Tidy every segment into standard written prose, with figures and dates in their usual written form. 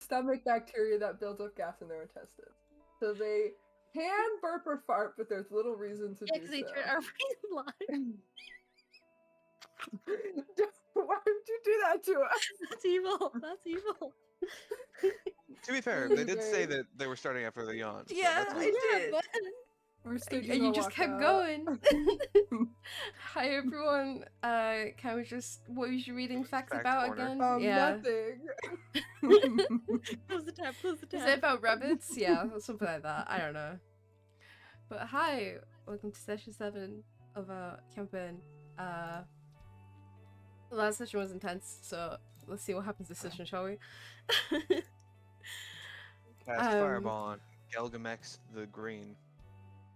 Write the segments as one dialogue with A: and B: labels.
A: stomach bacteria that builds up gas in their intestines. So they can burp or fart, but there's little reason to
B: Yeah,
A: do
B: because they
A: so.
B: turn our brain line.
A: Why would you do that to us?
B: That's evil. That's evil.
C: To be fair, they did say that they were starting after the yawn. So
D: Yeah,
C: that's
D: I
C: awesome.
D: did.
B: But
A: We're
D: And
A: staging
D: you
A: a
D: just kept
A: walkout.
D: going. Hi everyone. Can we just what was you reading facts
C: Fact
D: about
C: corner.
D: again? Yeah.
A: Nothing.
B: close the tab. Close the
D: Is
B: tab.
D: it about rabbits? Yeah, or something like that. I don't know. But hi, welcome to session 7 of our campaign. The last session was intense, so let's see what happens this session, shall we?
C: Cast Fireball on Gelgamex the Green.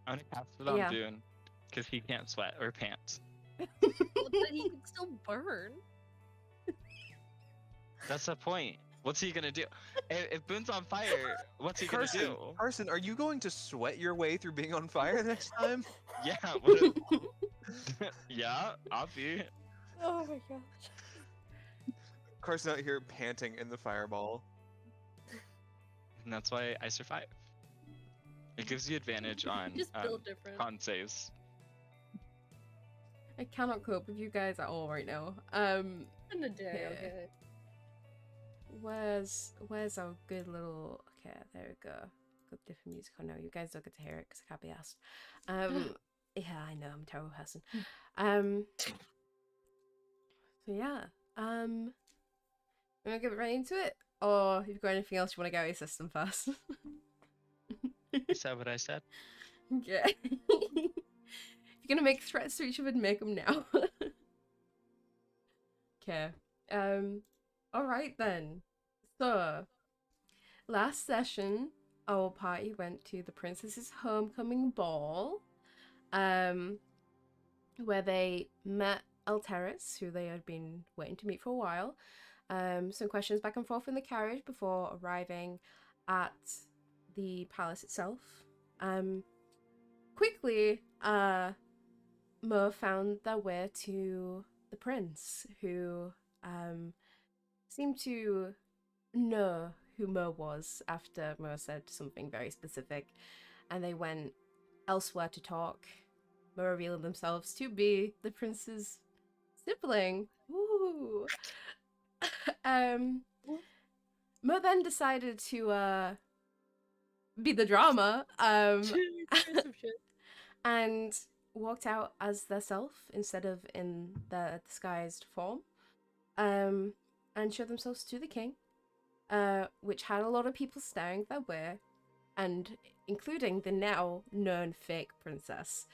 E: I'm gonna cast it on
D: Yeah.
E: Boone, because he can't sweat or pants.
B: Well, but he can still burn.
E: That's the point. What's he gonna do? If Boone's on fire, what's he gonna do?
C: Carson, are you going to sweat your way through being on fire next time?
E: Yeah, yeah, I'll be.
D: Oh my gosh.
C: Carson out here panting in the fireball.
E: And that's why I survive. It gives you advantage on
B: Just build different.
E: con saves.
D: I cannot cope with you guys at all right now.
B: In a day,
D: Yeah.
B: okay.
D: Where's our good little... Okay, there we go. Got different music on now. You guys don't get to hear it because I can't be asked. Yeah, I know, I'm a terrible person. So yeah, I'm gonna get right into it. Or if you've got anything else you want to get out of your system first.
E: Is that what I said?
D: Yeah. If you're gonna make threats to each other, make them now. Okay. Alright then. So, last session, our party went to the princess's homecoming ball, where they met Alteris, who they had been waiting to meet for a while. Some questions back and forth in the carriage before arriving at the palace itself. Quickly, Mo found their way to the prince, who seemed to know who Mo was after Mo said something very specific, and they went elsewhere to talk. Mo revealed themselves to be the prince's sibling. Woo! Mo then decided to be the drama and walked out as their self instead of in their disguised form, and showed themselves to the king, which had a lot of people staring their way, and including the now known fake princess.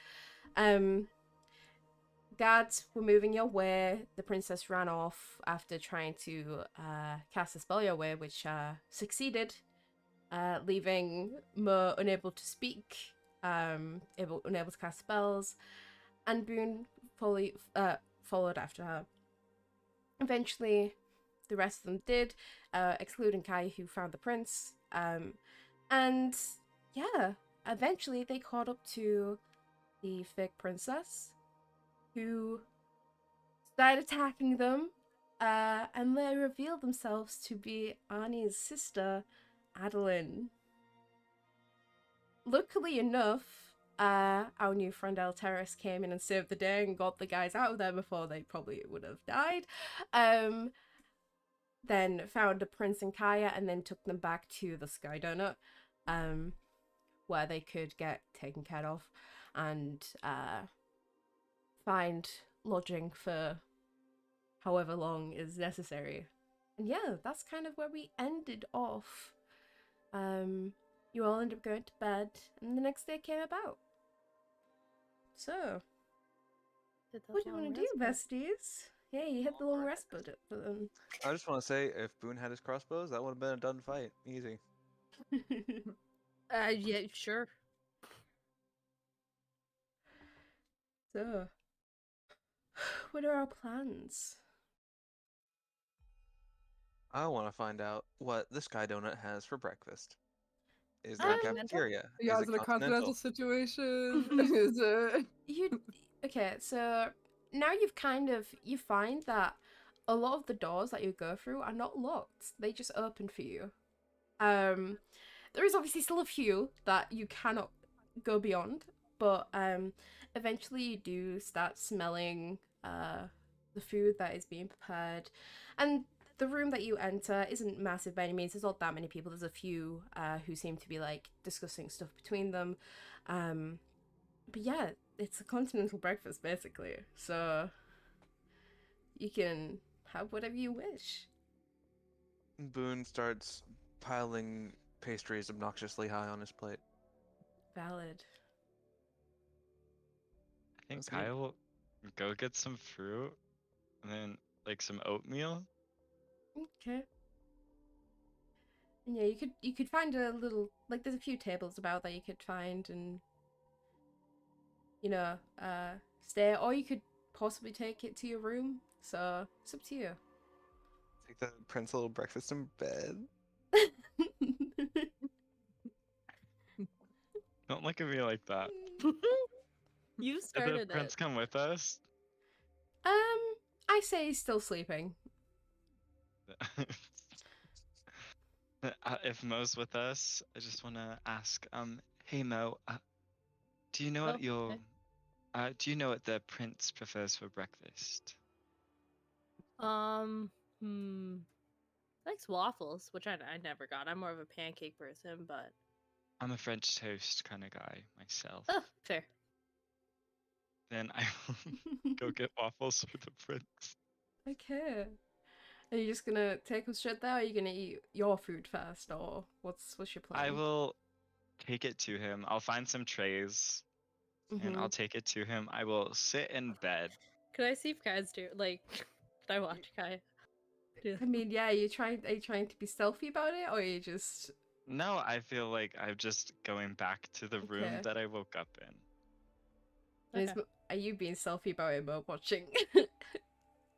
D: Guards were moving your way. The princess ran off after trying to cast a spell your way, which succeeded, leaving Mo unable to speak, unable to cast spells, and Boone followed after her. Eventually, the rest of them did, excluding Kai, who found the prince. And yeah, eventually they caught up to the fake princess, who started attacking them, and they revealed themselves to be Arnie's sister, Adeline. Luckily enough, our new friend Alteris came in and saved the day and got the guys out of there before they probably would have died. Then found the prince and Kaya and then took them back to the Sky Donut, where they could get taken care of and find lodging for however long is necessary. And yeah, that's kind of where we ended off. You all ended up going to bed, and the next day came about. So, what do you want to do, besties? Yeah, you hit the long rest button.
C: I just want to say, if Boone had his crossbows, that would have been a done fight. Easy.
B: Yeah, sure.
D: So, what are our plans?
C: I want to find out what the Sky Donut has for breakfast. Is there a cafeteria?
A: Yeah,
C: Is
A: is it a continental situation? Is it?
D: Okay, so now you find that a lot of the doors that you go through are not locked. They just open for you. There is obviously still a few that you cannot go beyond, but eventually you do start smelling the food that is being prepared, and the room that you enter isn't massive by any means. There's not that many people. There's a few who seem to be like discussing stuff between them, but yeah, it's a continental breakfast basically. So you can have whatever you wish.
C: Boone starts piling pastries obnoxiously high on his plate.
D: Valid.
E: I think
C: That's neat.
E: Kyle will go get some fruit and then like some oatmeal.
D: Okay. And yeah, you could find a little like there's a few tables about that you could find and stay, or you could possibly take it to your room. So it's up to you.
C: Take the prince a little breakfast in bed.
E: Don't look at me like that.
B: You
E: Did the
B: started
E: prince
B: it.
E: come with us?
D: I say he's still sleeping.
E: If Mo's with us, I just want to ask, hey Mo, do you know
B: Oh,
E: what your,
B: okay.
E: do you know what the prince prefers for breakfast?
B: Hmm. Likes waffles, which I never got. I'm more of a pancake person, but
E: I'm a French toast kind of guy myself.
B: oh, fair.
E: Then I will go get waffles for the prince.
D: Okay. Are you just gonna take him straight there, or are you gonna eat your food first, or what's your plan?
E: I will take it to him. I'll find some trays and I'll take it to him. I will sit in bed.
B: Could I see if Kai's do like? Did I watch Kai? Do
D: I mean, yeah, are you trying to be stealthy about it, or are you just
E: No, I feel like I'm just going back to the room
D: Okay.
E: that I woke up in.
B: Okay.
D: Are you being stealthy about it, Mo, watching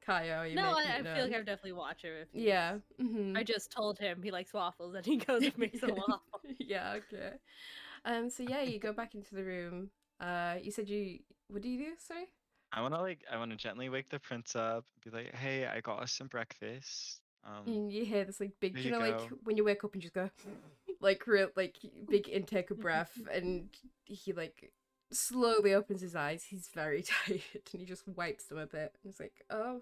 D: Kaya? Are you
B: No,
D: making
B: I
D: it
B: feel like
D: known?
B: I've definitely watched him. If
D: Yeah. Mm-hmm.
B: I just told him he likes waffles, and he goes and makes a waffle.
D: Yeah. Okay. So yeah, you go back into the room. You said you. What do you do? Sorry.
E: I wanna gently wake the prince up, be like, hey, I got us some breakfast.
D: And you hear this like big,
E: Here you
D: like
E: go.
D: when you wake up and just go, like real, like big intake of breath, and he like slowly opens his eyes. He's very tired, and he just wipes them a bit. And he's like, oh,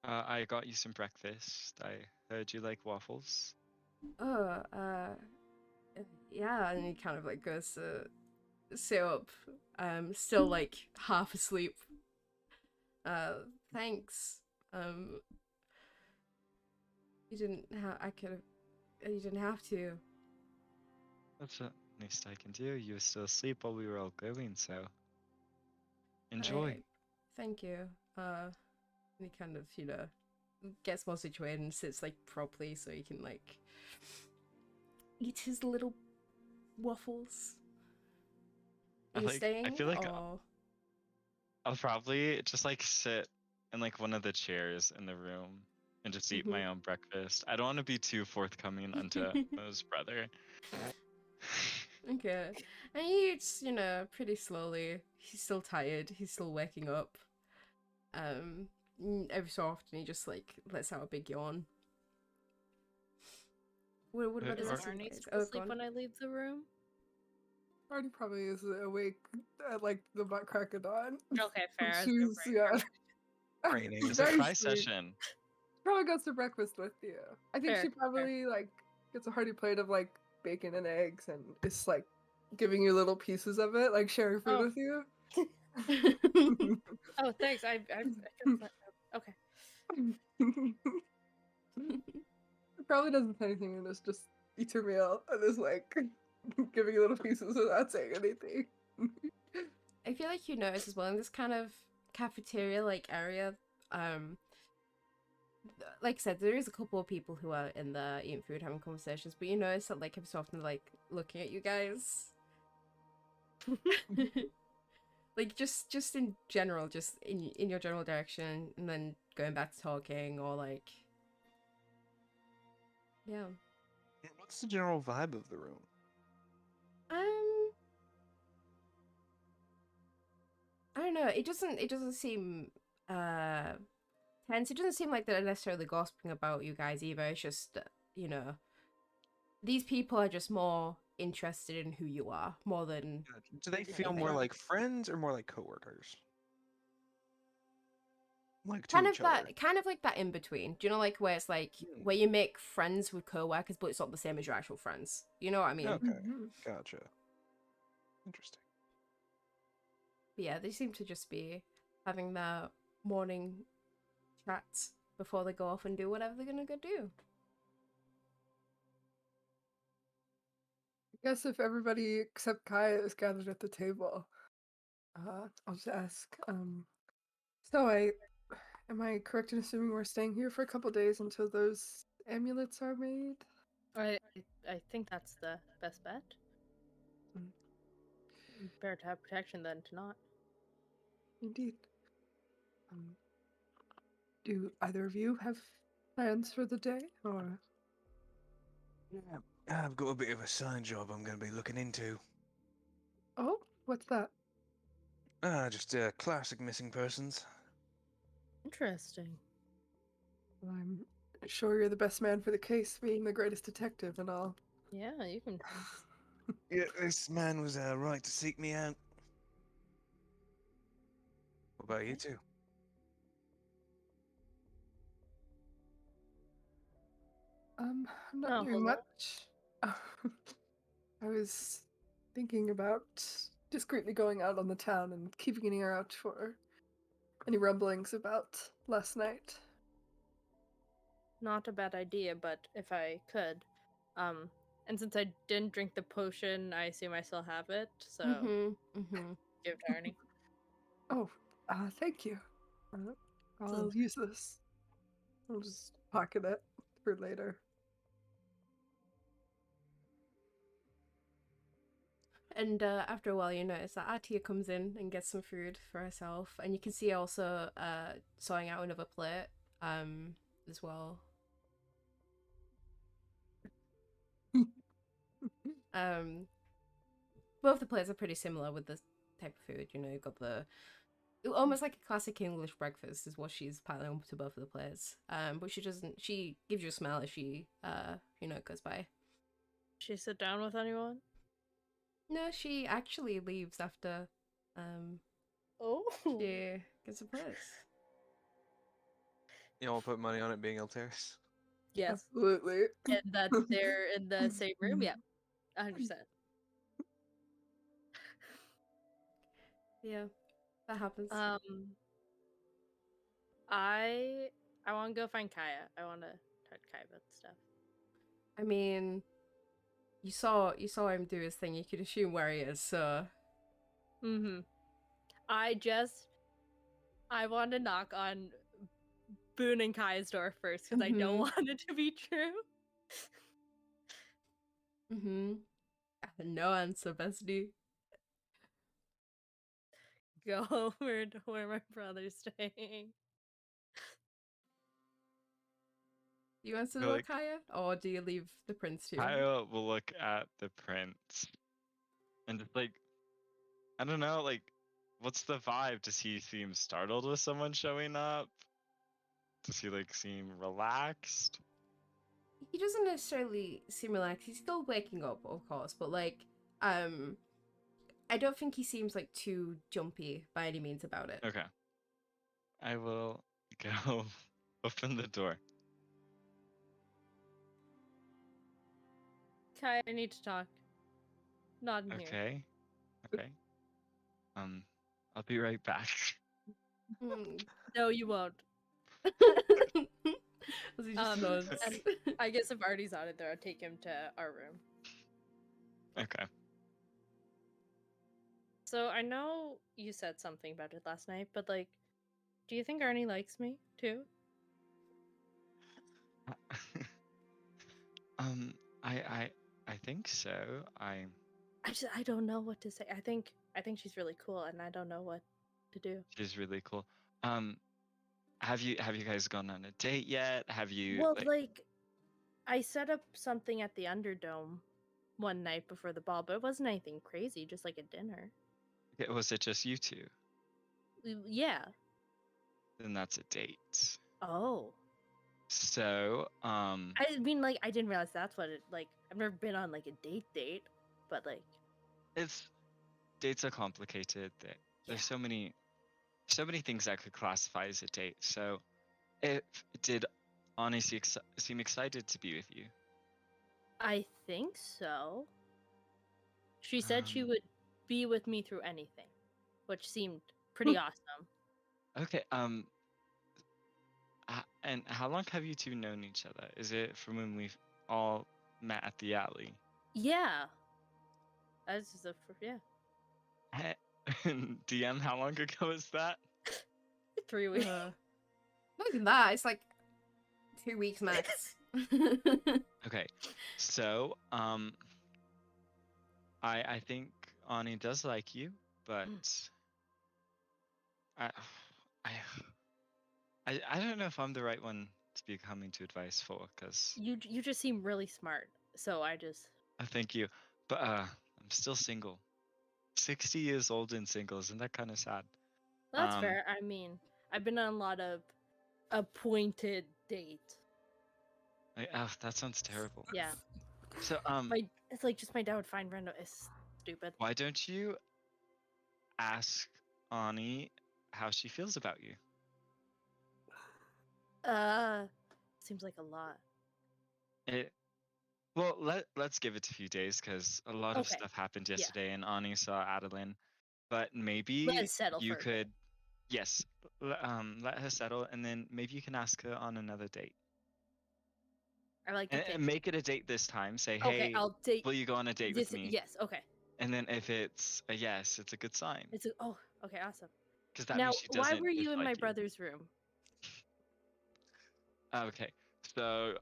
E: I got you some breakfast. I heard you like waffles.
D: oh, yeah, and he kind of like goes to sit up, still like half asleep. Thanks. You didn't have. I could have. You didn't have to.
E: That's the least I can do. You were still asleep while we were all going, so enjoy.
D: Thank you. And he kind of, gets more situated and sits like properly so he can like eat his little waffles. Are you staying?
E: I feel like
D: or...
E: I'll probably just like sit in like one of the chairs in the room and just eat my own breakfast. I don't want to be too forthcoming unto Mo's brother.
D: Okay. And he eats, pretty slowly. He's still tired. He's still waking up. Every so often he just like lets out a big yawn. What about
B: Does
D: the rest of
B: Arnie
D: you guys?
B: still
D: Go
B: sleep
D: on.
B: when I leave the room?
A: Artie probably is awake at like the butt crack of dawn.
B: Okay, fair.
A: She's
C: Training.
E: It's a
A: very
E: cry
A: sweet.
E: session.
A: Probably goes to breakfast with you. I think
B: Fair,
A: she probably like gets a hearty plate of like bacon and eggs and is like giving you little pieces of it, like sharing food
B: Oh.
A: with you.
B: Oh, thanks. Okay.
A: Probably doesn't say anything and just eats her meal and is like giving you little pieces without saying anything.
D: I feel like you notice as well in this kind of cafeteria like area, like I said, there is a couple of people who are in there eating food, having conversations, but you notice that like every so often like looking at you guys. Like just in general, just in your general direction, and then going back to talking, or like yeah.
C: What's the general vibe of the room?
D: I don't know. It doesn't seem tense. It doesn't seem like they're necessarily gossiping about you guys either. It's just, you know, these people are just more interested in who you are more than
C: Do they feel
D: anything.
C: more like friends or more like coworkers? Like to
D: kind
C: each
D: of
C: other.
D: kind of like that in between. Do you know, like where it's like where you make friends with coworkers, but it's not the same as your actual friends. You know what I mean?
C: Okay,
A: Mhm.
C: gotcha. Interesting.
D: But yeah, they seem to just be having their morning chats before they go off and do whatever they're gonna go do.
A: I guess if everybody except Kaya is gathered at the table, I'll just ask. So am I correct in assuming we're staying here for a couple days until those amulets are made?
B: I think that's the best bet.
A: Mm.
B: Better to have protection than to not.
A: Indeed. Do either of you have plans for the day, or?
C: Yeah, I've got a bit of a side job I'm going to be looking into.
A: Oh, what's that?
C: Just classic missing persons.
B: Interesting.
A: Well, I'm sure you're the best man for the case, being the greatest detective and all.
B: Yeah, you can.
C: Yeah, this man was right to seek me out. What about you two?
A: I'm not
B: Oh,
A: doing
B: hold on.
A: much. I was thinking about discreetly going out on the town and keeping an ear out for any rumblings about last night.
B: Not a bad idea, but if I could, and since I didn't drink the potion, I assume I still have it. So give it to Arnie.
A: Oh, thank you. I'll use this. I'll just pocket it for later.
D: And after a while, you notice that Atia comes in and gets some food for herself, and you can see also sawing out another plate as well. Both the plates are pretty similar with this type of food. You know, you've got the almost like a classic English breakfast is what she's piling up to both of the plates. But she doesn't. She gives you a smile as she goes by.
B: She sit down with anyone?
D: No, she actually leaves after
B: Oh.
D: she gets a place.
C: You want to put money on it being Alteris?
B: Yes.
A: Absolutely.
B: And that they're in the same room? Yeah. 100%.
D: Yeah, that happens.
B: I want to go find Kaya. I want to talk to Kaya about stuff.
D: I mean, you saw him do his thing. You could assume where he is. So.
B: I want to knock on Boone and Kaya's door first because I don't want it to be true.
D: No answer, bestie.
B: Go over to where my brother's staying.
D: Do you answer the
E: Well,
D: door,
E: like-
D: Kaya, or do you leave the prince to?
E: Kaya will look at the prince and just like, I don't know, like, what's the vibe? Does he seem startled with someone showing up? Does he like seem relaxed?
D: He doesn't necessarily seem relaxed. He's still waking up, of course, but like, I don't think he seems like too jumpy by any means about it.
E: Okay. I will go open the door.
B: Kaya, I need to talk. Not in here.
E: Okay. Okay. I'll be right back.
B: No, you won't.
D: As he just nods.
B: And I guess if Artie's on it there, I'll take him to our room.
E: Okay.
B: So I know you said something about it last night, but like, do you think Arnie likes me too?
E: I think so.
B: I don't know what to say. I think she's really cool, and I don't know what to do.
E: She's really cool. Have you guys gone on a date yet? Have you?
B: Well, like I set up something at the Underdome one night before the ball, but it wasn't anything crazy, just like a dinner.
E: Was it just you two?
B: Yeah.
E: Then that's a date.
B: Oh.
E: So,
B: I mean, like, I didn't realize that's what it, like, I've never been on, like, a date, but, like,
E: it's dates are complicated. There's so many things that could classify as a date. So, did Ani seem excited to be with you?
B: I think so. She said she
E: Um,
B: would be with me through anything, which seemed pretty awesome.
E: Okay. And how long have you two known each other? Is it from when we've all met at the alley?
B: Yeah. That's just yeah.
E: DM, how long ago was that?
B: 3 weeks.
D: Not even that. It's like 2 weeks max.
E: Okay, so I think Ani does like you, but I I don't know if I'm the right one to be coming to advice for, because
B: You just seem really smart, so I just.
E: thank you, but I'm still single, 60 years old and single. Isn't that kind of sad?
B: That's fair. I mean, I've been on a lot of appointed dates.
E: That sounds terrible.
B: Yeah.
E: So
B: It's like just my dad would find random. It's stupid.
E: why don't you ask Ani how she feels about you?
B: Seems like a lot.
E: Well, let's give it a few days, because a lot of
B: Okay.
E: stuff happened
B: Yeah.
E: yesterday, and Ani saw Adeline. But maybe
B: Let's settle
E: you
B: for a
E: could,
B: bit.
E: yes, let her settle, and then maybe you can ask her on another date,
B: I like to think.
E: and make it a date this time. Say,
B: Okay,
E: hey,
B: I'll date.
E: will you go on a date with me?
B: Yes. Okay.
E: And then if it's a yes, it's a good sign,
B: Okay, awesome.
E: because that
B: Now,
E: means she
B: why
E: doesn't
B: were you in my
E: dislike you.
B: brother's room?
E: Okay, so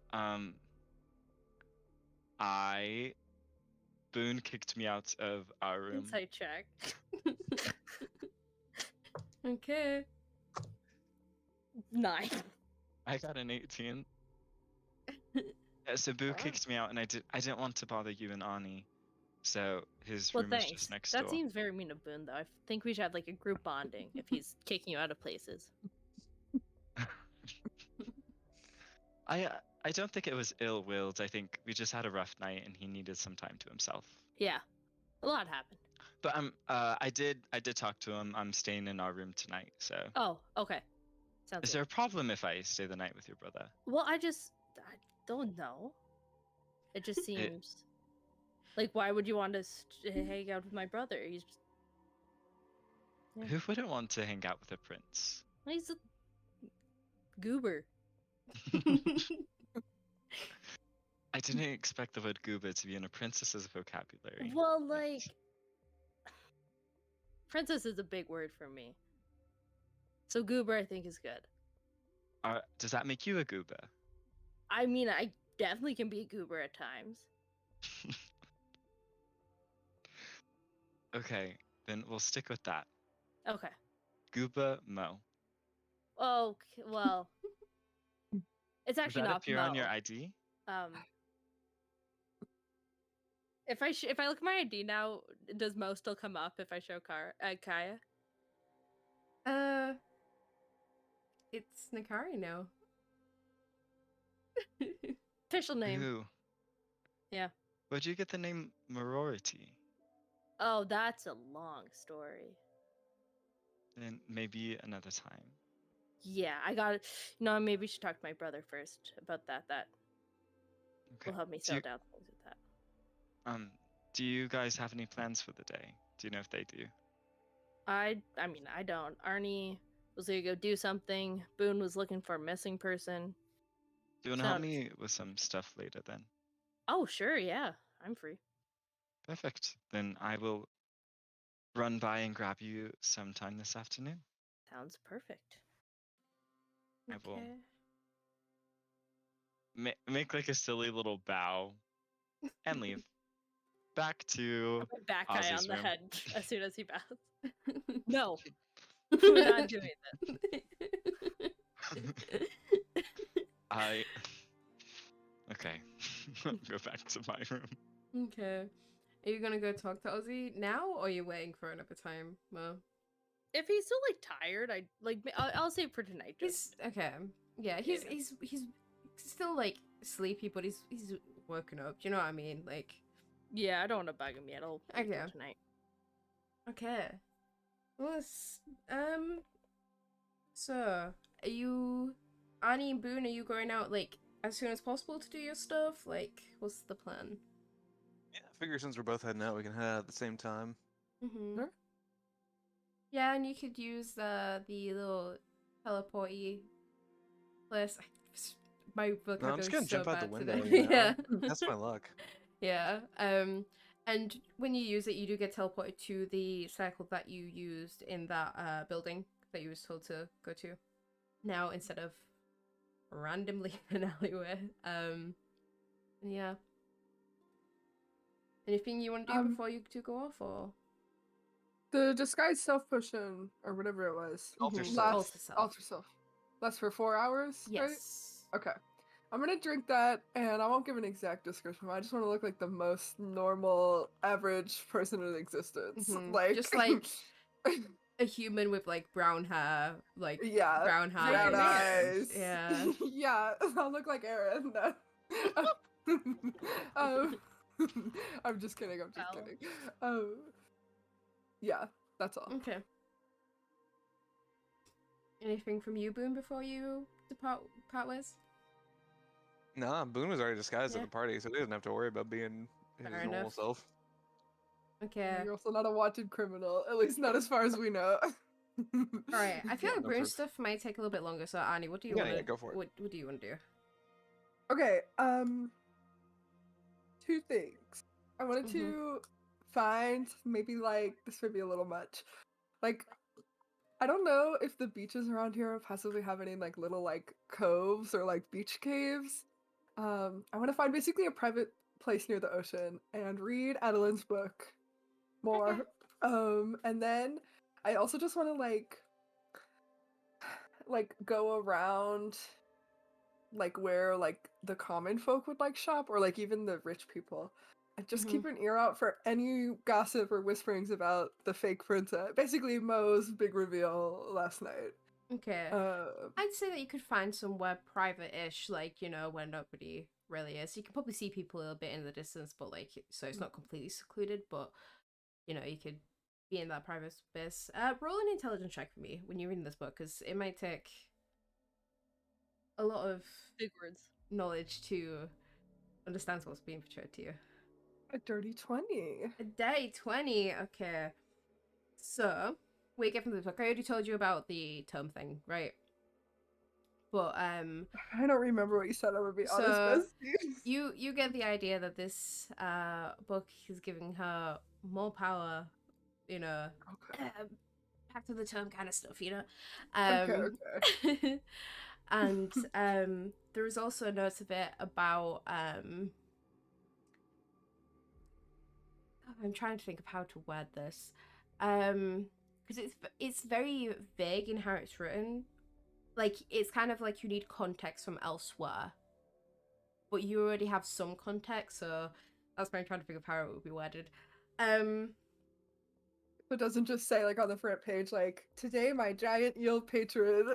E: Boone kicked me out of our room.
B: Insight check.
D: Okay.
B: 9.
E: I got an 18. So Boo kicked me out, and I didn't want to bother you and Ani, so his
B: Well,
E: room is
B: thanks.
E: just next
B: That
E: door.
B: seems very mean of Boone, though. I think we should have like a group bonding if he's kicking you out of places.
E: I don't think it was ill-willed. I think we just had a rough night, and he needed some time to himself.
B: Yeah, a lot happened.
E: But I did talk to him. I'm staying in our room tonight. So.
B: Oh, okay. Sounds
E: Is
B: good.
E: there a problem if I stay the night with your brother?
B: Well, I don't know. It just seems like, why would you want to hang out with my brother? He's
E: Who wouldn't want to hang out with a prince?
B: a goober.
E: I didn't expect the word goober to be in a princess's vocabulary.
B: Well, like, princess is a big word for me. So goober, I think, is good.
E: Does that make you a goober?
B: I mean, I definitely can be a goober at times.
E: Okay, then we'll stick with that.
B: Okay.
E: Goober Mo.
B: Oh, well, it's
E: Does
B: actually
E: that
B: not
E: appear
B: Mo.
E: on your ID?
B: If I look at my ID now, does Mo still come up if I show Kaya?
D: It's Nakari now.
B: Official name.
E: Ooh.
B: Yeah.
E: Where'd you get the name Marority?
B: Oh, that's a long story.
E: Then maybe another time.
B: Yeah, I got it. No, maybe we should talk to my brother first about that. That
E: Okay.
B: will help me settle down things with that.
E: Do you guys have any plans for the day? Do you know if they do?
B: I mean, I don't. Arnie was gonna go do something. Boone was looking for a missing person.
E: Do you want to help me with some stuff later then?
B: Oh, sure, yeah. I'm free.
E: Perfect. Then I will run by and grab you sometime this afternoon.
B: Sounds perfect.
E: I will make like a silly little bow and leave. Back to
B: Back guy
E: Ozzy's
B: on the
E: room.
B: head as soon as he bows. No, we're not doing this.
E: Okay. Go back to my room.
D: Okay. Are you gonna go talk to Ozzy now, or are you waiting for another time? Well,
B: If he's still like tired, I'll save for tonight.
D: he's okay. Yeah, he's still like sleepy, but he's woken up. Do you know what I mean? Like,
B: Yeah, I don't want to bug him yet. I'll wait
D: Okay.
B: till tonight.
D: okay. Well, so are you, Annie and Boone? Are you going out like as soon as possible to do your stuff? Like, what's the plan?
C: Yeah, I figure since we're both heading out, we can head out at the same time.
D: Mm-hmm.
A: Sure.
D: Yeah, and you could use the little teleporty place. My
C: No, I'm
D: vocabulary
C: just
D: is
C: gonna
D: so
C: jump out the
D: bad
C: window.
D: today.
C: You know?
D: Yeah.
C: That's my luck.
D: Yeah. And when you use it, you do get teleported to the cycle that you used in that building that you was told to go to. Now instead of randomly in an alleyway. Yeah. Anything you want to do before you do go off, or
A: The disguise self potion or whatever it was.
C: Alter
D: Mhm.
C: self.
D: Alter self.
A: Alter self. Lasts for 4 hours, right?
D: Yes.
A: Okay. I'm gonna drink that, and I won't give an exact description. I just want to look like the most normal, average person in existence.
D: Mhm.
A: Like,
D: Just like a human with like brown hair, like
A: yeah,
D: brown
A: brown
D: eyes.
A: eyes.
D: Yeah.
A: Yeah, I'll look like Aaron. um, I'm just kidding. I'm just
B: Well.
A: kidding. Yeah, that's all.
D: Okay. Anything from you, Boone, before you part ways?
C: Nah, Boone was already disguised
D: Yeah.
C: at the party, so he doesn't have to worry about being his
D: Fair
C: normal
D: enough.
C: self.
D: Okay.
A: You're also not a wanted criminal, at least not as far as we know.
D: All right. I feel
A: Yeah.
D: like
C: No
D: Boone
C: proof.
D: stuff might take a little bit longer. So Annie, what do you
C: Yeah,
D: want to?
C: yeah, go for it.
D: What do you want to do?
A: Okay, two things. I wanted
D: Mhm.
A: to find maybe like this may be a little much. Like I don't know if the beaches around here possibly have any like little like coves or like beach caves. I want to find basically a private place near the ocean and read Adeline's book more. And then I also just want to like go around like where like the common folk would like shop or like even the rich people and just keep an ear out for any gossip or whisperings about the fake princess, basically Mo's big reveal last night.
D: Okay. I'd say that you could find somewhere private-ish, like, you know, where nobody really is. You can probably see people a little bit in the distance, but like, so it's not completely secluded, but you know, you could be in that private space. Roll an intelligence check for me when you're reading this book, because it might take a lot of
B: Big words.
D: knowledge to understand what's being portrayed to you.
A: A dirty 20.
D: A day 20. Okay. So, we get from this book. I already told you about the term thing, right? But
A: I don't remember what you said. I'm gonna be honest, bestie.
D: you get the idea that this book is giving her more power, you know,
A: Okay.
D: back to the term kind of stuff, you know.
A: Okay.
D: And there is also a note of it about I'm trying to think of how to word this, because it's very vague in how it's written. Like, it's kind of like you need context from elsewhere, but you already have some context, so that's why I'm trying to figure out how it would be worded.
A: It doesn't just say like on the front page like today my giant eel patron.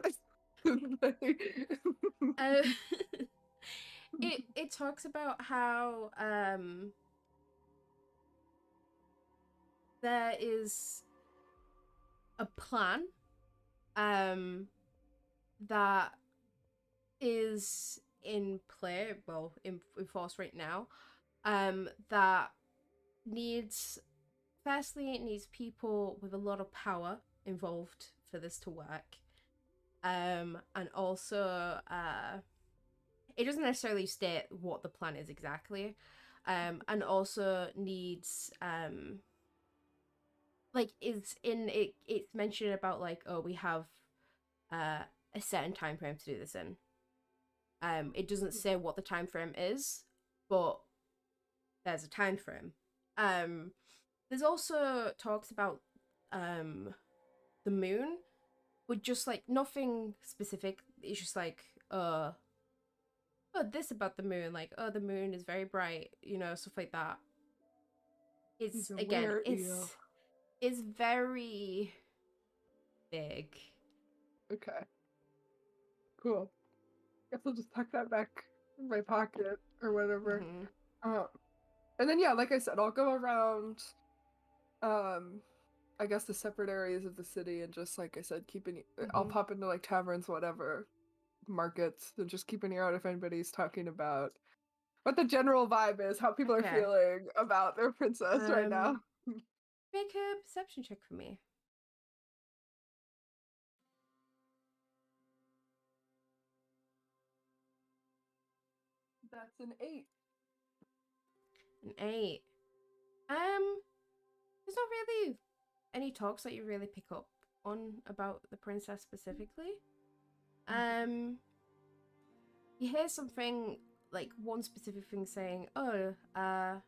D: It talks about how there is a plan that is in play, well, in force right now, that needs, firstly, it needs people with a lot of power involved for this to work, and also it doesn't necessarily state what the plan is exactly, and also needs like it's mentioned about like, oh, we have a certain time frame to do this in. It doesn't say what the time frame is, but there's a time frame. There's also talks about the moon, but just like nothing specific. It's just like oh, this about the moon, like, oh, the moon is very bright, you know, stuff like that. It's again, it's very big.
A: Okay. Cool. guess I'll just tuck that back in my pocket or whatever.
D: Mm-hmm.
A: And then yeah, like I said, I'll go around I guess the separate areas of the city and just like I said, I'll
D: Mm-hmm.
A: pop into like taverns, whatever, markets, and just keep an ear out if anybody's talking about what the general vibe is, how people are
D: Okay.
A: feeling about their princess right now.
D: Make a perception check for me.
A: That's an 8.
D: An 8. There's not really any talks that you really pick up on about the princess specifically. You hear something, like one specific thing saying, oh, I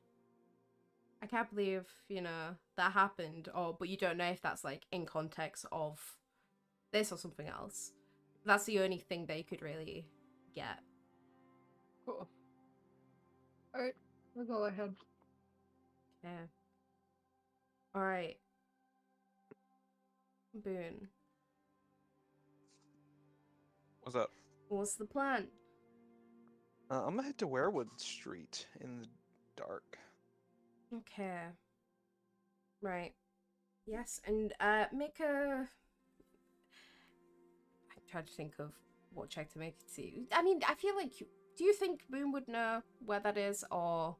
D: can't believe, that happened, but you don't know if that's like in context of this or something else. That's the only thing they could really get.
A: Cool. Alright, that's all I had.
D: Yeah. Alright. Boone.
C: What's up?
D: What's the plan?
C: I'm gonna head to Werewood Street in the dark.
D: Okay. Right. Yes, and make a... I'm trying to think of what check to make it see. I mean, I feel like... Do you think Boone would know where that is, or...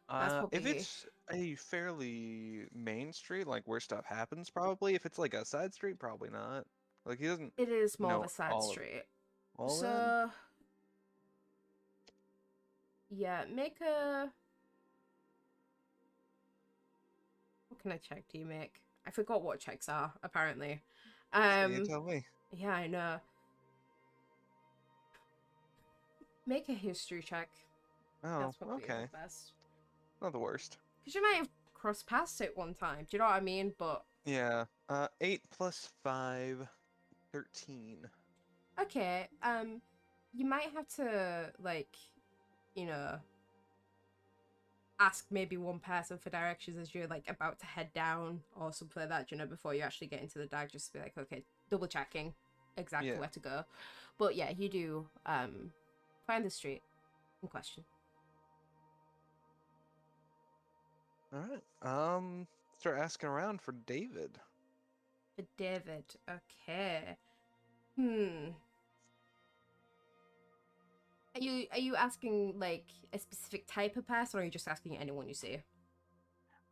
D: That's probably...
C: If it's a fairly main street, like where stuff happens, probably. If it's like a side street, probably not. Like he doesn't
D: It is more of
C: know
D: a side
C: all of
D: street.
C: all
D: So...
C: that.
D: Yeah, make a... What kind of check do you make? I forgot what checks are, apparently.
C: You tell me.
D: Yeah, I know. Make a history check.
C: Oh,
D: That's probably
C: okay.
D: the best.
C: Not the worst.
D: Because you might have crossed past it one time. Do you know what I mean? But...
C: Yeah. 8 plus 5, 13.
D: Okay, you might have to, like, ask maybe one person for directions as you're, like, about to head down or something like that, before you actually get into the dark, just to be like, okay, double checking exactly
C: Yeah.
D: where to go. But yeah, you do, find the street in question.
C: Alright. Start asking around for David.
D: For David, okay. Are you asking, like, a specific type of person, or are you just asking anyone you see?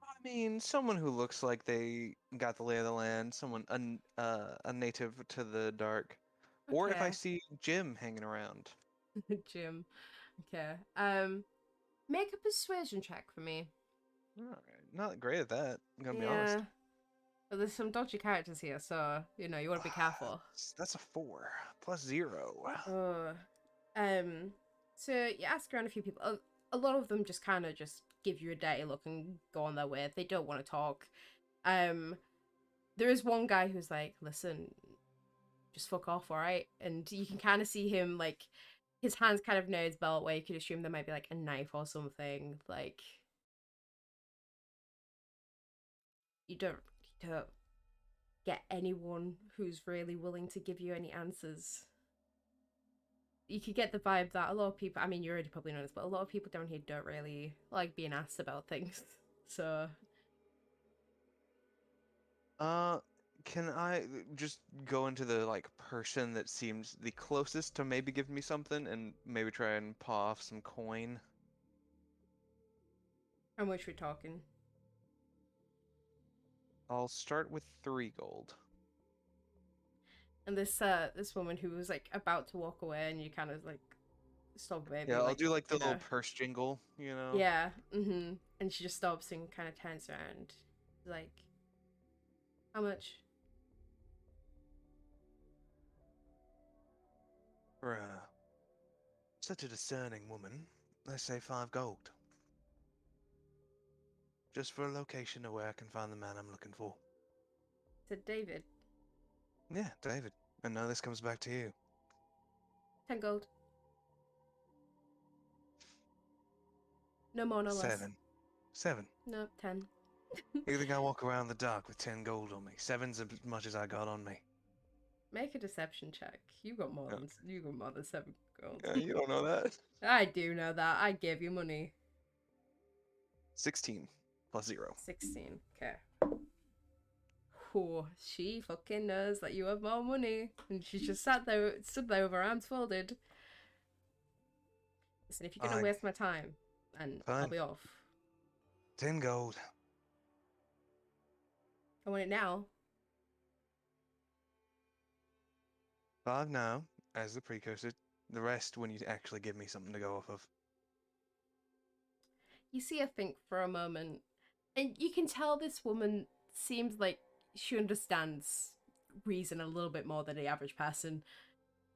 C: I mean, someone who looks like they got the lay of the land, someone a native to the dark, or if I
D: Okay.
C: see Jim hanging around.
D: Jim. Okay. Make a persuasion check for me.
C: Alright, not great at that. I'm gonna be
D: Yeah.
C: honest.
D: But there's some dodgy characters here, so you want to be careful.
C: That's a 4 plus 0.
D: So you ask around a few people. A lot of them just kind of just give you a dirty look and go on their way. They don't want to talk. There is one guy who's like, listen, just fuck off, alright? And you can kind of see him, like, his hands kind of near his belt, where you could assume there might be, like, a knife or something. Like, you don't get anyone who's really willing to give you any answers. You could get the vibe that a lot of people, I mean, you already probably know this, but a lot of people down here don't really like being asked about things. So...
C: Can I just go into the, like, person that seems the closest to maybe give me something and maybe try and paw off some coin?
D: How much we talking?
C: I'll start with 3 gold.
D: And this woman who was, like, about to walk away, and you kind of, like, stop maybe,
C: Yeah, I'll
D: like,
C: do, like, the little purse jingle, you know?
D: Yeah, and she just stops and kind of turns around. Like, how much?
C: For such a discerning woman, let's say 5 gold. Just for a location of where I can find the man I'm looking for.
D: To David.
C: Yeah, David. And now this comes back to you.
D: 10 gold. No more, no less.
C: 7.
D: No, 10.
C: You think I walk around the dark with 10 gold on me? 7's as much as I got on me.
D: Make a deception check. You got more than 7. gold.
C: You don't know that.
D: I do know that. I gave you money.
C: 16 plus 0.
D: 16. Okay. Oh, she fucking knows that you have more money. And she's just stood there with her arms folded. Listen, if you're gonna
C: Fine.
D: waste my time, and I'll
C: Fine.
D: be off.
C: 10 gold.
D: I want it now.
C: 5 now, as the precursor. The rest when you actually give me something to go off of.
D: You see her think for a moment, and you can tell this woman seems like she understands reason a little bit more than the average person.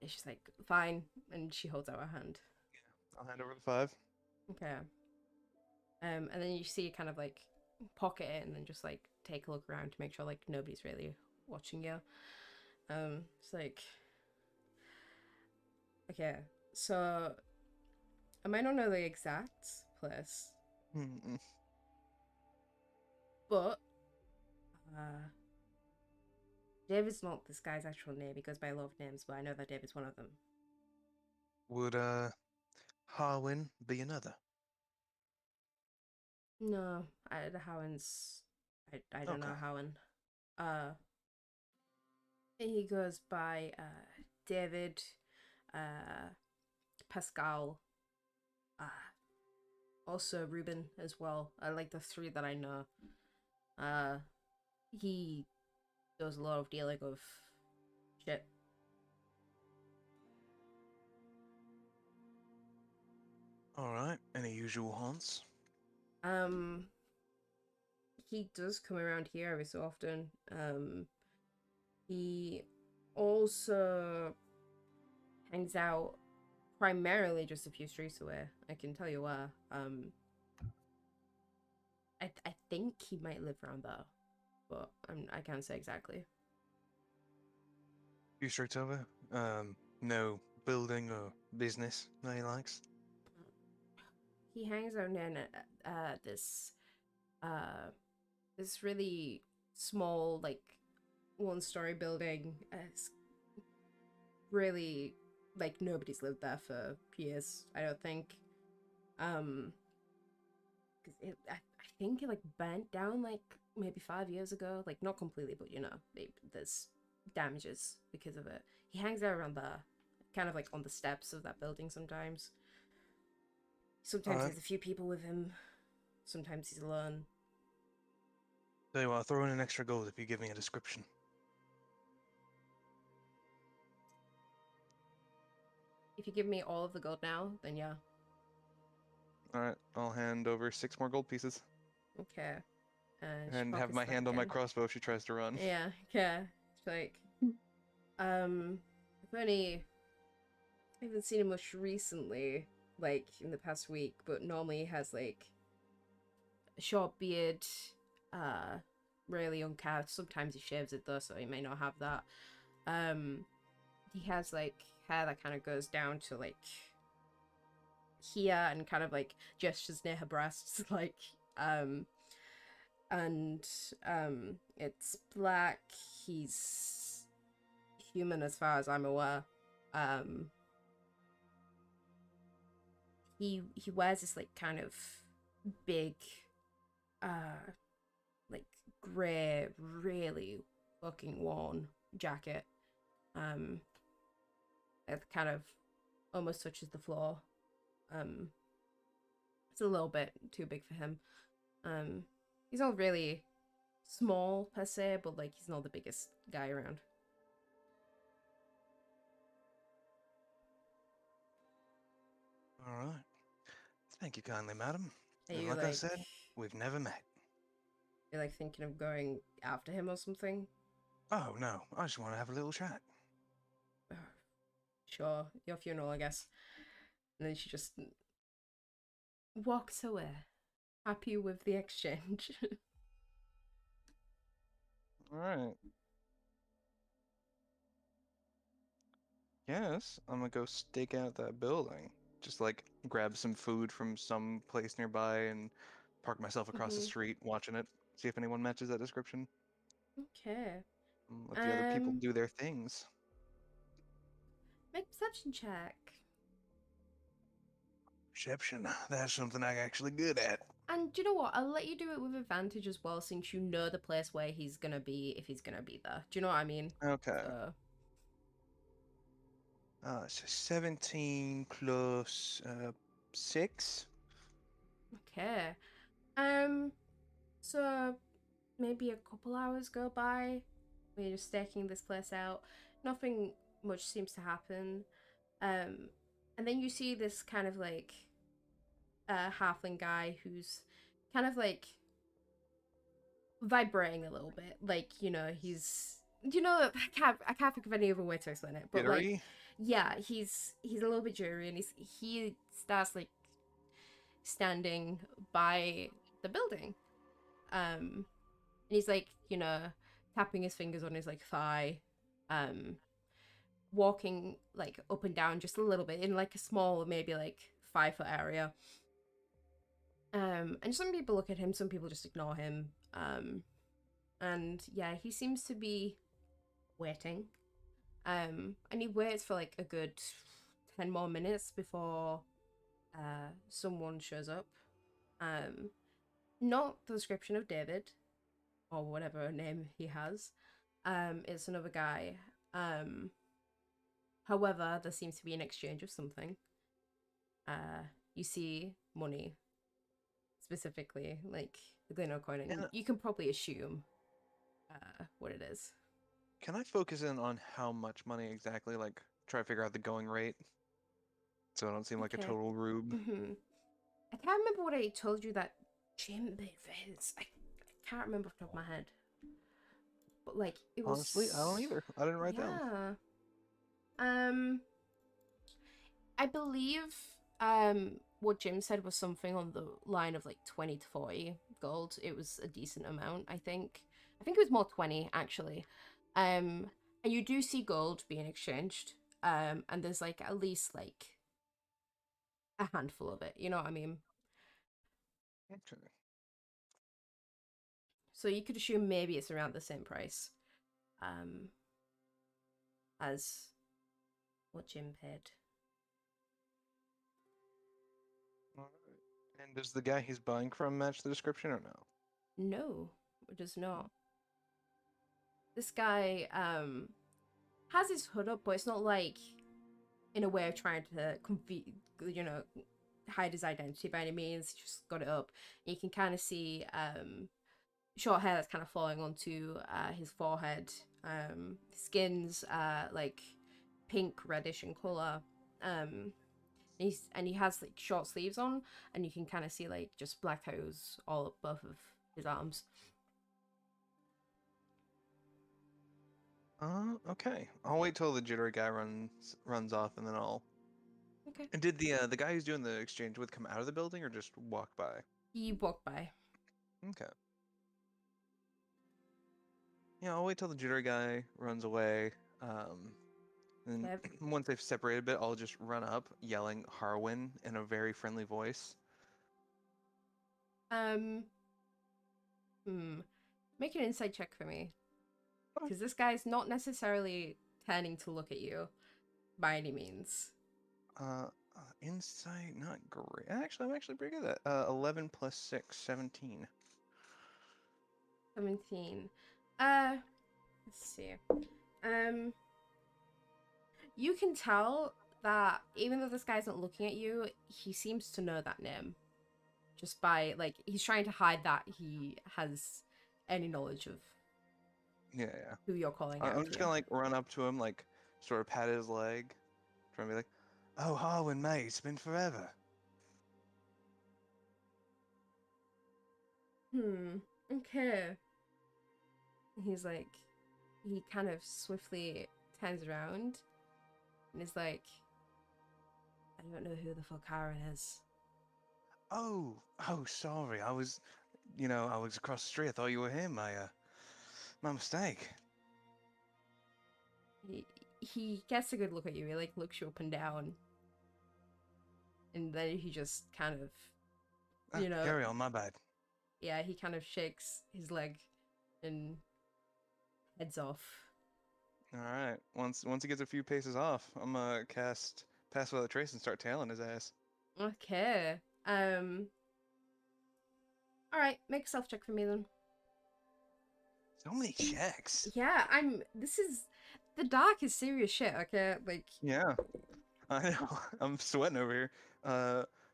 D: And she's like, fine, and she holds out her hand.
C: I'll hand over the 5.
D: Okay. And then you see kind of like pocket it and then just like take a look around to make sure like nobody's really watching you. It's like, okay, so I might not know the exact place, but David's not this guy's actual name. He goes by a lot of names, but I know that David's one of them.
C: Would Harwin be another?
D: No, the Howans. I don't know
C: Okay.
D: Howan. He goes by David, Pascal, also Ruben as well. I like the 3 that I know. He does a lot of dealing with shit.
C: Alright, any usual haunts?
D: He does come around here every so often. He also hangs out primarily just a few streets away. I can tell you where. I think he might live around there, but I can't say exactly.
C: Few streets over? No building or business that he likes?
D: He hangs out in this really small, like, 1-story building. It's really, like, nobody's lived there for years, I don't think. I think it, like, burnt down, like, maybe 5 years ago. Like, not completely, but, you know, there's damages because of it. He hangs out around there, kind of, like, on the steps of that building sometimes. Sometimes
C: Alright.
D: there's a few people with him. Sometimes he's alone.
C: Tell you what, I'll throw in an extra gold if you give me a description.
D: If you give me all of the gold now, then yeah.
C: Alright, I'll hand over 6 more gold pieces.
D: Okay.
C: And have my hand on my crossbow if she tries to run.
D: Yeah, okay. It's like, I haven't seen him much recently, like, in the past week, but normally he has, like, a short beard, really unkempt. Sometimes he shaves it though, so he may not have that. He has, like, hair that kind of goes down to, like, here and kind of, like, gestures near her breasts, like, it's black. He's human as far as I'm aware. He wears this, like, kind of big, like, grey, really fucking worn jacket. It kind of almost touches the floor. It's a little bit too big for him. He's not really small per se, but, like, he's not the biggest guy around.
C: Alright. Thank you kindly, madam.
D: Are
C: And
D: you,
C: like I
D: like,
C: said, we've never met.
D: you're, like, thinking of going after him or something?
C: Oh, no. I just want to have a little chat.
D: Sure, your funeral, I guess. And then she just walks away, happy with the exchange.
C: Alright. Yes, I'm gonna go stake out that building. Just, like, grab some food from some place nearby and park myself across the street watching it. See if anyone matches that description.
D: Okay.
C: Let the other people do their things.
D: Make perception check.
C: Perception. That's something I'm actually good at.
D: And do you know what? I'll let you do it with advantage as well, since you know the place where he's gonna be if he's gonna be there. Do you know what I mean?
C: Okay.
D: So,
C: So 17 plus 6.
D: okay. So maybe a couple hours go by. We're just staking this place out. Nothing much seems to happen. And then you see this kind of like halfling guy who's kind of like vibrating a little bit. Like, he's I can't think of any other way to explain it. But like,
C: Jittery?
D: yeah, he's a little bit jittery, and he starts like standing by the building. And he's like, tapping his fingers on his like thigh, walking like up and down just a little bit in like a small, maybe like 5 foot area. And some people look at him, some people just ignore him. And yeah, he seems to be waiting. And he waits for like a good 10 more minutes before someone shows up. Not the description of David or whatever name he has. It's another guy. However, there seems to be an exchange of something. You see money, specifically, like the Glenor coin, and
C: And
D: you can probably assume what it is.
C: can I focus in on how much money exactly? Like, try to figure out the going rate? So I don't seem like a
D: Okay.
C: total rube.
D: I can't remember what I told you that gym bit is. I can't remember off the top of my head. But like it was
C: Honestly, I don't either. I didn't write down.
D: Yeah. I believe what Jim said was something on the line of like 20 to 40 gold. It was a decent amount, I think. I think it was more 20 actually. And you do see gold being exchanged. And there's like at least like a handful of it, you know what I mean?
C: Okay.
D: So you could assume maybe it's around the same price as what Jim paid.
C: Alright. And does the guy he's buying from match the description or no?
D: No, it does not. This guy has his hood up, but it's not like in a way of trying to hide his identity by any means. He's just got it up. And you can kind of see short hair that's kind of falling onto his forehead. Skin's like pink reddish in color. He has like short sleeves on, and you can kind of see like just black toes all up both of his arms.
C: Okay. I'll wait till the jittery guy runs off, and then I'll.
D: Okay.
C: And did the guy who's doing the exchange with come out of the building or just walk by?
D: He walked by.
C: Okay. Yeah, I'll wait till the jittery guy runs away. And
D: Yep.
C: once they've separated a bit, I'll just run up, yelling Harwin in a very friendly voice.
D: Make an insight check for me.
C: Okay.
D: Because this guy's not necessarily turning to look at you by any means.
C: Insight, not great. Actually, I'm actually pretty good at 11 plus 6, 17.
D: 17. Let's see. You can tell that even though this guy's not looking at you, he seems to know that name. Just by, like, he's trying to hide that he has any knowledge of
C: Yeah.
D: who you're calling out
C: I'm
D: to.
C: just gonna like run up to him, like sort of pat his leg, trying to be like, "Oh, Harwin, mate, it's been forever."
D: Okay. He's like, he kind of swiftly turns around and is like, I don't know who the fuck Karen is.
C: Oh, sorry. I was across the street. I thought you were him. My mistake.
D: He gets a good look at you. He like looks you up and down, and then he just kind of,
C: Carry on, my bad.
D: yeah, he kind of shakes his leg and heads off.
C: All right. Once he gets a few paces off, I'm gonna cast Pass Without a Trace and start tailing his ass.
D: Okay. All right, make a self check for me then.
C: So many checks.
D: Yeah, the dark is serious shit. Okay, like
C: Yeah, I know. I'm sweating over here.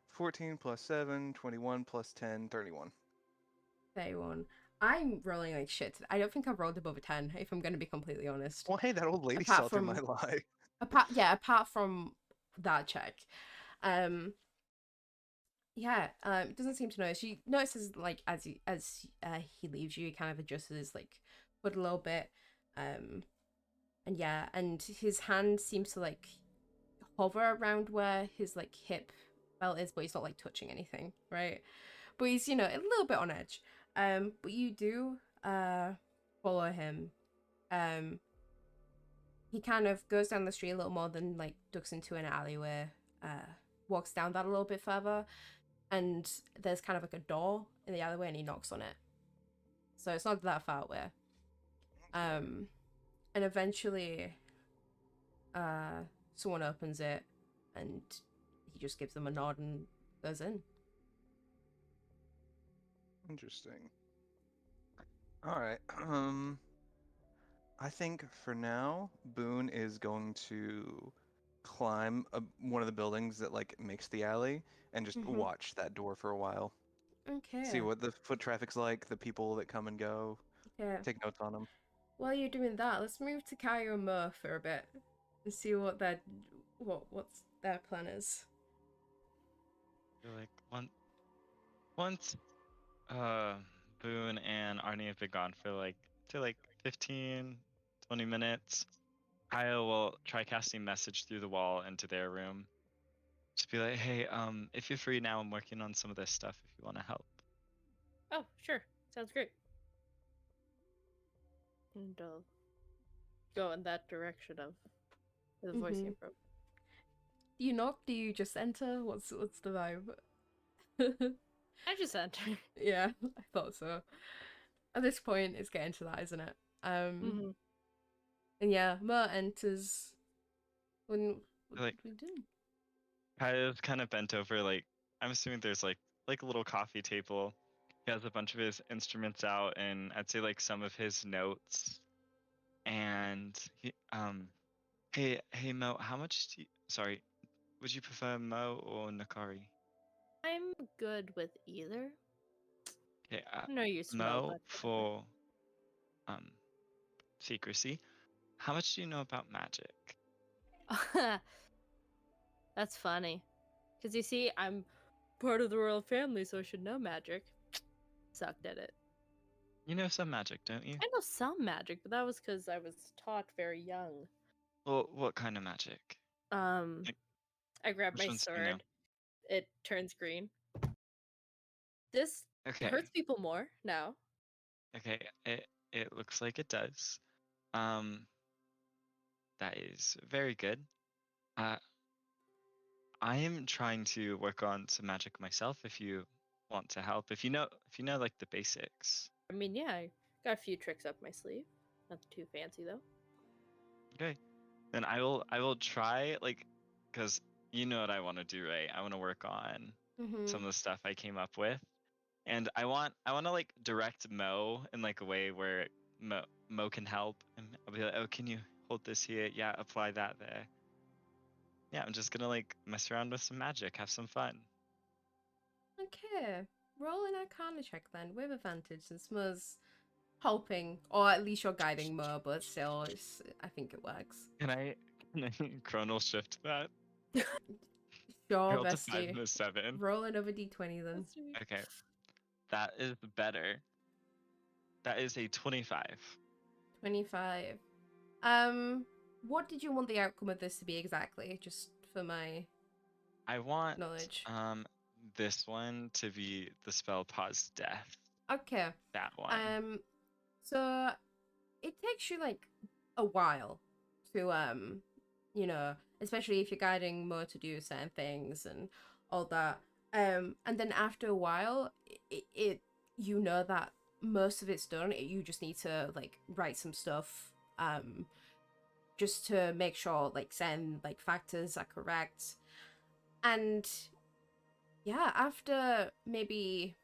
C: 14 plus 7, 21 plus 10, 31.
D: 31. I'm rolling like shit. I don't think I've rolled above a 10, if I'm going to be completely honest.
C: Well, hey, that old lady
D: Apart
C: saw through my
D: from
C: lie.
D: apart from that check. Yeah, it doesn't seem to notice. She notices like as he leaves you, he kind of adjusts his like foot a little bit. And yeah, and his hand seems to like hover around where his like hip belt is, but he's not like touching anything, right? But he's, a little bit on edge. But you do follow him. He kind of goes down the street a little more than like ducks into an alleyway, walks down that a little bit further, and there's kind of like a door in the alleyway, and he knocks on it. So it's not that far away. And eventually someone opens it, and he just gives them a nod and goes in.
C: Interesting. All right. I think for now, Boone is going to climb one of the buildings that like makes the alley and just watch that door for a while.
D: Okay.
C: See what the foot traffic's like, the people that come and go.
D: Yeah.
C: Take notes on them.
D: While you're doing that, let's move to Kaio and Mur for a bit and see what's their plan is.
E: Like once Boone and Arnie have been gone for like 15, 20 minutes, Kyle will try casting message through the wall into their room. Just be like, hey, if you're free now, I'm working on some of this stuff if you want to help.
B: Oh, sure. Sounds great. And I'll go in that direction of where the voice came from.
D: Do you knock? Do you just enter? What's the vibe?
B: I just enter.
D: Yeah, I thought so. At this point, it's getting to that, isn't it? And yeah, Mur enters. What
E: like,
D: do we do?
E: Kyle's kind of bent over, like, I'm assuming there's like a little coffee table. He has a bunch of his instruments out, and I'd say like some of his notes. And he, hey Mo, how much sorry, would you prefer Mo or Nakari?
B: I'm good with either.
E: Okay,
B: no use
E: Mo for secrecy. How much do you know about magic?
B: That's funny. Because you see, I'm part of the royal family, so I should know magic. Sucked at it.
E: You know some magic, don't you?
B: I know some magic, but that was because I was taught very young.
E: Well, what kind of magic?
B: I grab my sword. It turns green. This hurts people more now.
E: Okay, it looks like it does. That is very good. I am trying to work on some magic myself if you want to help. If you know like the basics.
B: I mean, yeah, I got a few tricks up my sleeve. Nothing too fancy though.
E: Okay. Then I will try, like, cuz you know what I want to do, right? I want to work on some of the stuff I came up with. And I want to like direct Mo in like a way where Mo can help, and I'll be like, oh, can you hold this here? Yeah, apply that there. Yeah, I'm just gonna like mess around with some magic, have some fun.
D: Okay, roll an Arcana check then with advantage, since Mur's helping, or at least you're guiding Mur, but still, I think it works.
E: Can I chronal shift that?
D: Sure,
E: Roll
D: bestie.
E: 5 and a 7.
D: Roll another d20 then.
E: Okay, that is better. That is a 25.
D: 25. What did you want the outcome of this to be exactly? Just for my knowledge.
E: This one to be the spell Pause Death.
D: Okay.
E: That one.
D: So it takes you like a while to especially if you're guiding Mo to do certain things and all that. And then after a while, it you know that most of it's done. You just need to like write some stuff, just to make sure like certain like factors are correct. And Yeah, after maybe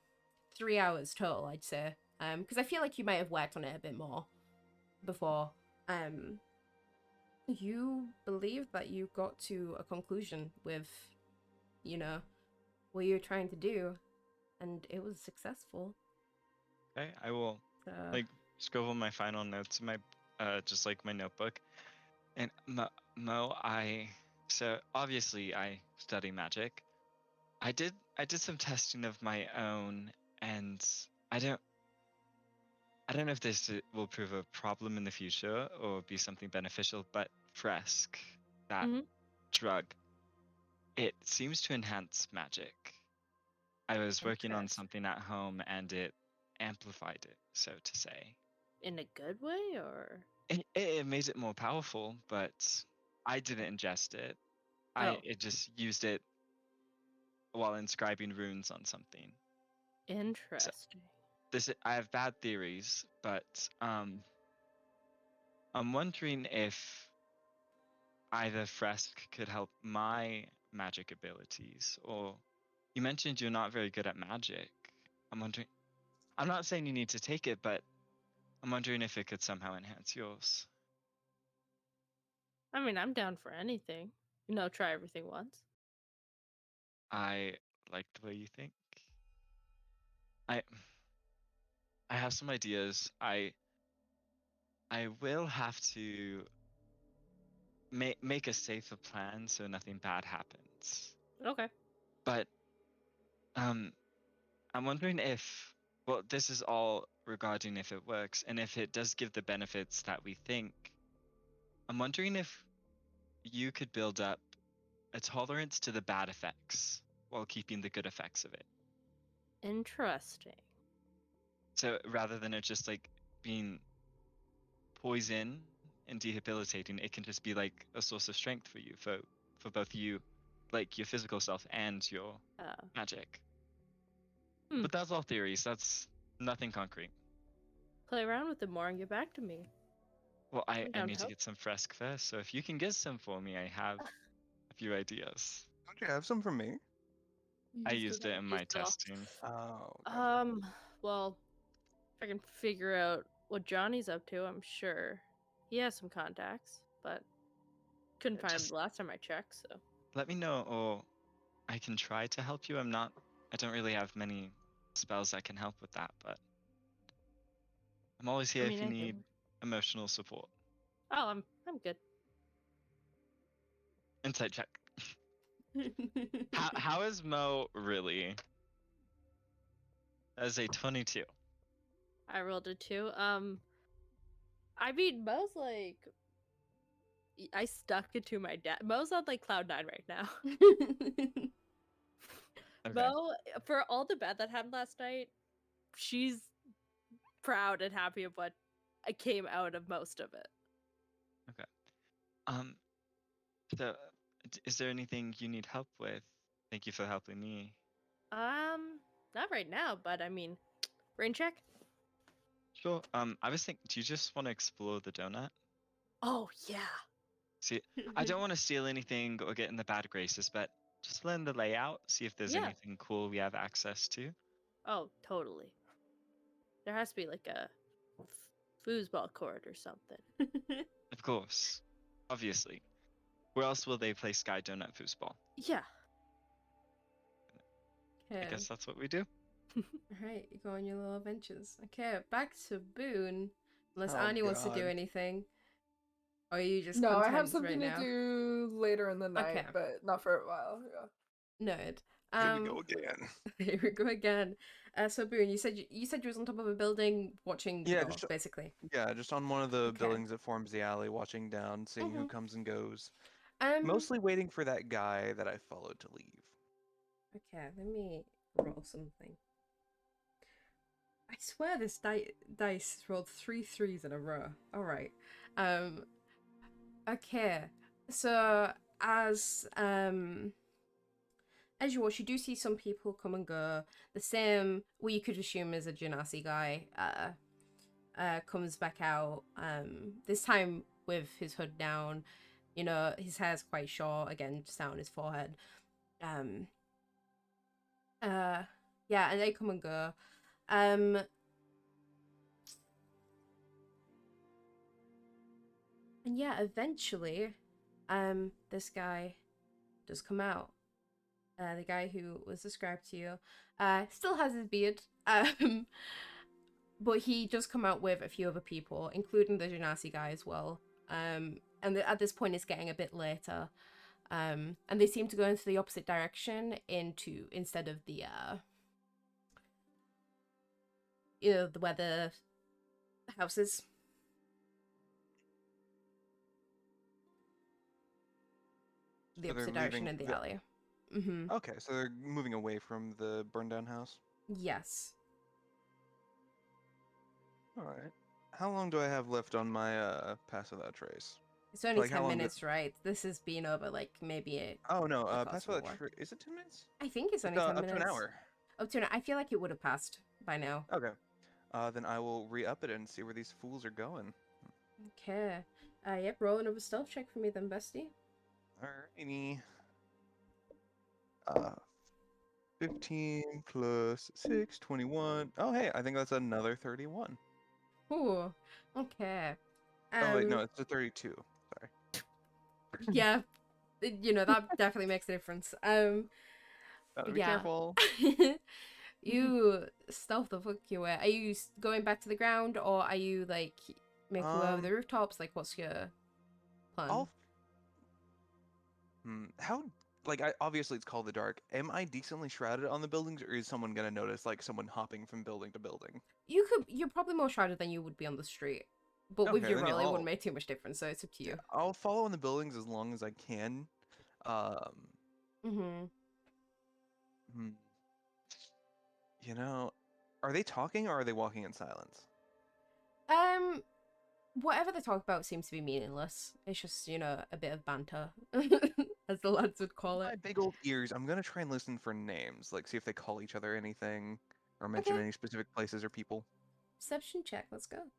D: 3 hours total, I'd say. Because I feel like you might have worked on it a bit more before. You believe that you got to a conclusion with, you know, what you're trying to do, and it was successful.
E: Okay, I will
D: So,
E: like scribble my final notes in my just like my notebook. And Mo, so obviously I study magic. I did some testing of my own, and I don't know if this will prove a problem in the future or be something beneficial, but Fresk, that
B: Mhm.
E: drug, it seems to enhance magic. I was working on
B: Interesting.
E: something at home and it amplified it, so to say.
B: In a good way, or?
E: It made it more powerful, but I didn't ingest it.
B: Oh,
E: It just used it while inscribing runes on something. So
B: interesting.
E: I have bad theories, but I'm wondering if either Fresk could help my magic abilities, or you mentioned you're not very good at magic. I'm wondering. I'm not saying you need to take it, but I'm wondering if it could somehow enhance yours.
B: I mean, I'm down for anything. Try everything once.
E: I like the way you think. I I have some ideas. I will have to make a safer plan so nothing bad happens.
B: Okay.
E: But um I'm wondering if, well, this is all regarding if it works and if it does give the benefits that we think. I'm wondering if you could build up a tolerance to the bad effects while keeping the good effects of it.
B: Interesting.
E: So rather than it just like being poison and debilitating, it can just be like a source of strength for you, for both you, like your physical self and your
B: Uh,
E: magic.
B: Hmm.
E: But that's all theories. That's nothing concrete.
B: Play around with it more and get back to me.
E: Well,
B: I'm
E: I
B: down to
E: need to
B: help.
E: get some Fresk first, so if you can get some for me, I have a few ideas.
C: Don't you have some for me?
A: You
E: I
A: just did
E: used it
A: that.
E: in
B: Use
E: my
B: it all.
E: testing.
C: Oh, gotcha.
B: Well, if I can figure out what Johnny's up to, I'm sure he has some contacts, but couldn't find him
E: Just
B: the last time I checked. So
E: let me know, or I can try to help you. I don't really have many spells that can help with that, but I'm always
B: I
E: here if
B: mean,
E: you
B: I
E: need
B: can.
E: emotional support.
B: Oh, I'm good.
E: Insight check. How is Mo really? As a 22.
B: I rolled a 2. I mean, Mo's like, I stuck it to my dad. Mo's on like cloud 9 right now.
E: Okay.
B: Mo, for all the bad that happened last night, she's proud and happy of what came out of most of it.
E: Okay. Um. So, is there anything you need help with? Thank you for helping me.
B: Not right now, but I mean, brain check.
E: Sure. I was thinking, do you just want to explore the donut?
B: Oh yeah.
E: See, I don't want to steal anything or get in the bad graces, but just learn the layout, see if there's
B: Yeah.
E: anything cool we have access to.
B: Oh, totally. There has to be like a foosball court or something.
E: Of course. Obviously. Where else will they play Sky Donut Foosball?
B: Yeah.
E: I guess that's what we do.
D: Alright, you go on your little adventures. Okay, back to Boone. Unless
C: Oh,
D: Annie wants to do
C: God.
D: anything. Or are you just
A: No, I
D: content
A: have something
D: right
A: to
D: now?
A: do later in the night,
D: Okay.
A: but not for a while. Yeah.
D: Nerd.
C: Here we go again.
D: Here we go again. So Boone, you said you was on top of a building watching the
C: Yeah,
D: door, basically.
C: just on one of the
D: Okay.
C: buildings that forms the alley, watching down, seeing who
D: Mhm.
C: comes and goes.
D: Um.
C: Mostly waiting for that guy that I followed to leave.
D: Okay, let me roll something. I swear this dice rolled 3 3s in a row. All right. Okay. So as you watch, you do see some people come and go. The same, what you could assume is a Genasi guy, comes back out. This time with his hood down. You know, his hair's quite short, again, just down his forehead. Yeah, and they come and go. Um, and yeah, eventually, this guy does come out. The guy who was described to you, still has his beard. But he does come out with a few other people, including the Genasi guy as well. At this point, it's getting a bit later. And they seem to go into the opposite direction instead of the where the house is. The
C: So they're
D: opposite direction
C: leaving
D: in the
C: the.
D: alley. Mm-hmm.
C: Okay, so they're moving away from the burned down house.
D: Yes.
C: All right. How long do I have left on my pass without trace?
D: It's only
C: Like how
D: 10
C: long?
D: minutes, right? This has been over like maybe
C: Oh no,
D: the course
C: pass
D: of a
C: without
D: war.
C: trace. Is it 10 minutes?
D: I think it's
C: It's
D: only 10
C: up to an
D: minutes.
C: hour.
D: Up to I feel like it would have passed by now.
C: Okay. Then I will re-up it and see where these fools are going.
D: Okay. Yep, roll another stealth check for me then, bestie.
C: Alrighty. 15 plus 6, 21. Oh, hey, I think that's another 31.
D: Ooh. Okay.
C: Oh, wait, no, it's a 32. Sorry.
D: Yeah, that definitely makes a difference.
C: Gotta be
D: Yeah.
C: careful.
D: You stealth the fuck your way. Are you going back to the ground, or are you like making way over the rooftops? Like, what's your plan?
C: I'll. How. Like, obviously it's called the dark. Am I decently shrouded on the buildings, or is someone gonna notice, like, someone hopping from building to building?
D: You're probably more shrouded than you would be on the street, but with
C: Okay,
D: your
C: then yeah,
D: roll, it wouldn't make too much difference. So it's up to you.
C: I'll follow in the buildings as long as I can. Um,
D: Mm-hmm.
C: hmm, you know, are they talking or are they walking in silence?
D: Whatever they talk about seems to be meaningless. It's just, a bit of banter, as the lads would call
C: My
D: it.
C: big old ears. I'm gonna try and listen for names, like see if they call each other anything or mention
D: Okay.
C: any specific places or people.
D: Perception check. Let's go.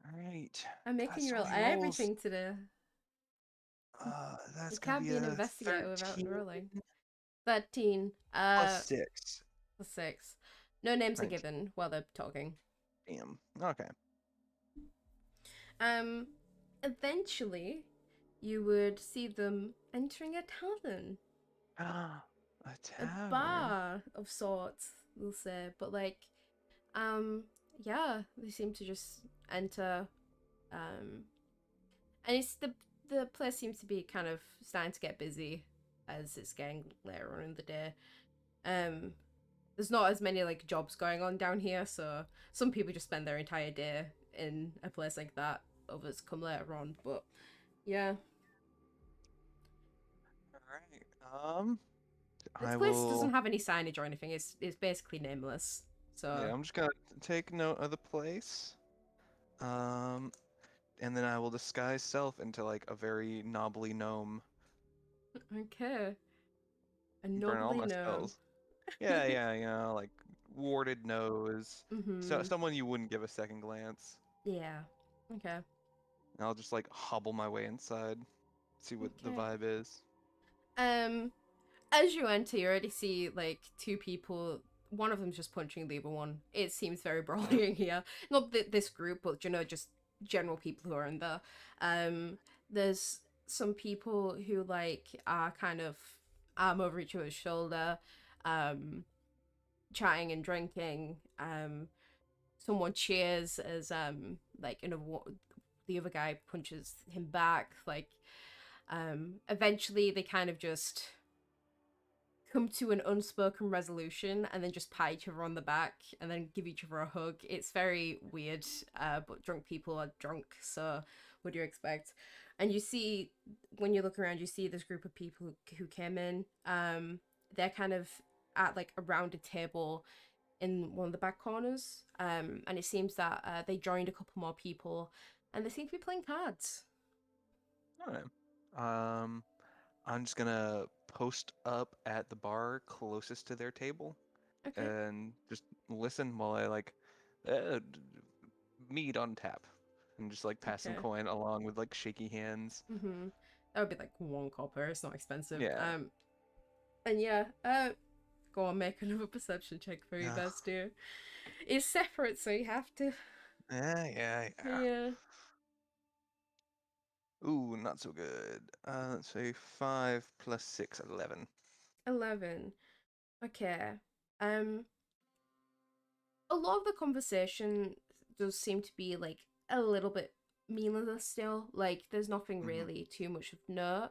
C: All right.
D: I'm
C: God,
D: making you
C: so
D: roll
C: many rolls.
D: everything today.
C: That's
D: You
C: gonna
D: can't
C: be
D: be an
C: a
D: investigator without
C: 13
D: rolling. 13.
C: plus 6.
D: Plus 6. No names are
C: 19.
D: given while they're talking.
C: Damn. Okay.
D: Eventually, you would see them entering a tavern.
C: A
D: A
C: tavern.
D: bar of sorts, we'll say. But, yeah, they seem to just enter. And it's the place seems to be kind of starting to get busy as it's getting later on in the day. There's not as many like jobs going on down here, so some people just spend their entire day in a place like that. Others come later on, but yeah,
C: All right.
D: this
C: I
D: place doesn't
C: will.
D: have any signage or anything. It's basically nameless. So
C: Yeah, I'm just gonna take note of the place. Um, and then I will disguise self into like a very knobbly gnome
D: okay, a
C: and burn all
D: knobbly
C: my
D: gnome.
C: spells. Yeah, yeah, like warded nose. So
D: Mhm.
C: someone you wouldn't give a second glance.
D: Yeah. Okay.
C: And I'll just like hobble my way inside, see what the
D: Okay.
C: vibe is.
D: Um, as you enter, you already see like two people. One of them's just punching the other one. It seems very brawly in here. Not this group, but just general people who are in there. There's some people who like are kind of arm over each other's shoulder, um, chatting and drinking. Someone cheers as like the other guy punches him back. Like, eventually they kind of just come to an unspoken resolution and then just pat each other on the back and then give each other a hug. It's very weird, but drunk people are drunk, so what do you expect? And you see, when you look around, you see this group of people who came in. They're kind of at like around a table in one of the back corners, and it seems that they joined a couple more people, and they seem to be playing cards.
C: Alright. I'm just gonna post up at the bar closest to their table
D: Okay.
C: and just listen while I like mead on tap and just like pass some
D: Okay.
C: coin along with like shaky hands.
D: That would be like 1 copper. It's not expensive.
C: Yeah.
D: And yeah, Go on, make another perception check for your
C: Yeah.
D: best, dear. It's separate, so you have to.
C: Yeah.
D: Yeah.
C: Ooh, not so good. Let's say 5 plus 6, 11.
D: 11. Okay. Um, a lot of the conversation does seem to be like a little bit meaningless still. Like, there's nothing
C: Mhm.
D: really too much of note.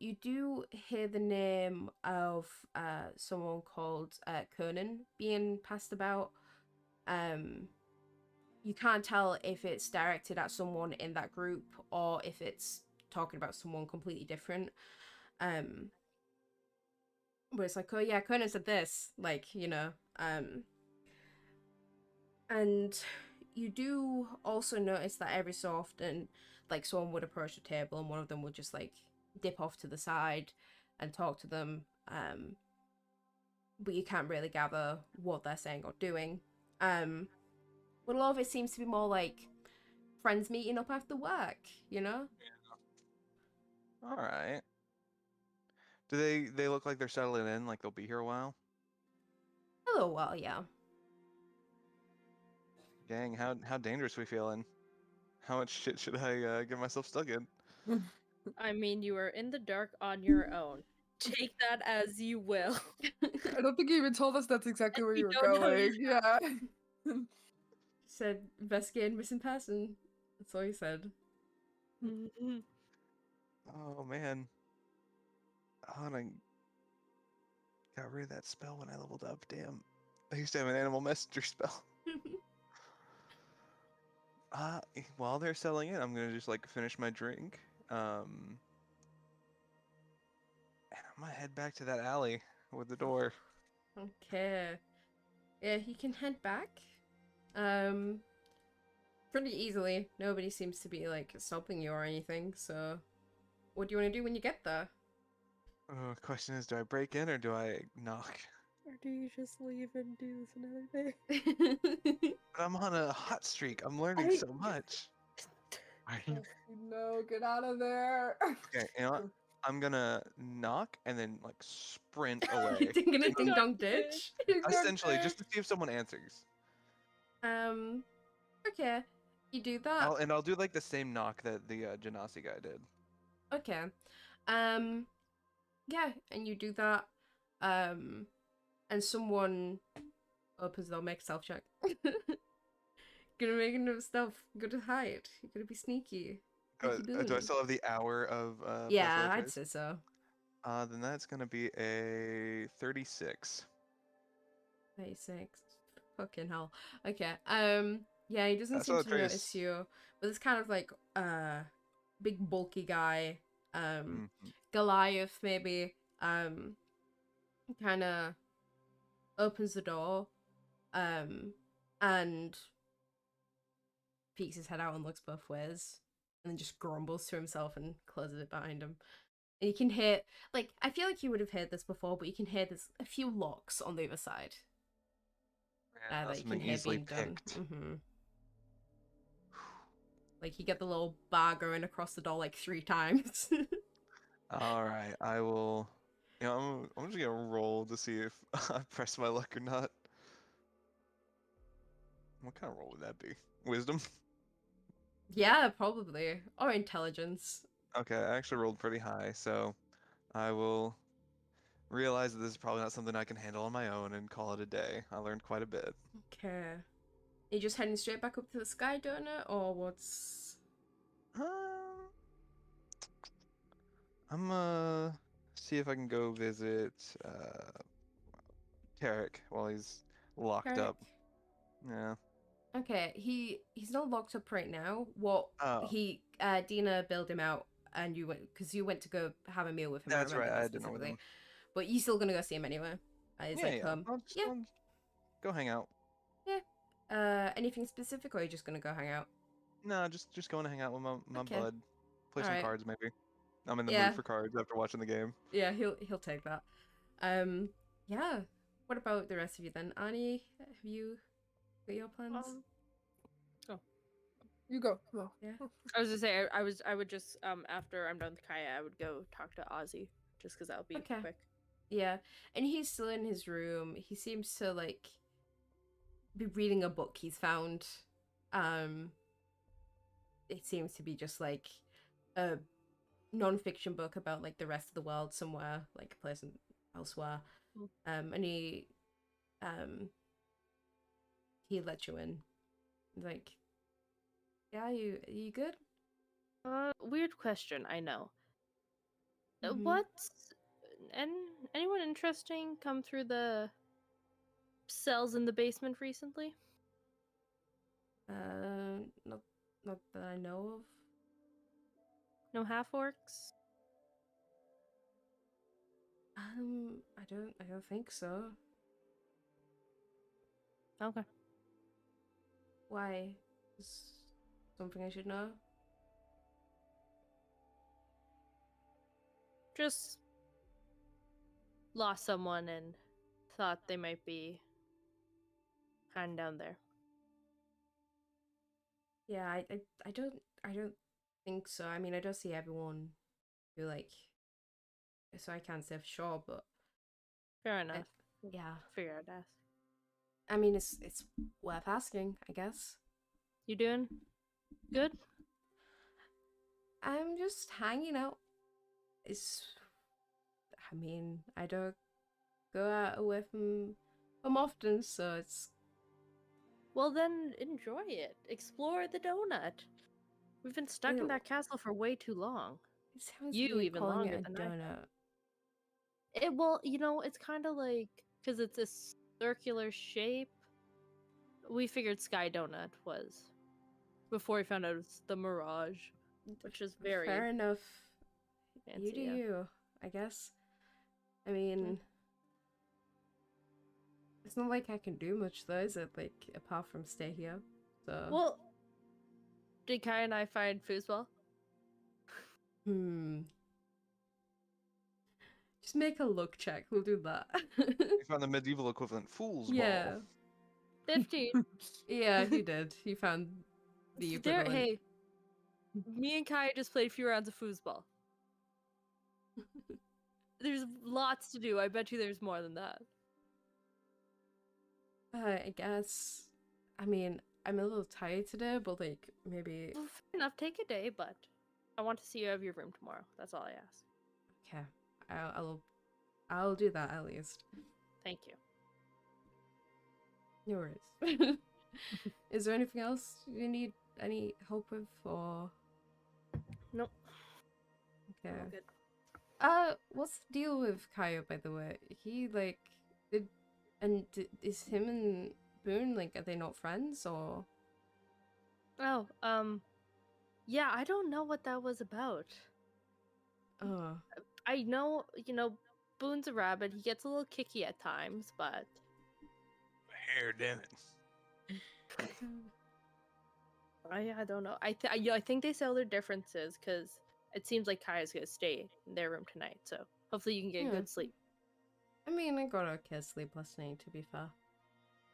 D: You do hear the name of someone called Conan being passed about. You can't tell if it's directed at someone in that group or if it's talking about someone completely different. Where it's like, oh yeah, Conan said this, like, you know. And you do also notice that every so often, like, someone would approach the table and one of them would just like dip off to the side and talk to them. But you can't really gather what they're saying or doing. But a lot of it seems to be more like friends meeting up after work, you know?
C: All right. Do they look like they're settling in, like they'll be here a while?
D: A little while, yeah.
C: Gang, how dangerous we feeling? How much shit should I get myself stuck in?
B: I mean, you are in the dark on your own. Take that as you will.
A: I don't think you even told us that's exactly where
B: We
A: you were
B: don't know
A: going. Yeah.
D: Said investigate missing person. That's all he said.
C: Oh man. Oh, and I got rid of that spell when I leveled up. Damn. I used to have an animal messenger spell. While they're selling it, I'm gonna just like finish my drink. And I'm gonna head back to that alley with the door.
D: Okay. Yeah, he can head back. Pretty easily. Nobody seems to be like stopping you or anything, so what do you want to do when you get there?
C: Question is, do I break in or do I knock?
B: Or do you just leave and do this another day?
C: But I'm on a hot streak. I'm learning so much.
A: No, get out of there.
C: Okay, you know what? I'm gonna knock and then like sprint away.
D: Ding a ding
B: Dong
D: dong ditch.
C: Essentially, just to see if someone answers.
D: Okay. You do that.
C: I'll do like the same knock that the Genasi guy did.
D: Okay. Yeah, and you do that. And someone opens the door, make a stealth check. Gonna make enough stealth. Gonna hide. You're gonna be sneaky.
C: Do I
D: Sneaky-boo.
C: still have the hour of
D: Yeah, I'd
C: plus
D: say so.
C: Then that's gonna be a 36.
D: 36. Fucking hell. Okay. Yeah, he doesn't
C: That's
D: seem
C: what
D: to notice you. But it's kind of like big bulky guy.
C: Mhm.
D: Goliath maybe. Kinda opens the door. And peeks his head out and looks both ways. And then just grumbles to himself and closes it behind him. And you can hear, like, I feel like you would have heard this before, but you can hear there's a few locks on the other side.
C: Yeah,
D: That you can
C: something
D: hear
C: easily
D: being done.
C: picked.
D: Like, you get the little bar going across the door like 3 times.
C: All right, I will. You know, I'm just gonna roll to see if I press my luck or not. What kind of roll would that be? Wisdom?
D: Yeah, probably. Or intelligence.
C: Okay, I actually rolled pretty high, so I will realize that this is probably not something I can handle on my own and call it a day. I learned quite a bit.
D: Okay. Are you just heading straight back up to the Sky Donut, or what's...
C: I'm see if I can go visit Tarek while he's locked
D: Eric?
C: up. Yeah.
D: Okay, he's not locked up right now. What
C: Oh,
D: Dina bailed him out, and you went because you went to go have a meal with him.
C: that's
D: I remember
C: right. I
D: that
C: had dinner with
D: specifically.
C: him.
D: But you still gonna go see him anyway. He's
C: Yeah,
D: like
C: yeah.
D: home.
C: I'll go hang out.
D: Yeah. Anything specific, or are you just gonna go hang out?
C: No, just going to hang out with my
D: Okay.
C: bud. Play some
D: Alright.
C: cards maybe. I'm in the
D: Yeah.
C: mood for cards after watching the game.
D: Yeah, he'll take that. Yeah. What about the rest of you then? Annie, have you got your plans?
A: You go. Go.
D: Yeah.
B: I was gonna say I would just after I'm done with Kaya, I would go talk to Ozzy just because that would be
D: Okay.
B: quick.
D: Yeah, and he's still in his room. He seems to like be reading a book he's found. Um, it seems to be just like a non-fiction book about like the rest of the world somewhere, like a place elsewhere.
B: Mm.
D: And um he let you in. He's like, yeah, you good?
B: Weird question, I know.
D: Mhm.
B: What's and anyone interesting come through the cells in the basement recently?
D: Not that I know of.
B: No half orcs?
D: I don't think so.
B: Okay.
D: Why? Is something I should know?
B: Just lost someone and thought they might be hiding down there.
D: Yeah, I don't think so. I mean, I don't see everyone who like, so I can't say for sure, but
B: Fair
D: I,
B: enough.
D: yeah.
B: Figure I'd ask.
D: I mean, it's worth asking, I guess.
B: You doing good?
D: I'm just hanging out. I mean, I don't go out away from often, so it's.
B: Well then enjoy it. Explore the donut. We've been stuck in
D: Ew,
B: that castle for way too long.
D: it sounds
B: You
D: weird
B: even
D: calling
B: longer
D: it
B: than
D: a
B: I have.
D: donut.
B: Well, it's kind of like because it's a circular shape. We figured Sky Donut was before we found out it's the Mirage, which is very
D: Fair enough. You
B: fancy.
D: do
B: Yeah.
D: you, I guess. I
B: Yeah.
D: mean, it's not like I can do much though, is it? Like apart from stay here. So.
B: Well, did Kai and I find foosball?
D: Hmm. Just make a look check. We'll do that.
C: We found the medieval equivalent, fool's
D: Yeah.
C: ball.
B: 15.
D: Yeah, he did. He found the
B: There,
D: equivalent.
B: hey, me and Kai just played a few rounds of foosball. There's lots to do. I bet you there's more than that.
D: I guess. I mean, I'm a little tired today, but like maybe.
B: Well, fair enough. Take a day, but I want to see you out of your room tomorrow. That's all I ask.
D: Okay, I'll do that at least.
B: Thank you.
D: No worries. Is there anything else you need any help with, or?
B: Nope.
D: Okay.
B: I'm good.
D: What's the deal with Kaio, by the way? He like is him and Boone like, are they not friends or?
B: Oh, yeah, I don't know what that was about.
D: Oh.
B: I know, Boone's a rabbit. He gets a little kicky at times, but
C: Hair, damn it.
B: I don't know. I think they settle their differences because it seems like Kaya's gonna stay in their room tonight. So hopefully you can get
D: Yeah.
B: good sleep.
D: I mean, I got okay sleep last night, to be fair.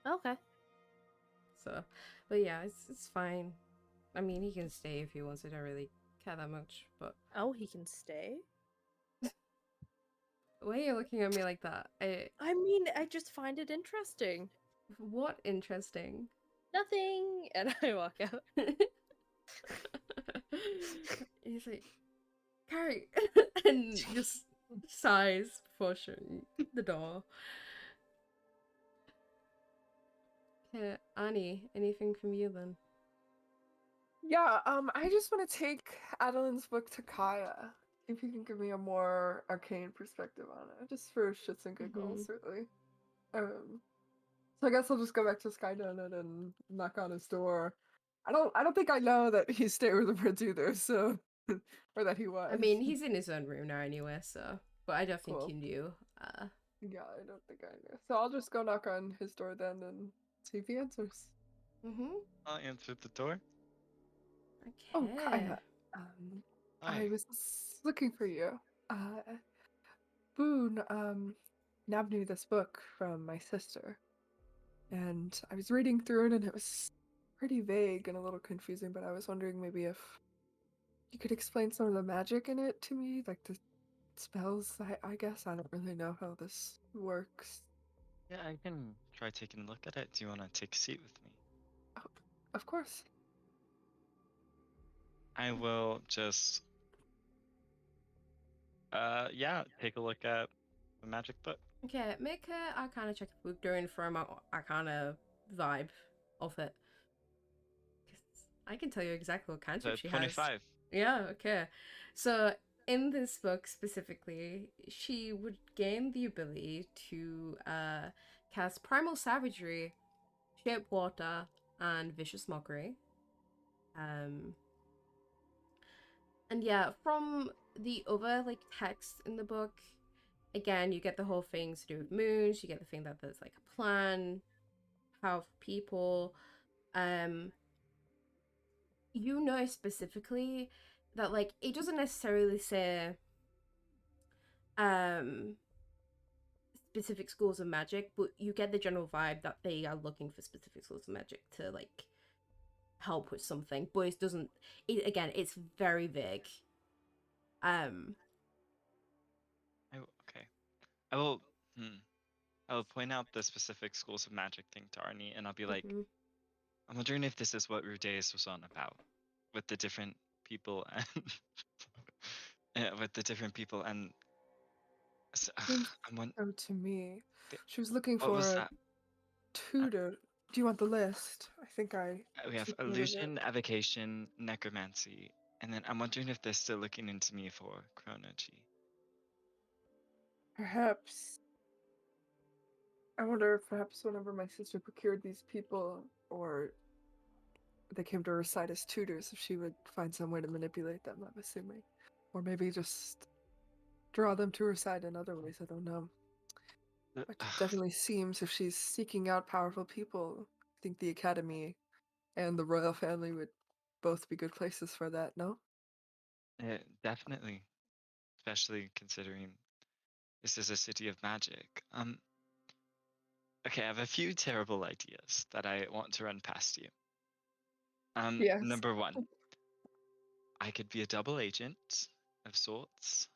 B: Okay.
D: So, but yeah, it's fine. I mean, he can stay if he wants. I don't really care that much. But
B: Oh, he can stay.
D: why are you looking at me like that?
B: I mean, I just find it interesting.
D: What interesting?
B: Nothing, and I walk out.
D: He's like, Carrie, and just sighs before shutting the door. Okay, Annie, anything from you then?
A: Yeah, I just want to take Adeline's book to Kaya. If you can give me a more arcane perspective on it, just for shits and giggles, really. So I guess I'll just go back to Sky Donut and knock on his door. I don't think I know that he's staying with the prince either, so or that he was.
D: I mean, he's in his own room now anyway, so. But I don't think
A: Cool.
D: he knew.
A: Yeah, I don't think I knew. So I'll just go knock on his door then and see if he answers.
E: I'll answer the door.
D: Okay.
A: Oh, Kaya. I
E: Hi.
A: was looking for you. Boone, nabbed me this book from my sister. And I was reading through it and it was pretty vague and a little confusing, but I was wondering maybe if you could explain some of the magic in it to me, like the spells. I guess I don't really know how this works.
E: Yeah, I can try taking a look at it. Do you want to take a seat with me?
A: Oh, of course.
E: I will just, yeah, take a look at the magic book.
D: Okay, make a Arcana check if we're doing from our Arcana vibe of it. 'Cause I can tell you exactly what cantrip she has.
E: 25.
D: Yeah, okay. So in this book specifically, she would gain the ability to cast Primal Savagery, Shape Water, and Vicious Mockery. And yeah, from the other like text in the book, again, you get the whole thing to do with moons. You get the thing that there's like a plan, powerful people. You know specifically that like it doesn't necessarily say um specific schools of magic, but you get the general vibe that they are looking for specific schools of magic to like help with something. But it doesn't. It again, it's very vague.
E: Okay. I will. I will point out the specific schools of magic thing to Arnie, and I'll be like,
D: Mhm.
E: I'm wondering if this is what Rudeus was on about, with the different people and with the different people and
A: Seems
E: I'm one.
A: so to me. She was looking
E: What was
A: for a
E: that?
A: tutor. Do you want the list? I think I
E: We have
A: took note of it.
E: illusion, evocation, necromancy, and then I'm wondering if they're still looking into me for chronology.
A: Perhaps. I wonder if perhaps whenever my sister procured these people, or they came to her side as tutors, if she would find some way to manipulate them, I'm assuming. Or maybe just draw them to her side in other ways, I don't know. It definitely seems if she's seeking out powerful people, I think the Academy and the royal family would both be good places for that, no?
E: Definitely, especially considering this is a city of magic. Okay, I have a few terrible ideas that I want to run past you.
A: Yes.
E: Number one, I could be a double agent of sorts.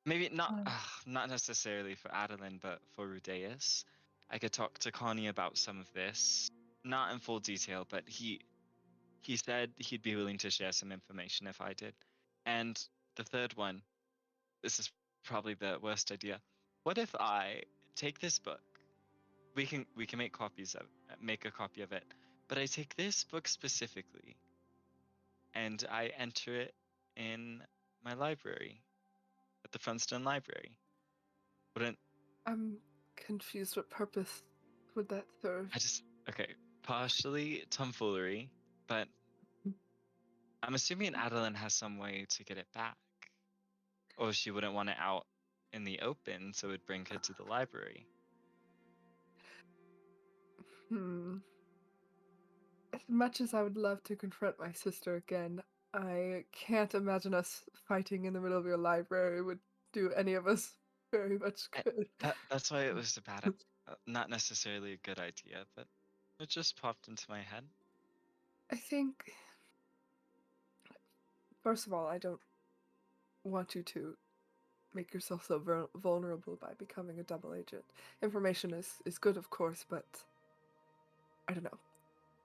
E: Maybe not,
A: Um,
E: not necessarily for Adeline, but for Rudeus. I could talk to Connie about some of this, not in full detail, but he said he'd be willing to share some information if I did. And the third one, this is probably the worst idea. What if I take this book? We can make copies of make a copy of it, but I take this book specifically and I enter it in my library at the Funston Library. Wouldn't
A: I'm confused. What purpose would that serve?
E: okay, partially tomfoolery, but I'm assuming Adeline has some way to get it back. Or she wouldn't want it out in the open, so it'd bring her to the library.
A: As much as I would love to confront my sister again, I can't imagine us fighting in the middle of your library would do any of us very much good.
E: That's why it was not necessarily a good idea, but it just popped into my head.
A: I think, first of all, I don't want you to make yourself so vulnerable by becoming a double agent. Information is good, of course, but I don't know.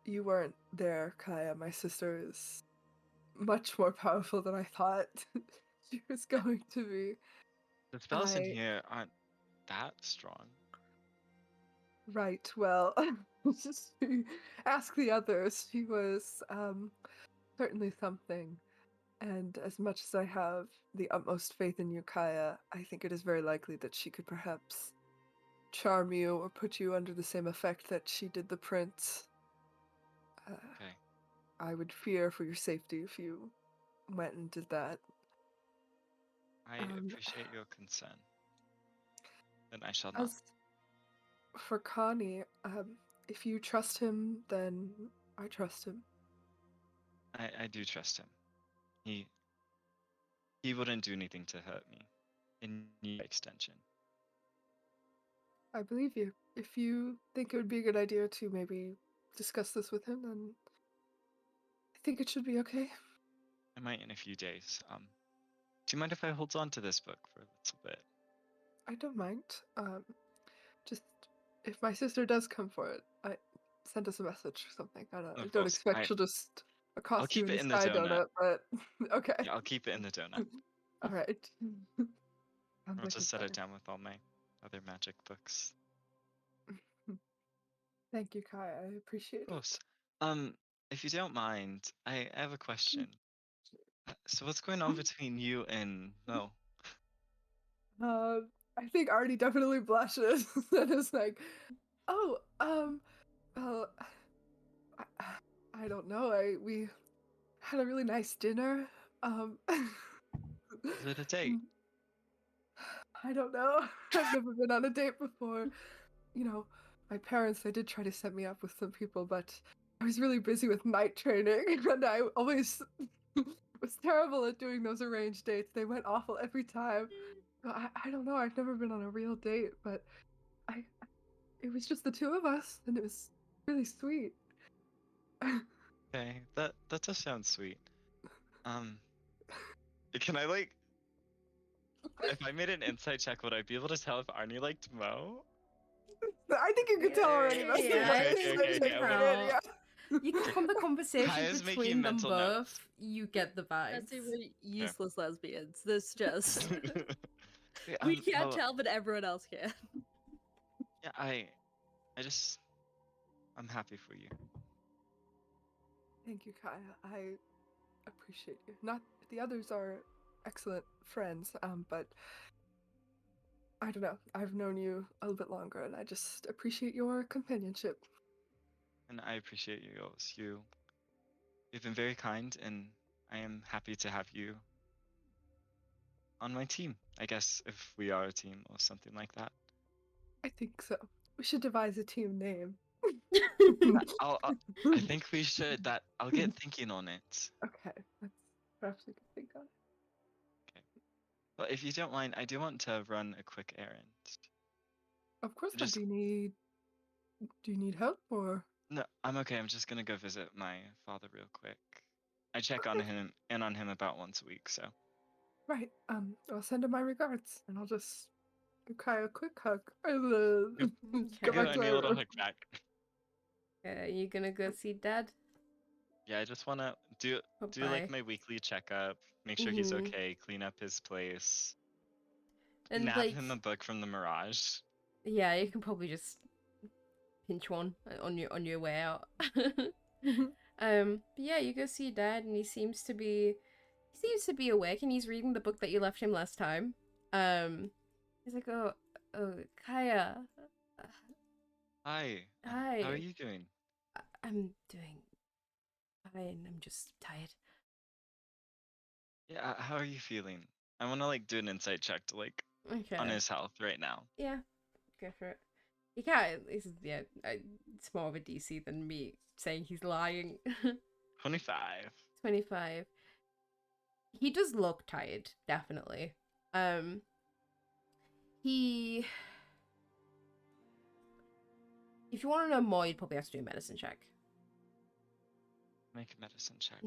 A: You weren't there, Kaya. My sister is much more powerful than I thought she was going to be.
E: The spells in here aren't that strong.
A: Right, well, ask the others. She was certainly something. And as much as I have the utmost faith in you, Kaya, I think it is very likely that she could perhaps charm you or put you under the same effect that she did the prince.
E: Okay.
A: I would fear for your safety if you went and did that.
E: I appreciate your concern. And I shall not.
A: As for Connie, if you trust him, then I trust him.
E: I do trust him. He wouldn't do anything to hurt me. In your extension.
A: I believe you. If you think it would be a good idea to maybe discuss this with him, then I think it should be okay.
E: I might in a few days. Do you mind if I hold on to this book for a little bit?
A: I don't mind. Just if my sister does come for it, I send us a message or something. I
E: Of
A: don't
E: course.
A: expect she'll just
E: I'll
A: accost you
E: keep
A: in
E: it
A: the
E: in the
A: sky
E: donut.
A: donut, but okay.
E: Yeah, I'll keep it in the donut.
A: All right. Sounds
E: I'll
A: like a
E: just set it
A: plan.
E: down with all my other magic books.
A: Thank you, Kai. I appreciate
E: Of course. If you don't mind, I have a question. So what's going on
A: it.
E: between you and Mo?
A: I think Artie definitely blushes and is like, "Oh, well, I, I don't know. We had a really nice dinner. Um,
E: Is it a date?
A: I don't know. I've never been on a date before. You know, my parents, they did try to set me up with some people, but I was really busy with night training, and I always was terrible at doing those arranged dates. They went awful every time. I don't know. I've never been on a real date, but I it was just the two of us, and it was really sweet.
E: Okay, that does sound sweet. Um, can I like, if I made an insight check, would I be able to tell if Arnie liked Mo?
A: I think you could tell already. That's the
D: Yeah,
A: way
E: okay, okay,
A: that
E: okay,
A: you
E: okay.
A: put it, yeah.
D: You can from the conversation
E: Kaya's making
D: between them
E: mental
D: both,
E: notes.
D: you get the vibes.
B: That's we're useless lesbians. This just
E: Yeah,
B: we can't
E: well,
B: tell, but everyone else can.
E: yeah, I'm happy for you.
A: Thank you, Kaya. I appreciate you. Not the others are excellent friends, but I don't know. I've known you a little bit longer, and I just appreciate your companionship.
E: And I appreciate you guys. You've been very kind, and I am happy to have you on my team. I guess if we are a team or something like that.
A: I think so. We should devise a team name.
E: I think we should. I'll get thinking on it.
A: Okay, that's perhaps we could think on it.
E: But if you don't mind, I do want to run a quick errand.
A: Of course not.
E: Just
A: Do you need help or?
E: no, I'm okay. I'm just gonna go visit my father real quick. I check on
A: Okay.
E: him about once a week, so.
A: Right. I'll send him my regards, and I'll just give Kaya a quick hug.
E: Yep.
A: Go
E: Give
A: back to my
E: Arnie a little
A: room.
E: hug back.
D: You gonna go see Dad?
E: Yeah, I just wanna do
D: Bye.
E: like my weekly checkup, make sure he's
D: Mhm.
E: okay, clean up his place,
D: And
E: nab
D: like,
E: him a book from the Mirage.
D: yeah, you can probably just pinch one on your way out. But yeah, you go see Dad, and he seems to be awake, and he's reading the book that you left him last time. He's like, oh, Kaya,
E: Hi.
D: hi.
E: How are you doing?
D: I'm doing fine. I'm just tired.
E: Yeah, how are you feeling? I wanna like do an insight check to like
D: Okay.
E: on his health right now.
D: Yeah, go for it. You can't. It's more of a DC than me saying he's lying.
E: 25.
D: 25. He does look tired, definitely. He. If you want to know more, you'd probably have to do a medicine check.
E: Make a medicine check.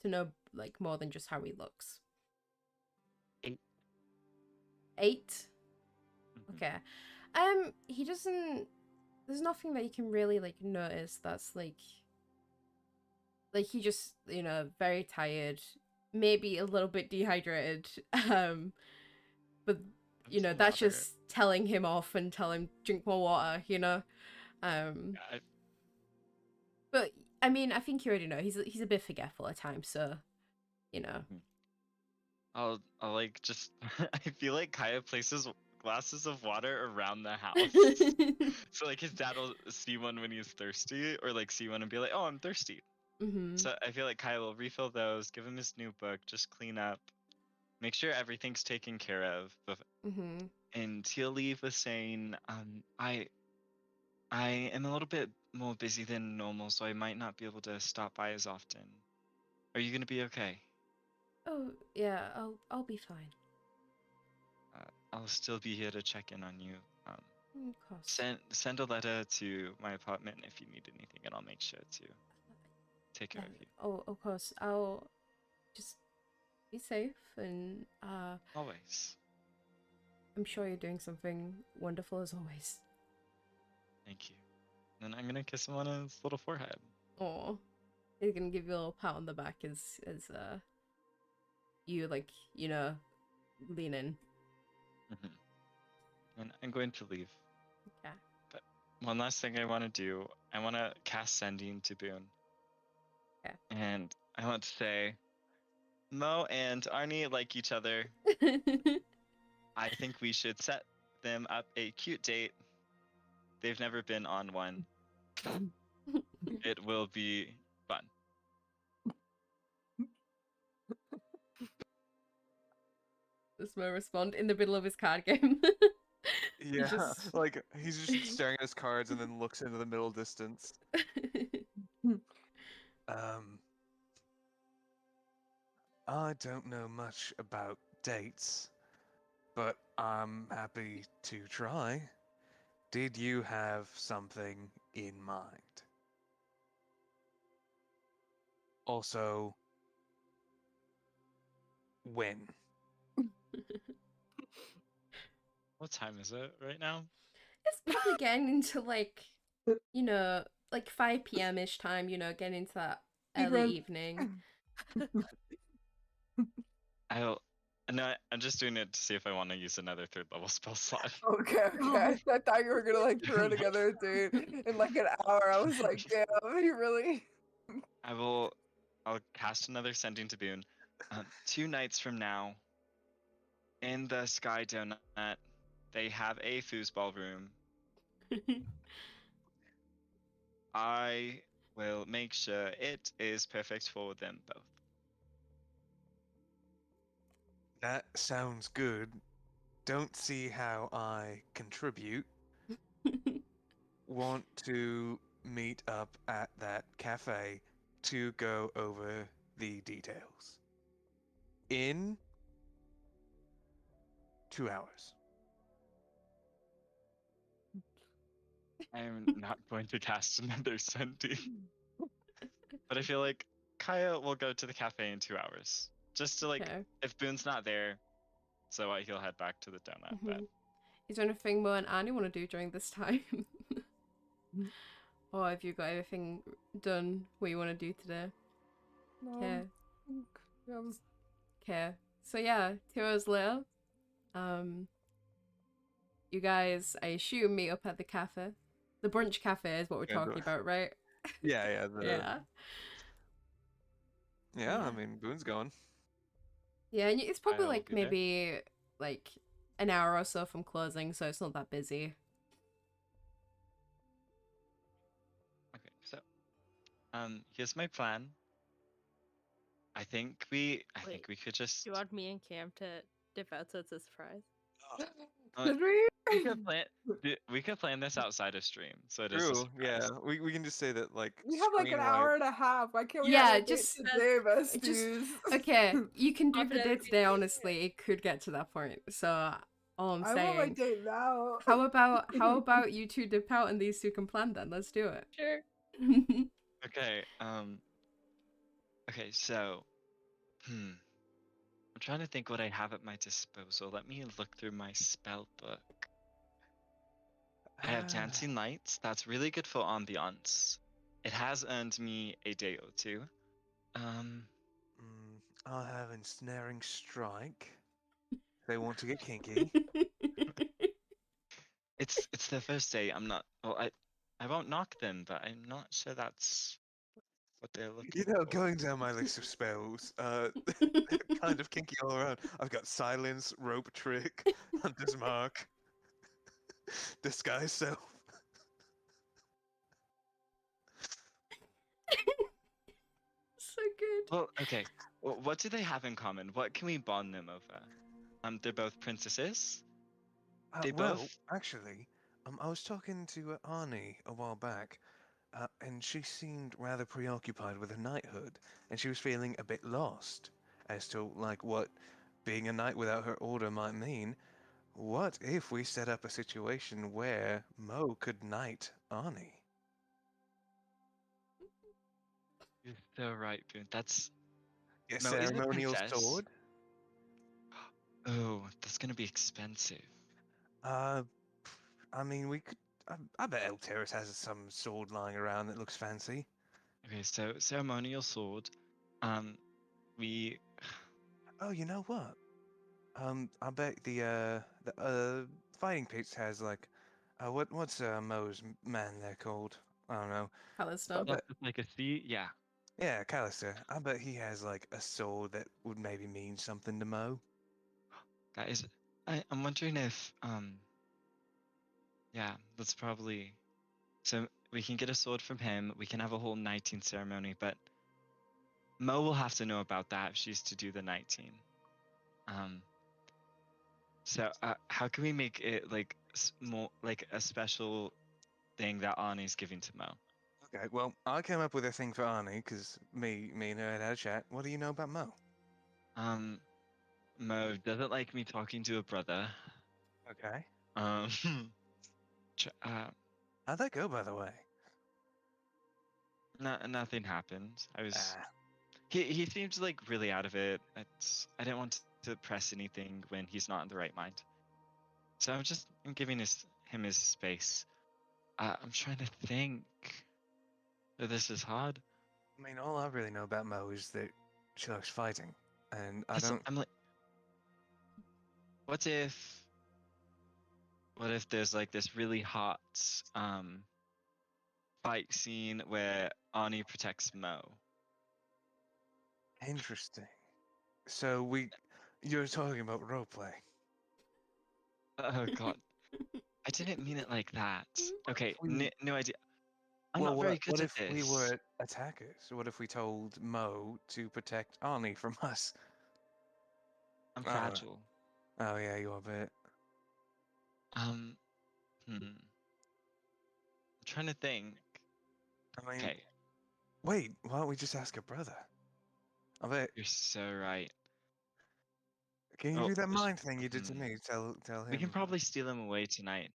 D: To know like more than just how he looks.
E: 8.
D: 8.
E: Mhm.
D: Okay. He doesn't. There's nothing that you can really like notice that's like he just, very tired, maybe a little bit dehydrated. But
E: Some
D: that's
E: water.
D: just telling him off and tell him drink more water,
E: Yeah,
D: But I mean, I think you already know he's a bit forgetful at times, so
E: I'll like just I feel like Kaya places glasses of water around the house. So like his dad will see one when he's thirsty, or like see one and be like, "Oh, I'm thirsty." So I feel like Kaya will refill those, give him his new book, just clean up, make sure everything's taken care of, and he'll leave with saying, I am a little bit more busy than normal, so I might not be able to stop by as often. Are you gonna be okay?"
D: Oh yeah, I'll be fine.
E: I'll still be here to check in on you.
D: Of course.
E: Send a letter to my apartment if you need anything, and I'll make sure to take care of you.
D: Oh, of course. I'll just be safe, and
E: Always.
D: I'm sure you're doing something wonderful as always.
E: Thank you. And I'm gonna kiss him on his little forehead.
D: Oh, he's gonna give you a little pat on the back as you like lean in.
E: And I'm going to leave.
D: Okay.
E: But one last thing I want to do, I want to cast Sending to Boone.
D: Okay.
E: And I want to say, Mo and Arnie like each other. I think we should set them up a cute date. They've never been on one. It will be fun.
D: Does Mo respond in the middle of his card game? He
C: Yeah,
D: just-
C: like he's just staring at his cards and then looks into the middle distance. Um, I don't know much about dates, but I'm happy to try. Did you have something in mind? Also, when?
E: What time is it right now?
D: It's probably getting into like 5 p.m. ish time. Getting into that early
A: Even-
D: evening.
E: No, I'm just doing it to see if I want to use another 3rd level spell slot.
A: Okay, okay. I thought you were gonna like throw together a date in like an hour. I was like, damn, you really?
E: I'll cast another Sending to Boone. 2 nights from now, in the Sky Donut, they have a foosball room. I will make sure it is perfect for them both.
C: That sounds good. Don't see how I contribute. Want to meet up at that cafe to go over the details. In 2 hours.
E: I'm not going to cast another Sending. But I feel like Kaya will go to the cafe in 2 hours. Just to
D: Okay.
E: if Boone's not there, so he'll head back to the donut. But
D: Is there anything Mo and Annie want to do during this time? Or have you got everything done what you want to do today? Okay. Okay. So yeah, 2 hours later, you guys, I assume, meet up at the cafe. The brunch cafe is what we're
C: Yeah,
D: talking about, right?
C: Yeah.
D: Yeah.
C: Yeah, I
D: Yeah.
C: mean, Boone's going.
D: Yeah, and it's probably
E: Kyle will
D: like
E: be there.
D: maybe like an hour or so from closing, so it's not that busy.
E: okay, so here's my plan. I think we could just
B: Do you want me and Cam to dip out so it's a surprise?
A: Did we?
E: we could plan this outside of stream, so it is a
C: True,
E: surprise.
C: yeah. We can just say that, like,
A: We have like an
C: screen
A: hour and a half. Why can't we
D: Yeah,
A: have a date
D: just-
A: today, besties?
D: just- Okay, you can do the
B: Confidence
D: day today,
B: meeting.
D: honestly. It could get to that point. So all I'm
A: I want my
D: saying.
A: date now.
D: How about you two dip out and these two can plan then? Let's do it.
B: Sure.
E: Okay, okay, so I'm trying to think what I have at my disposal. Let me look through my spell book. I have Dancing Lights. That's really good for ambiance. It has earned me a day or 2.
C: I'll have Ensnaring Strike. They want to get kinky.
E: It's the first day. I'm not. Well, I won't knock them, but I'm not sure that's what they're looking for.
C: Going down my list of spells, kind of kinky all around. I've got Silence, Rope Trick, Hunter's Mark, Disguise Self.
D: So good.
E: Well, okay. Well, what do they have in common? What can we bond them over? They're both princesses. They
C: Well,
E: both.
C: actually, I was talking to Arnie a while back, and she seemed rather preoccupied with her knighthood, and she was feeling a bit lost as to, like, what being a knight without her order might mean. What if we set up a situation where Mo could knight Arnie?
E: You're so right, Boone. That's
C: Get
E: No, isn't it
C: ceremonial
E: princess?
C: sword?
E: Oh, that's gonna be expensive.
C: I mean, we could. I bet El Terrace has some sword lying around that looks fancy.
E: Okay, so ceremonial sword. Um, we
C: Oh, you know what? I bet the fighting pits has like, what's Mo's man there called? I don't know.
D: Callisto.
C: But
E: like a sea. Yeah,
C: yeah, Callister. I bet he has like a sword that would maybe mean something to Mo.
E: that is. I'm wondering if yeah, that's probably. So we can get a sword from him. We can have a whole knighting ceremony, but Mo will have to know about that if she's to do the knighting. Um. So how can we make it like more like a special thing that Arnie's giving to Mo?
C: Okay, well, I came up with a thing for Arnie because me and her had a chat. What do you know about Mo?
E: Um, Mo doesn't like me talking to a brother.
C: Okay.
E: Um,
C: How'd that go, by the way?
E: nothing happened. I was
C: Ah,
E: he seemed like really out of it. I didn't want to press anything when he's not in the right mind. So I'm giving him his space. I'm trying to think. This is hard.
C: I mean, all I really know about Mo is that she likes fighting, and I
E: 'Cause
C: don't.
E: I'm like, what if there's like this really hot fight scene where Arnie protects Mo?
C: Interesting. So you're talking about roleplay.
E: Oh God, I didn't mean it like that. Okay,
C: We,
E: no idea. I'm
C: well,
E: not very
C: what
E: good at
C: if we
E: this.
C: were attackers? What if we told Mo to protect Arnie from us?
E: I'm
C: Uh,
E: fragile.
C: oh yeah, you are a bit.
E: Um, I'm trying to think.
C: I mean,
E: Okay,
C: wait, why don't we just ask her brother? I bet.
E: you're so right.
C: Can you
E: Oh,
C: do that mind thing you did to me? Tell
E: we can
C: him.
E: probably steal him away tonight.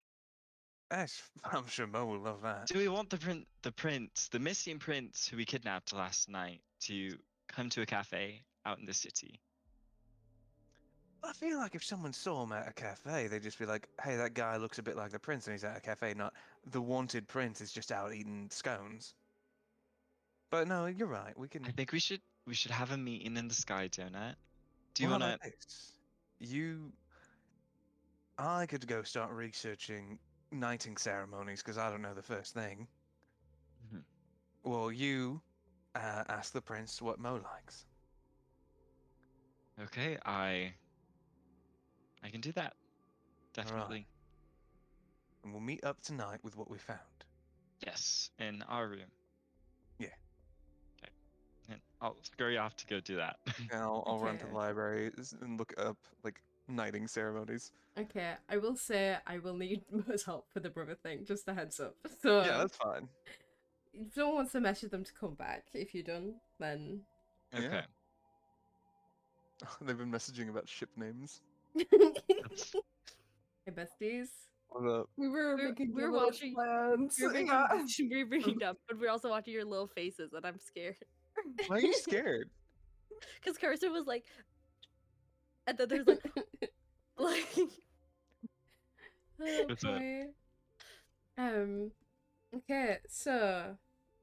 C: I'm sure Mo will love that.
E: Do we want the prince, the missing prince who we kidnapped last night, to come to a cafe out in the city?
C: I feel like if someone saw him at a cafe, they'd just be like, "Hey, that guy looks a bit like the prince, and he's at a cafe." Not the wanted prince is just out eating scones. But no, you're right. We
E: I
C: can.
E: think we should have a meeting in the Sky Donut. Do you
C: Well, how about
E: wanna?
C: this? I could go start researching knighting ceremonies because I don't know the first thing.
E: Mhm.
C: Well, you ask the prince what Mo likes.
E: Okay, I can do that.
C: All right,
E: Definitely.
C: and we'll meet up tonight with what we found.
E: Yes, in our room.
C: Yeah,
E: Okay. And I'll scurry off to go do that.
C: and I'll run to the
D: Okay.
C: library and look up like knighting ceremonies.
D: Okay, I will say I will need Mo's help for the brother thing, just a heads up.
C: Yeah,
D: So,
C: that's fine.
D: if someone wants to message them to come back, if you're done, then.
E: Okay.
C: They've been messaging about ship names.
E: That's
D: Hey, besties.
C: What up?
A: We were making
B: we were
A: village
B: watching-
A: plans.
B: We're making,
A: Yeah.
B: we're bringing up, but we're also watching your little faces, and I'm scared.
C: Why are you scared?
B: Because Carson was like, and then there's like, like,
D: Oh
E: What's up?
D: boy. Okay, so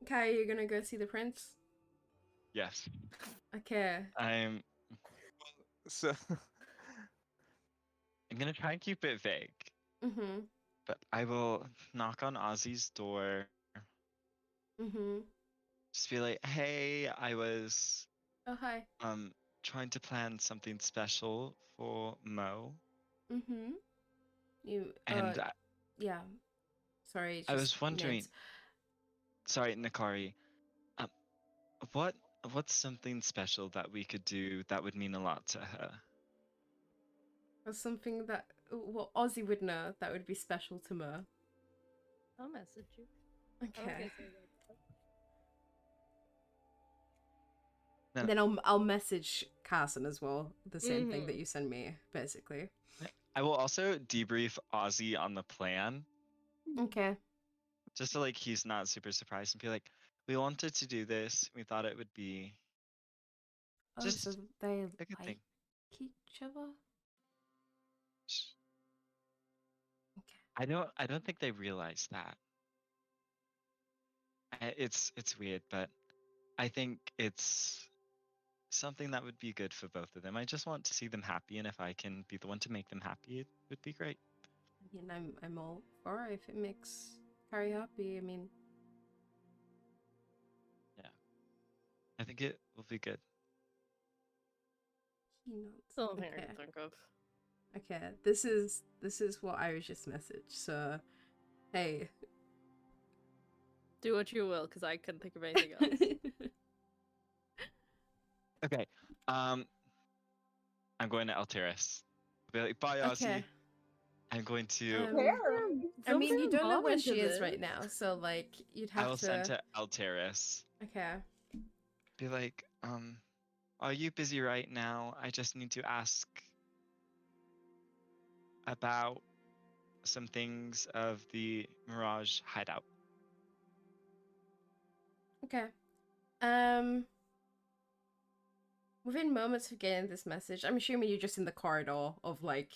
D: Kai, you're gonna go see the prince?
E: Yes.
D: Okay.
E: I'm
C: So,
E: I'm gonna try and keep it vague,
D: Mm-hmm.
E: but I will knock on Ozzy's door.
D: Mm-hmm.
E: Just be like, hey, I was
D: Oh hi.
E: trying to plan something special for Mo,
D: Mm-hmm. You
E: and
D: yeah. Sorry, it's
E: I
D: just
E: was wondering.
D: names.
E: Sorry, Nakari. Um, what's something special that we could do that would mean a lot to her?
D: Or something that Ozzy would know that would be special to Mo.
B: I'll message you. I was
D: Okay.
B: gonna say that.
E: No,
D: Then I'll message Carson as well. The same thing that
B: Mhm.
D: you send me, basically.
E: I will also debrief Ozzy on the plan,
D: Okay.
E: just so like he's not super surprised and be like, we wanted to do this. We thought it would be
D: Oh,
E: just
D: so they
E: a good
D: like
E: thing.
D: each other? Okay.
E: I don't think they realize that. It's weird, but I think it's something that would be good for both of them. I just want to see them happy, and if I can be the one to make them happy, it would be great.
D: I mean, I'm all for it if it makes Carrie happy. I mean,
E: Yeah, I think it will be good.
D: keynotes.
B: The only thing I
D: Okay.
B: can think of.
D: Okay. This is what I was just messaged. So, hey.
B: Do what you will, because I couldn't think of anything else.
E: Okay, I'm going to Alteris. Be like, bye, Ozzy.
D: Okay.
E: I'm going to.
D: I mean, you
B: Don't
D: don't know where
B: into
D: she is
B: this.
D: right now, so like you'd
E: I
D: have
E: will
D: to.
E: send to Alteris.
D: Okay.
E: Be like, are you busy right now? I just need to ask about some things of the Mirage hideout.
D: Okay. Within moments of getting this message, I'm assuming you're just in the corridor of like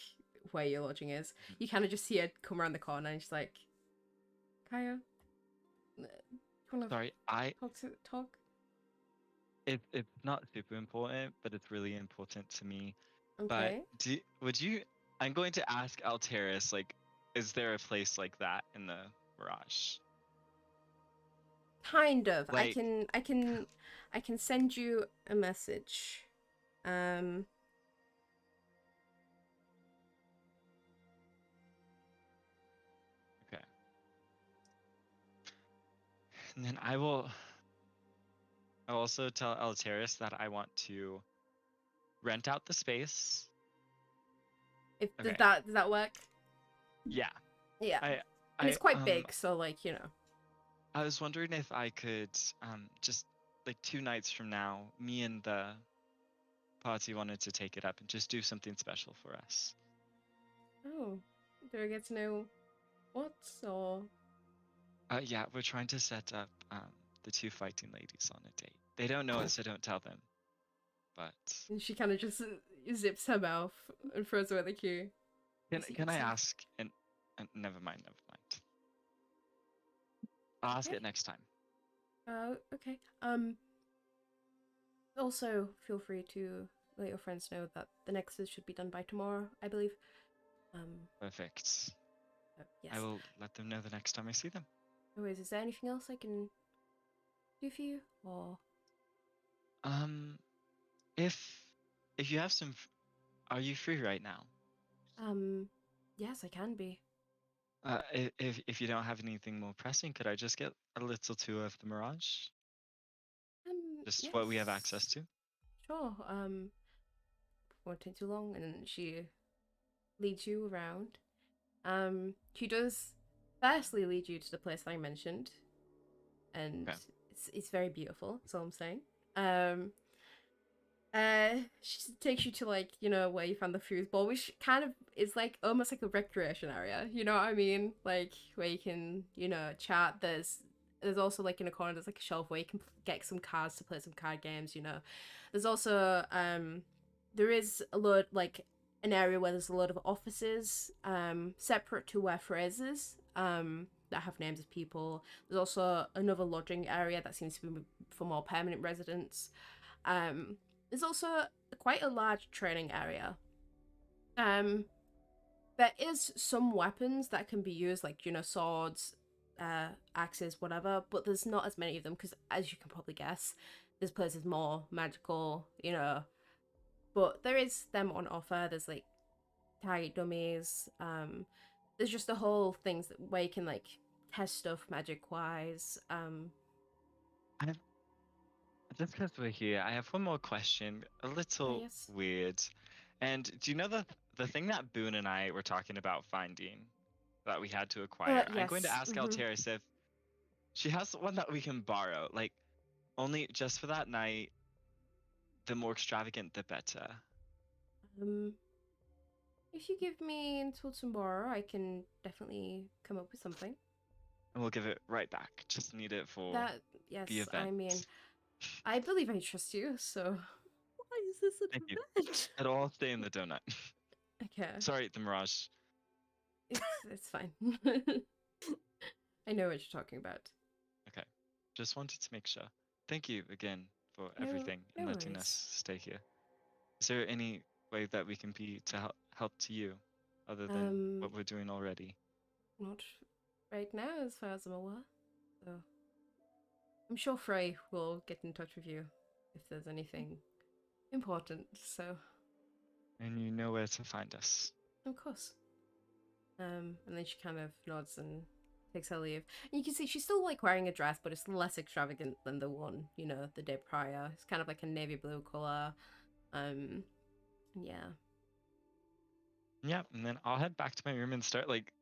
D: where your lodging is. You kind of just see her come around the corner and she's like, Kaya, you wanna
E: Sorry,
D: talk?
E: it's not super important, but it's really important to me. But
D: Okay.
E: would you? I'm going to ask Alteris, like, is there a place like that in the Mirage?
D: Kind of.
E: Like,
D: I can send you a message. Um.
E: okay. And then I'll also tell Alteris that I want to rent out the space.
D: If
E: Okay.
D: does that work?
E: Yeah.
D: Yeah.
E: I
D: And it's quite big, so like, you know.
E: I was wondering if I could just like 2 nights from now, me and the party wanted to take it up and just do something special for us.
D: Oh. Do I get to know what or
E: Yeah, we're trying to set up the 2 fighting ladies on a date. They don't know it, so don't tell them. But
D: and she kind of just zips her mouth and throws away the key.
E: can I ask? And never mind. I'll ask
D: Okay.
E: it next time.
D: Okay. Also, feel free to let your friends know that the nexus should be done by tomorrow, I believe.
E: Perfect.
D: Yes.
E: I will let them know the next time I see them.
D: Anyways, is there anything else I can do for you, or?
E: If you have some, are you free right now?
D: Yes, I can be.
E: If you don't have anything more pressing, could I just get a little tour of the Mirage? Just
D: Yes.
E: what we have access to?
D: Sure. Won't take too long, and she leads you around. She does firstly lead you to the place that I mentioned, and
E: Okay.
D: it's very beautiful. That's all I'm saying. She takes you to like, you know, where you found the foosball, which kind of is like almost like a recreation area. You know what I mean? Like where you can, you know, chat. There's also like in a corner there's like a shelf where you can get some cards to play some card games. You know, there's also there is a lot like an area where there's a lot of offices separate to where Fraser's that have names of people. There's also another lodging area that seems to be for more permanent residents. There's also quite a large training area. There is some weapons that can be used, like, you know, swords, axes, whatever, but there's not as many of them because, as you can probably guess, this place is more magical, you know. But there is them on offer. There's like target dummies. There's just the whole things where you can like test stuff magic wise.
E: Just because we're here, I have one more question. A little
D: Yes.
E: weird. And do you know the thing that Boone and I were talking about finding that we had to acquire? I'm going to
D: Yes.
E: ask Alteris if she has one that we can borrow. Like, only just for that night, the more extravagant, the better.
D: If you give me until tomorrow, I can definitely come up with something.
E: And we'll give it right back. Just need it for
D: That, yes,
E: the event.
D: I mean, I believe I trust you, so.
B: Why is this such
E: Thank you.
B: a bitch?
E: It'll all stay in the donut.
D: Okay.
E: Sorry, the Mirage.
D: It's fine. I know what you're talking about.
E: Okay. Just wanted to make sure. Thank you again for
D: No-
E: everything and
D: no
E: letting
D: worries.
E: us stay here. Is there any way that we can be to help to you other than what we're doing already?
D: Not right now, as far as I'm aware. So I'm sure Frey will get in touch with you if there's anything important. So
E: And you know where to find us.
D: of course. And then she kind of nods and takes her leave. And you can see she's still like wearing a dress, but it's less extravagant than the one, you know, the day prior. It's kind of like a navy blue color. Yeah.
E: Yeah, and then I'll head back to my room and start like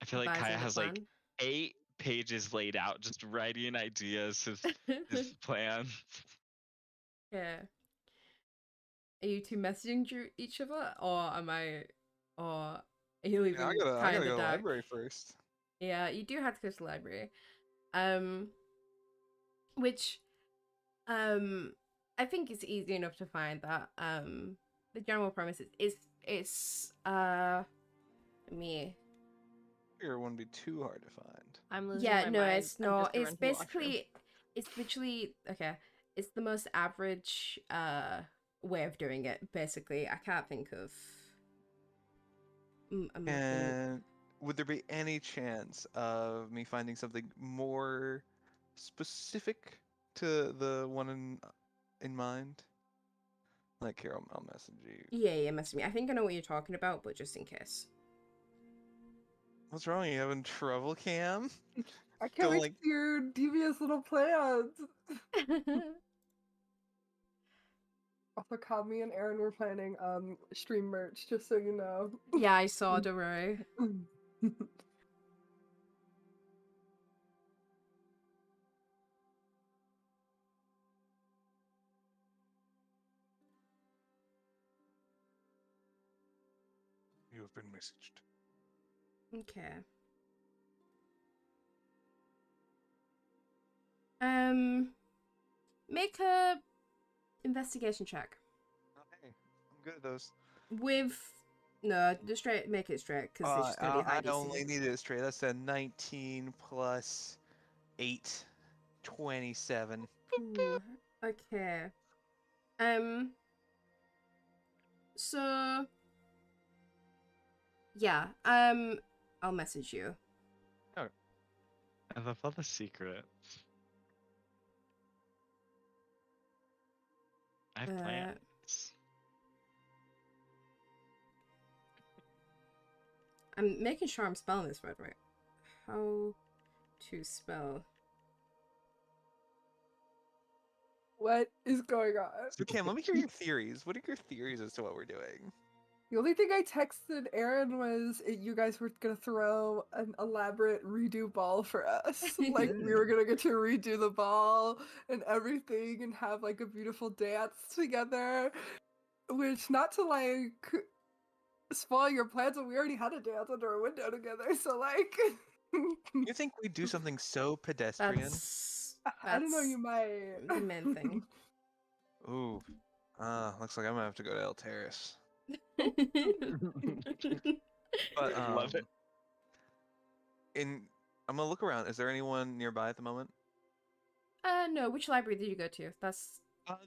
E: I feel like Kaya
D: Devising the
E: has like
D: plan.
E: 8 pages laid out, just writing ideas of his plan.
D: Yeah. Are you two messaging each other, or are you
A: Yeah,
D: leaving
A: I
D: Kai in
A: gotta
D: the
A: go to the
D: dark?
A: library first.
D: Yeah, you do have to go to the library. Which, I think it's easy enough to find that. The general premise me.
A: Here wouldn't be too hard to find.
B: I'm losing
D: Yeah,
B: my
D: no,
B: mind.
D: it's
B: I'm
D: not.
B: just gonna
D: It's
B: run to the washroom.
D: basically, it's literally okay. It's the most average way of doing it. Basically, I can't think of. I'm looking.
A: And would there be any chance of me finding something more specific to the one in mind? Like here, I'll message you.
D: Yeah, message me. I think I know what you're talking about, but just in case.
A: What's wrong? You having trouble, Cam?
F: I can't
A: Don't
F: wait
A: like.
F: to see your devious little plans. Also, Kami and Aaron were planning stream merch, just so you know.
D: Yeah, I saw. Don't worry.
A: You have been messaged.
D: Okay. Make a investigation check
A: Okay, I'm good at those.
D: with no, just straight. Make it straight because it's just gonna be high
A: I
D: DC.
A: only needed it straight. That's a 19 plus 8, 27.
D: Ooh, okay. So yeah. I'll message you.
E: I love all the secrets. I have plans.
D: I'm making sure I'm spelling this right. How to spell?
F: What is going on?
A: So Cam, let me hear your theories. What are your theories as to what we're doing?
F: The only thing I texted Aaron was you guys were gonna throw an elaborate redo ball for us. Like we were gonna get to redo the ball and everything and have like a beautiful dance together. Which not to like spoil your plans, but we already had a dance under a window together, so like
A: You think we'd do something so pedestrian?
D: That's
F: I don't know, you might.
D: the main thing.
A: Ooh. Looks like I'm gonna have to go to El Terrace. But
E: Love it.
A: I'm gonna look around. Is there anyone nearby at the moment?
D: No. Which library did you go to? That's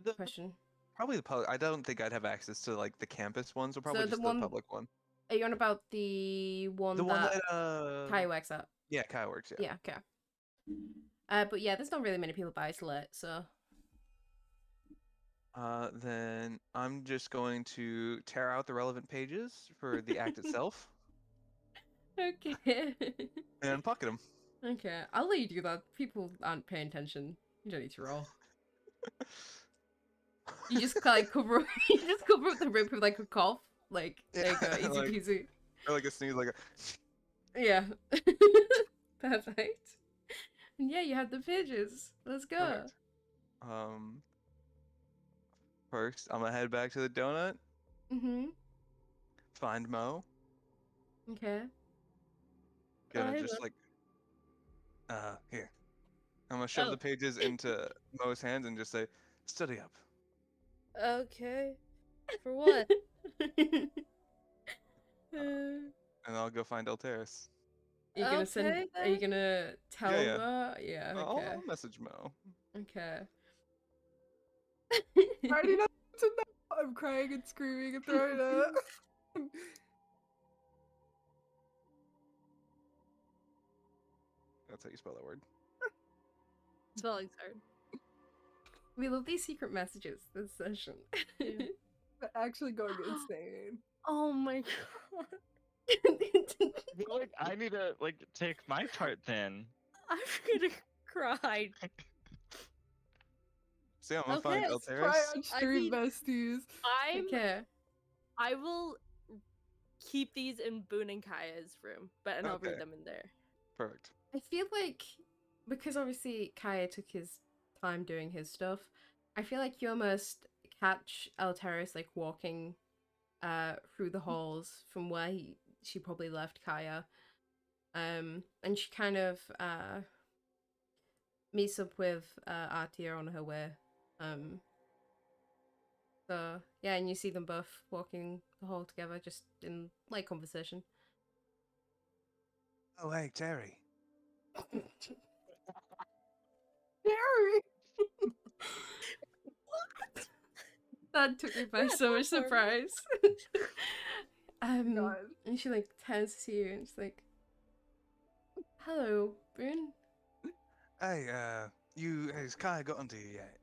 D: the question.
A: Probably the public. I don't think I'd have access to like the campus ones, so probably
D: the
A: just
D: one-
A: the public one.
D: Are you on about the one
A: The one
D: that
A: that
D: Kai works at?
A: yeah, Kai works. Yeah.
D: Yeah, okay. But yeah, there's not really many people by Isolate, so.
A: Then I'm just going to tear out the relevant pages for the act itself
D: Okay.
A: and pocket them.
D: Okay, I'll let you do that. People aren't paying attention. You don't need to roll. You just like cover. You just cover up the rip with like a cough. Like there you go,
A: Yeah,
D: easy
A: like-
D: peasy.
A: Or like a sneeze, like a.
D: Yeah. Perfect. And yeah, you have the pages. Let's go.
A: Perfect. First, I'm gonna head back to the donut.
D: Mhm.
A: Find Mo.
D: Okay.
A: Gonna
B: hey,
A: just
B: Mo.
A: like. Here. I'm gonna shove
B: Oh.
A: the pages into Mo's hands and just say, "Study up."
B: Okay. For what?
C: And I'll go find Alteris.
D: Are you gonna send?
B: Okay,
D: Are you
B: then.
D: gonna tell
C: Yeah,
D: him
C: yeah.
D: that? Yeah. Okay.
C: I'll message Mo.
D: Okay.
F: I already know to know. I'm crying and screaming and throwing up.
C: That's how you spell that word.
B: Spelling's hard.
D: We love these secret messages this session.
B: Yeah.
F: Actually going insane.
B: Oh my god.
E: I feel like I need to like take my part then.
B: I'm gonna cry.
C: See, I'm gonna
B: Okay,
C: find
B: let's
F: Cry
C: Alteris.
F: on
B: I
F: stream,
B: mean-
F: besties.
D: Okay.
B: I will keep these in Boone and Kaya's room, and I'll
C: Okay.
B: read them in there.
C: Perfect.
D: I feel like because obviously Kaya took his time doing his stuff, I feel like you almost catch Alteris like walking through the halls from where she probably left Kaya. And she kind of meets up with Artia on her way. So yeah, and you see them both walking the hall together, just in light conversation.
C: Oh, hey, Terry.
F: Harry!
D: That took me by
B: That's
D: so much
B: so funny.
D: surprise.
F: God.
D: And she like turns to you and she's like, "Hello, Boone.
C: Hey, has Kaya gotten to you yet?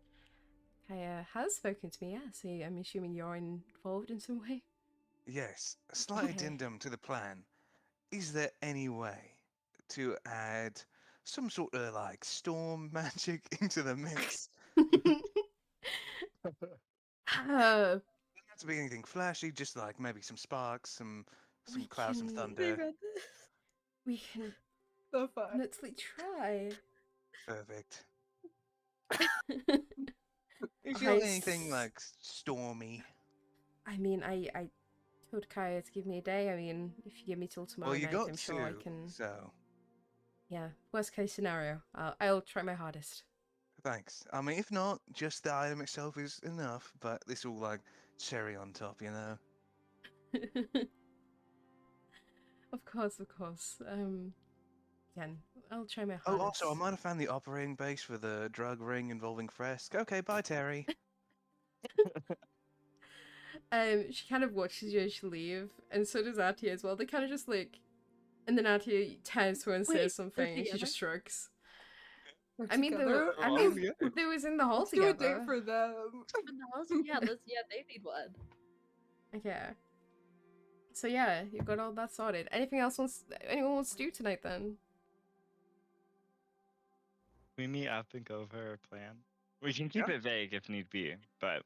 D: Kaya has spoken to me. Yeah, so I'm assuming you're involved in some way."
C: Yes, a slight
D: Okay.
C: addendum to the plan. Is there any way to add some sort of like storm magic into the mix?
D: uh,
C: Doesn't have to be anything flashy, just like maybe some sparks, some
D: we
C: clouds, some
D: can
C: thunder.
D: we can
F: So fun.
D: honestly try.
C: Perfect. Is there
D: I
C: anything
D: s-
C: like stormy?
D: I mean, I told Kaya to give me a day. I mean, if you give me till tomorrow
C: Well, you
D: night,
C: got
D: I'm sure I
C: two,
D: can.
C: so
D: Yeah, worst case scenario. I'll try my hardest.
C: thanks. I mean, if not, just the item itself is enough, but this all like cherry on top, you know?
D: Of course, of course. Again, I'll try my
C: Oh,
D: hardest.
C: also, I might have found the operating base for the drug ring involving Fresk. Okay, bye, Terry.
D: She kind of watches you as you leave, and so does Atia as well. They kind of just like, and then Atia turns to her and
B: Wait,
D: says
B: they're
D: something, and she
B: together?
D: just shrugs.
F: They're
D: I mean,
F: together?
D: I
C: Oh,
D: mean,
C: yeah.
D: they was in the hall
F: Let's do a
D: together.
F: date for them.
B: In the house? Yeah, they need one.
D: Okay. So yeah, you've got all that sorted. Anyone wants to do tonight then?
E: We meet up and go over our plan. We can keep
C: Yeah.
E: it vague if need be, but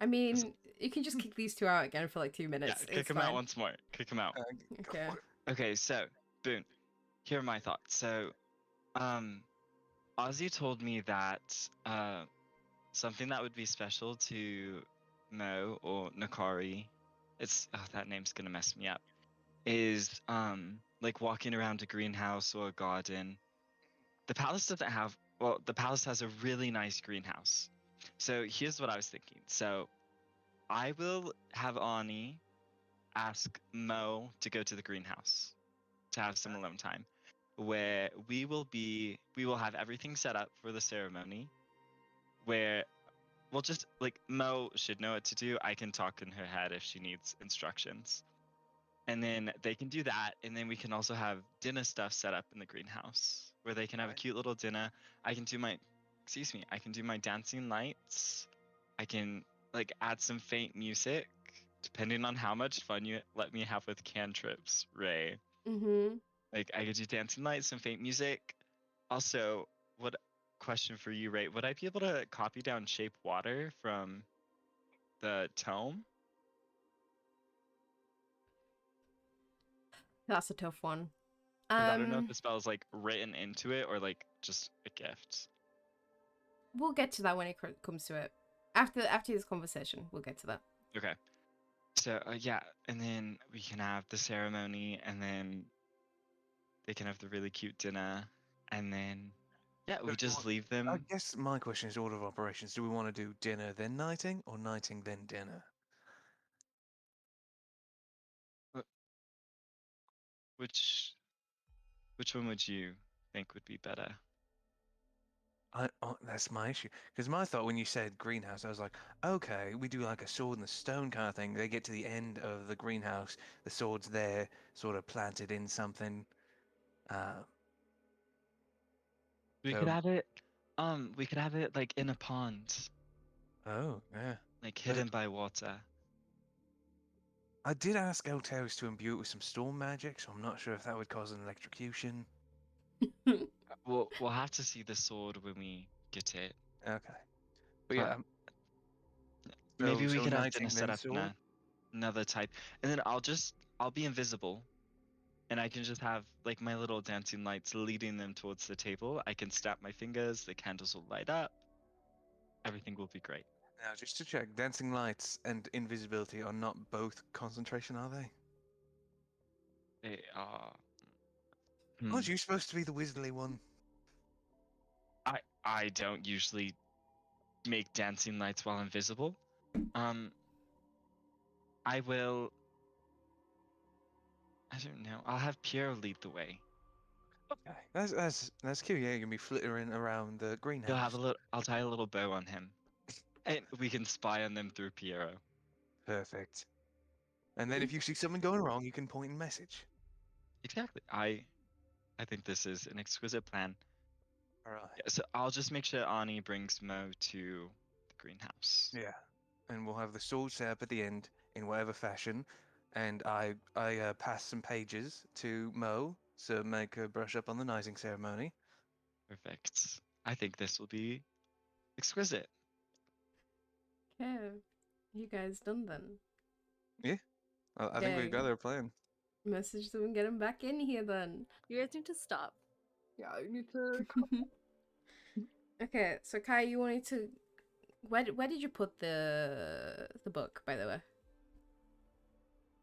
D: I mean, you can just kick these two out again for like 2
E: yeah,
D: minutes.
E: kick
D: It's
E: him
D: fine.
E: out once more. Kick him out.
C: Go
D: Okay.
C: for it.
E: Okay, so Boone, here are my thoughts. So, Ozzy told me that something that would be special to Mo or Nakari, that name's gonna mess me up, is like walking around a greenhouse or a garden. The palace doesn't have, well, the palace has a really nice greenhouse. So here's what I was thinking. So I will have Ani ask Mo to go to the greenhouse to have some alone time, where we will have everything set up for the ceremony, where we'll just like Mo should know what to do. I can talk in her head if she needs instructions. And then they can do that, and then we can also have dinner stuff set up in the greenhouse where they can have a
C: Right.
E: cute little dinner. I can do my dancing lights. I can like add some faint music depending on how much fun you let me have with cantrips, Ray.
D: Mm-hmm.
E: Like I could do dancing lights, some faint music. Also, what question for you, Ray? Would I be able to copy down shape water from the tome?
D: That's a tough one.
E: 'Cause I don't know if the spell is like written into it or like just a gift.
D: We'll get to that when it comes to it. After this conversation, we'll get to that.
E: Okay. So yeah, and then we can have the ceremony, and then they can have the really cute dinner, and then yeah, we just leave
C: I
E: them.
C: guess my question is order of operations. Do we want to do dinner then knighting or knighting then dinner?
E: Which one would you think would be better?
C: That's my issue. Because my thought when you said greenhouse, I was like, okay, we do like a sword and the stone kind of thing. They get to the end of the greenhouse, the sword's there, sort of planted in something. Uh,
E: We could
C: so,
E: have it. We could have it like in a pond,
C: oh yeah.
E: like
C: But
E: hidden by water.
C: I did ask Elteris to imbue it with some storm magic, so I'm not sure if that would cause an electrocution.
E: We'll have to see the sword when we get it.
C: Okay. But
E: But
C: yeah,
E: maybe we
C: so
E: could have dinner
C: knighting
E: set
C: then
E: up in
C: sword?
E: another type, and then I'll be invisible, and I can just have like my little dancing lights leading them towards the table. I can snap my fingers, the candles will light up, everything will be great.
C: Now, just to check, dancing lights and invisibility are not both concentration, are they?
E: They are.
C: Aren't you supposed to be the wizardly one?
E: I don't usually make dancing lights while invisible. I will. I don't know. I'll have Piero lead the way.
C: Okay, that's cute. Yeah, you can be flittering around the
E: He'll have a
C: greenhouse.
E: little. I'll tie a little bow on him, and we can spy on them through Piero.
C: Perfect. And then if you see something going wrong, you can point and message.
E: Exactly. I think this is an exquisite plan.
C: All right.
E: Yeah, so I'll just make sure Ani brings Mo to the greenhouse.
C: Yeah, and we'll have the sword set up at the end in whatever fashion, and I pass some pages to Mo to make her brush up on the knighting ceremony.
E: Perfect. I think this will be exquisite.
D: Okay. You guys done then?
C: Yeah, I think we've got
D: Okay.
C: our plan.
D: Message them and get them back in here then.
B: You guys need to stop.
F: Yeah, you need to.
D: Okay, so Kai, you wanted to. Where did you put the book, by the way?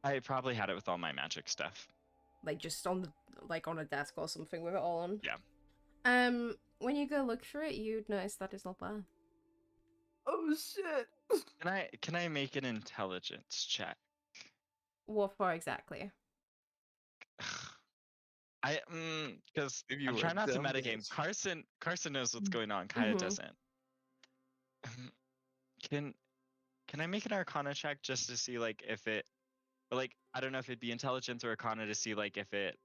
E: I probably had it with all my magic stuff.
D: Like just on the on a desk or something with it all on.
E: Yeah.
D: When you go look for it, you'd notice that it's not there.
F: Oh shit!
E: Can I make an intelligence check?
D: What for exactly?
E: Because
C: If you
E: I'm
C: were
E: trying
C: a
E: not to
C: dumb
E: metagame.
C: bitch.
E: Carson knows what's going on. Kaya
D: Mhm.
E: doesn't. Can I make an Arcana check just to see like if it, or like I don't know if it'd be intelligence or Arcana to see like if it,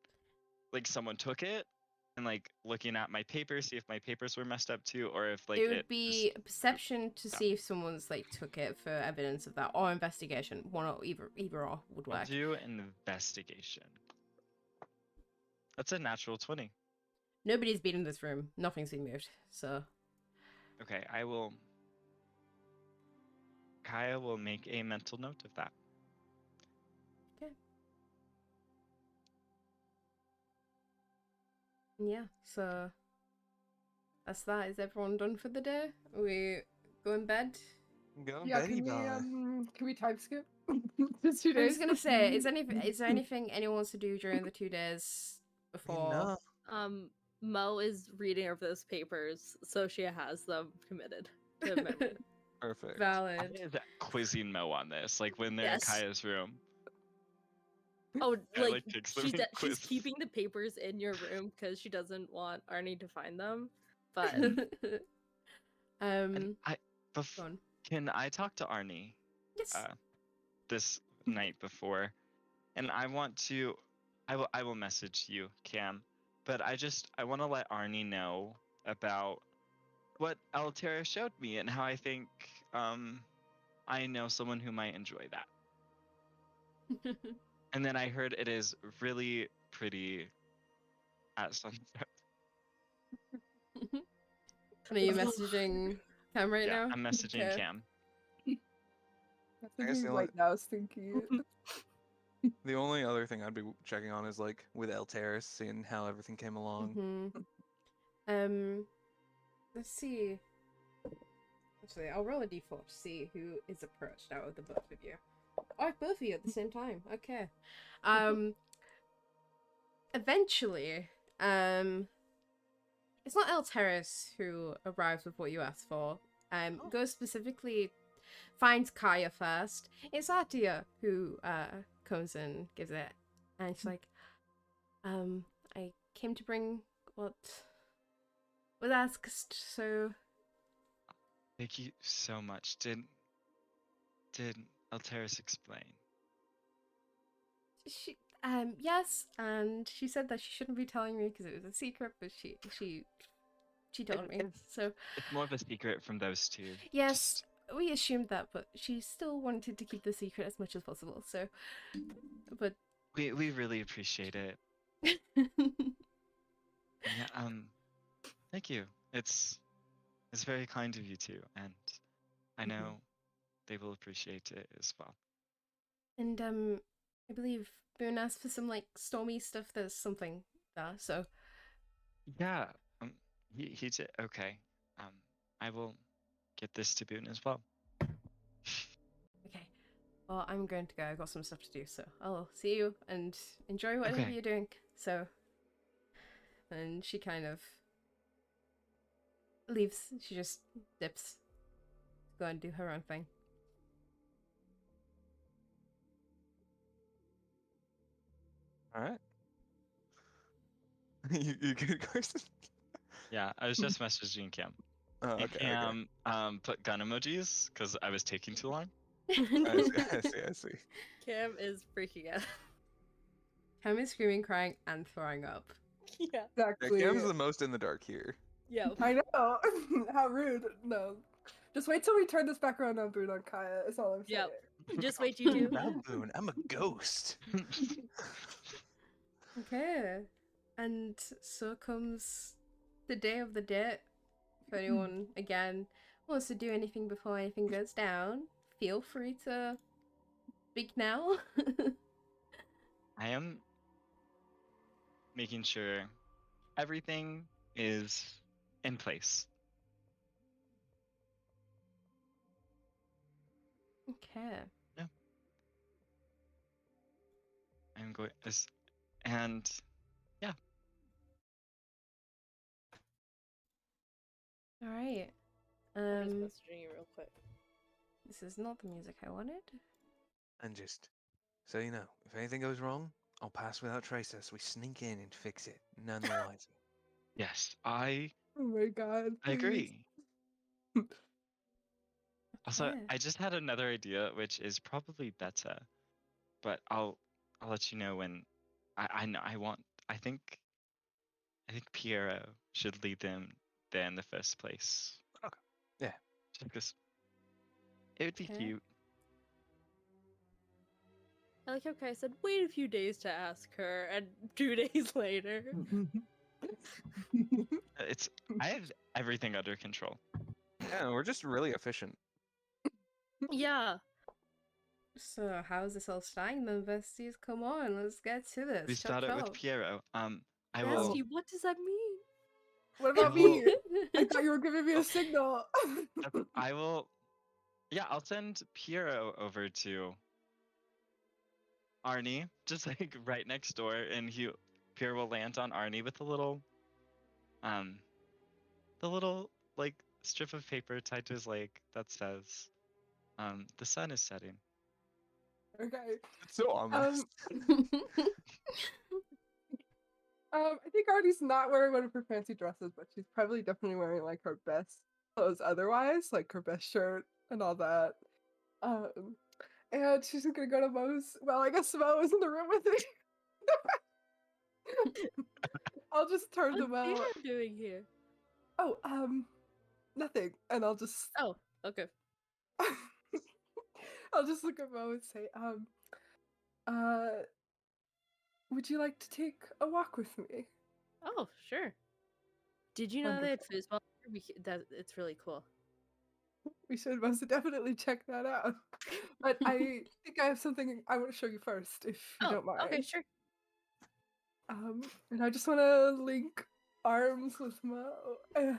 E: like someone took it, and like looking at my papers, see if my papers were messed up too, or if like
D: It would
E: it
D: be a perception to
E: Yeah.
D: see if someone's took it for evidence of that, or investigation. One or either or would
E: I'll
D: work.
E: do investigation. That's a natural 20.
D: Nobody's been in this room. Nothing's been moved. So
E: Okay, Kaya will make a mental note of that.
D: yeah. So that's that. Is everyone done for the day? Are we go in bed?
C: Go
F: Yeah,
C: Betty bye.
F: can we time skip? Just 2
D: I
F: days.
D: was gonna say, is there anything anyone wants to do during the 2 days before?
C: No.
B: Mo is reading over those papers, so she has them committed to memory.
C: Perfect.
D: Valid.
E: Is quizzing Mo on this, like when they're
B: Yes.
E: in Kaya's room.
B: Oh,
E: Yeah,
B: like
E: takes them
B: she's
E: and
B: she's
E: quizzes.
B: keeping the papers in your room because she doesn't want Arnie to find them. But
E: And
D: go on.
E: can I talk to Arnie
D: Yes.
E: this night before? And I will message you, Cam. But I want to let Arnie know about what Altera showed me and how I think I know someone who might enjoy that. And then I heard it is really pretty at sunset.
D: Are you messaging Cam right
E: Yeah,
D: now?
E: I'm messaging
D: Okay.
E: Cam.
F: I
C: guess
F: think
C: the
F: right now, Stinky.
C: The only other thing I'd be checking on is like with Elteris, seeing how everything came along.
D: Let's see. Actually, I'll roll a d4 to see who is approached out of the both of you. Oh, both of you at the same time. Okay. Eventually, it's not Elteris who arrives with what you asked for. Goes specifically, finds Kaya first. It's Atia who comes and gives it, and she's like, I came to bring what was asked, so
E: Thank you so much. Did Alteris explain?
D: she yes, and she said that she shouldn't be telling me because it was a secret, but she told me. So
E: It's more of a secret from those two.
D: yes, we assumed that, but she still wanted to keep the secret as much as possible. So, but
E: We really appreciate it. Yeah, thank you. It's very kind of you two, and I know they will appreciate it as well.
D: and I believe Boone asked for some like stormy stuff. There's something there, so
E: Yeah, he did okay. I will get this to Boone as well.
D: okay. Well, I'm going to go. I've got some stuff to do, so I'll see you and enjoy whatever
E: Okay.
D: you're doing. So, and she kind of leaves. She just dips to go and do her own thing.
C: All right. you good, Carson?
E: Yeah, I was just messaging Cam.
C: Oh,
E: Hey,
C: okay.
E: Cam, put gun emojis because I was taking too long.
C: Okay. I see.
B: Cam is freaking out.
D: Cam is screaming, crying, and throwing up.
B: Yeah.
C: Yeah,
F: Exactly.
C: Cam's the most in the dark here.
B: Yeah.
F: I know. How rude. No. Just wait till we turn this back around on Boone on Kaya. Is all I'm saying.
B: Yep. Just wait, you two.
C: Now, Boone, I'm a ghost.
D: Okay. And so comes the day of the date. If anyone, again, wants to do anything before anything goes down, feel free to speak now.
E: I am making sure everything is in place.
D: Okay.
E: I'm going and yeah.
D: All right.
B: I'm just messaging you real quick.
D: This is not the music I wanted.
C: And just so you know, if anything goes wrong, I'll pass without trace us. We sneak in and fix it. None the wiser.
E: Yes, I
F: Oh my god.
E: I
F: please.
E: agree. Also,
D: Okay.
E: I just had another idea, which is probably better, but I'll let you know when. I know I think Piero should lead them there in the first place.
C: Okay. Yeah.
E: Just because it would be
D: Okay.
E: cute.
B: I like how Kai said, wait a few days to ask her, and 2 days later.
E: I have everything under control.
C: Yeah, we're just really efficient.
B: Yeah.
D: So how's this all starting then, besties? Come on, let's get to this.
E: We
D: Chop,
E: start it with
D: chop.
E: Piero. I
D: Yes,
E: will.
B: Bestie, what does that mean?
F: What about
E: I
F: me?
E: will-
F: I thought you were giving me
E: Oh.
F: a signal.
E: I will. Yeah, I'll send Piero over to Arnie, just like right next door, and Piero will land on Arnie with the little like strip of paper tied to his leg that says, the sun is setting.
F: Okay.
C: It's so ominous.
F: I think Artie's not wearing one of her fancy dresses, but she's probably definitely wearing like her best clothes otherwise, like her best shirt and all that. And she's just gonna go to Mo's. Well, I guess Mo is in the room with me. I'll just turn to
B: What's
F: Mo.
B: Sarah doing here?
F: Oh, nothing. And I'll just
B: Oh, okay.
F: I'll just look at Mo and say, would you like to take a walk with me?
B: Oh, sure. Did you know they had
F: Wonderful.
B: foosball? It's really cool.
F: We should most definitely check that out. But I think I have something I want to show you first, if you don't mind.
B: Okay, sure.
F: And I just want to link arms with Mo. And,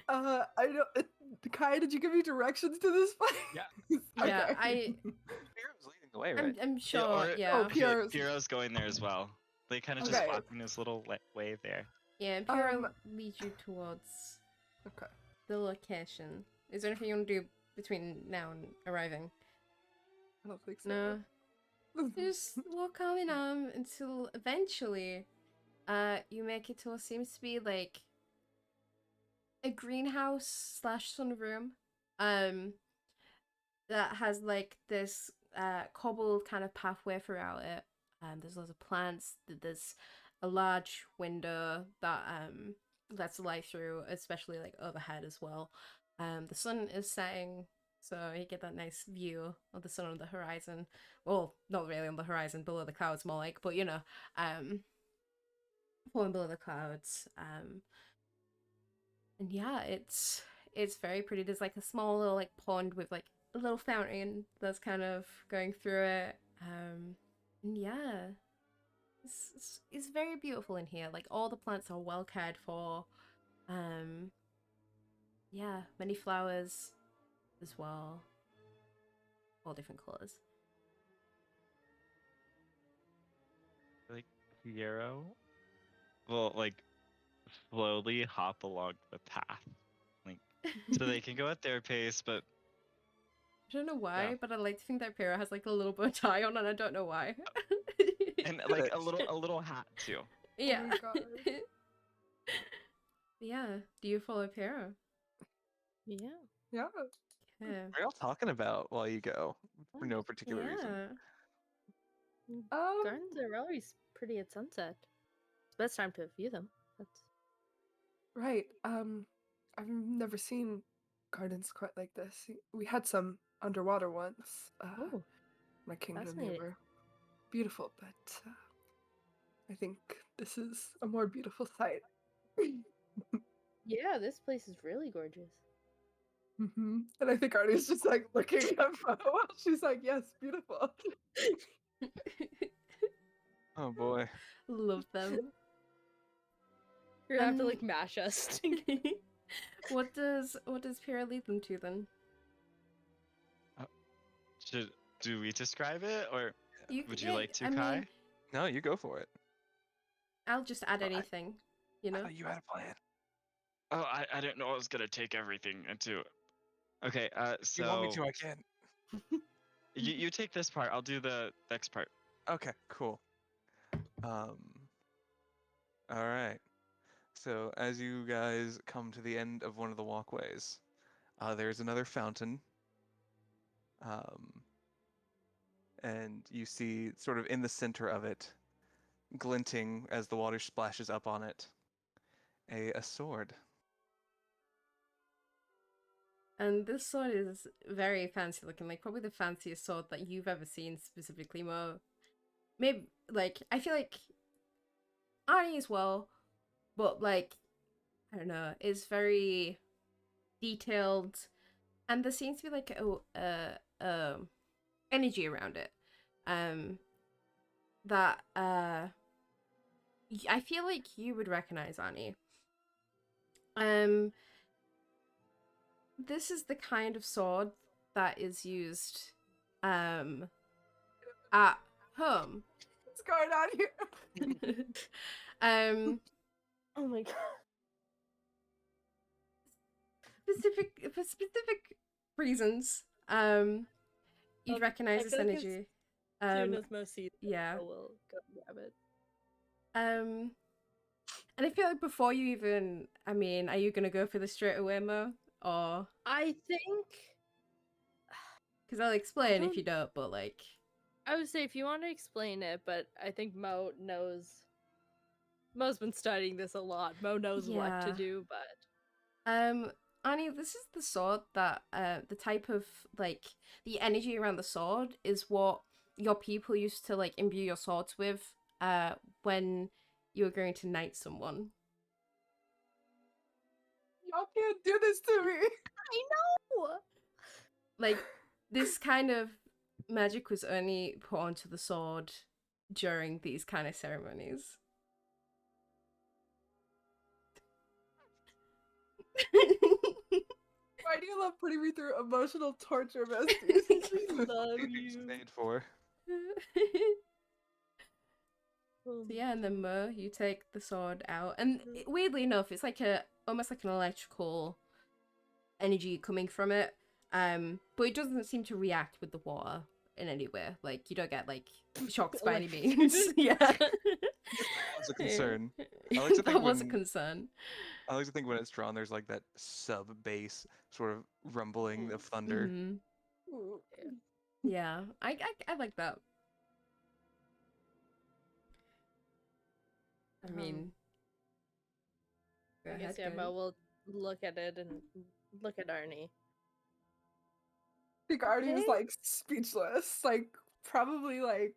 F: I don't. Kai, did you give me directions to this place?
E: Yeah.
D: Yeah,
F: Okay.
C: Piero's leading the way, right?
D: I'm sure.
E: or-
D: Yeah.
F: Oh, Piero's.
E: Piero's going there as well. They kind of just
F: Okay.
E: walking his little way there.
D: Yeah, Piero leads you towards
F: Okay.
D: the location. Is there anything you want to do between now and arriving?
F: I don't think so.
D: No. Just walk arm in arm until eventually, you make it to what seems to be like a greenhouse slash sunroom, that has like this cobbled kind of pathway throughout it. There's lots of plants. There's a large window that lets light through, especially like overhead as well. The sun is setting, so you get that nice view of the sun on the horizon. Well, not really on the horizon, below the clouds more like, but you know, falling below the clouds. And yeah, it's very pretty. There's like a small little like pond with like a little fountain that's kind of going through it. And yeah, it's very beautiful in here. Like all the plants are well cared for. Yeah, many flowers as well, all different colors.
E: Like Piero will like slowly hop along the path, like so they can go at their pace, but
D: I don't know why,
E: Yeah.
D: but I like to think that Pyrrha has like a little bow tie on, and I don't know why.
E: and like a little hat too.
D: Yeah.
F: Oh my God.
D: Yeah. Do you follow Pyrrha?
B: Yeah.
F: Yeah.
D: Yeah.
C: What are y'all talking about while you go? For no particular reason.
B: Gardens are always pretty at sunset. It's the best time to view them. That's
F: Right. I've never seen gardens quite like this. We had some underwater once.
B: oh,
F: My kingdom, they
B: fascinating.
F: were beautiful, but I think this is a more beautiful sight.
B: Yeah, this place is really gorgeous.
F: And I think Artie's just like looking at Mo while she's like, yes, beautiful.
C: Oh boy.
D: Love them.
B: You're gonna have to like mash us.
D: What does Pyrrha lead them to then?
E: Do we describe it, or would you
D: yeah,
E: like to,
D: I
E: Kai?
D: mean,
C: No, you go for it.
D: I'll just add
C: I-
D: anything, you
C: I
D: know?
C: thought you had a plan.
E: Oh, I didn't know I was gonna take everything into. Okay,
C: If you want me
E: so
C: to, I can.
E: you take this part. I'll do the next part.
C: Okay, cool. All right. So as you guys come to the end of one of the walkways, there's another fountain. And you see sort of in the center of it, glinting as the water splashes up on it, a sword.
D: And this sword is very fancy looking, like probably the fanciest sword that you've ever seen specifically, Mo. Maybe, like, I feel like Arnie as well, but like, I don't know, it's very detailed, and there seems to be like energy around it, that I feel like you would recognize, Arnie. This is the kind of sword that is used at home.
F: What's going on here?
B: Oh my god.
D: For specific reasons, you'd recognize
B: I
D: this
B: feel like as
D: energy.
B: soon as Mo sees it,
D: Yeah.
B: we'll go grab it.
D: And I feel like before you even, I mean, are you gonna go for this straight away, Mo? Or
B: I think
D: because I'll explain if
B: don't-
D: you don't, but like,
B: I would say if you want to explain it, but I think Mo knows. Mo's been studying this a lot. Mo knows what to
D: Yeah.
B: do, but
D: Annie, this is the sword that the type of like the energy around the sword is what your people used to like imbue your swords with when you were going to knight someone.
F: Y'all can't do this to me.
B: I know.
D: Like this kind of magic was only put onto the sword during these kind of ceremonies.
F: Why do you love putting me through emotional torture, besties?
B: Love
C: It's
B: you.
C: made for.
D: So yeah, and then Mo, you take the sword out, and weirdly enough, it's like almost like an electrical energy coming from it. But it doesn't seem to react with the water. in anywhere. Like you don't get like shocked by any
B: Like-
D: means. Yeah.
C: That's a concern. I like to
D: That
C: think
D: was a
C: when
D: concern.
C: I like to think when it's drawn, there's like that sub bass sort of rumbling of thunder.
D: Mhm.
A: Ooh.
D: Yeah, I like that. I mean, go
B: I guess
D: ahead,
B: yeah,
D: go.
B: Mo will look at it and look at Arnie.
A: I think Arnie is
B: Okay.
A: like speechless. Like probably like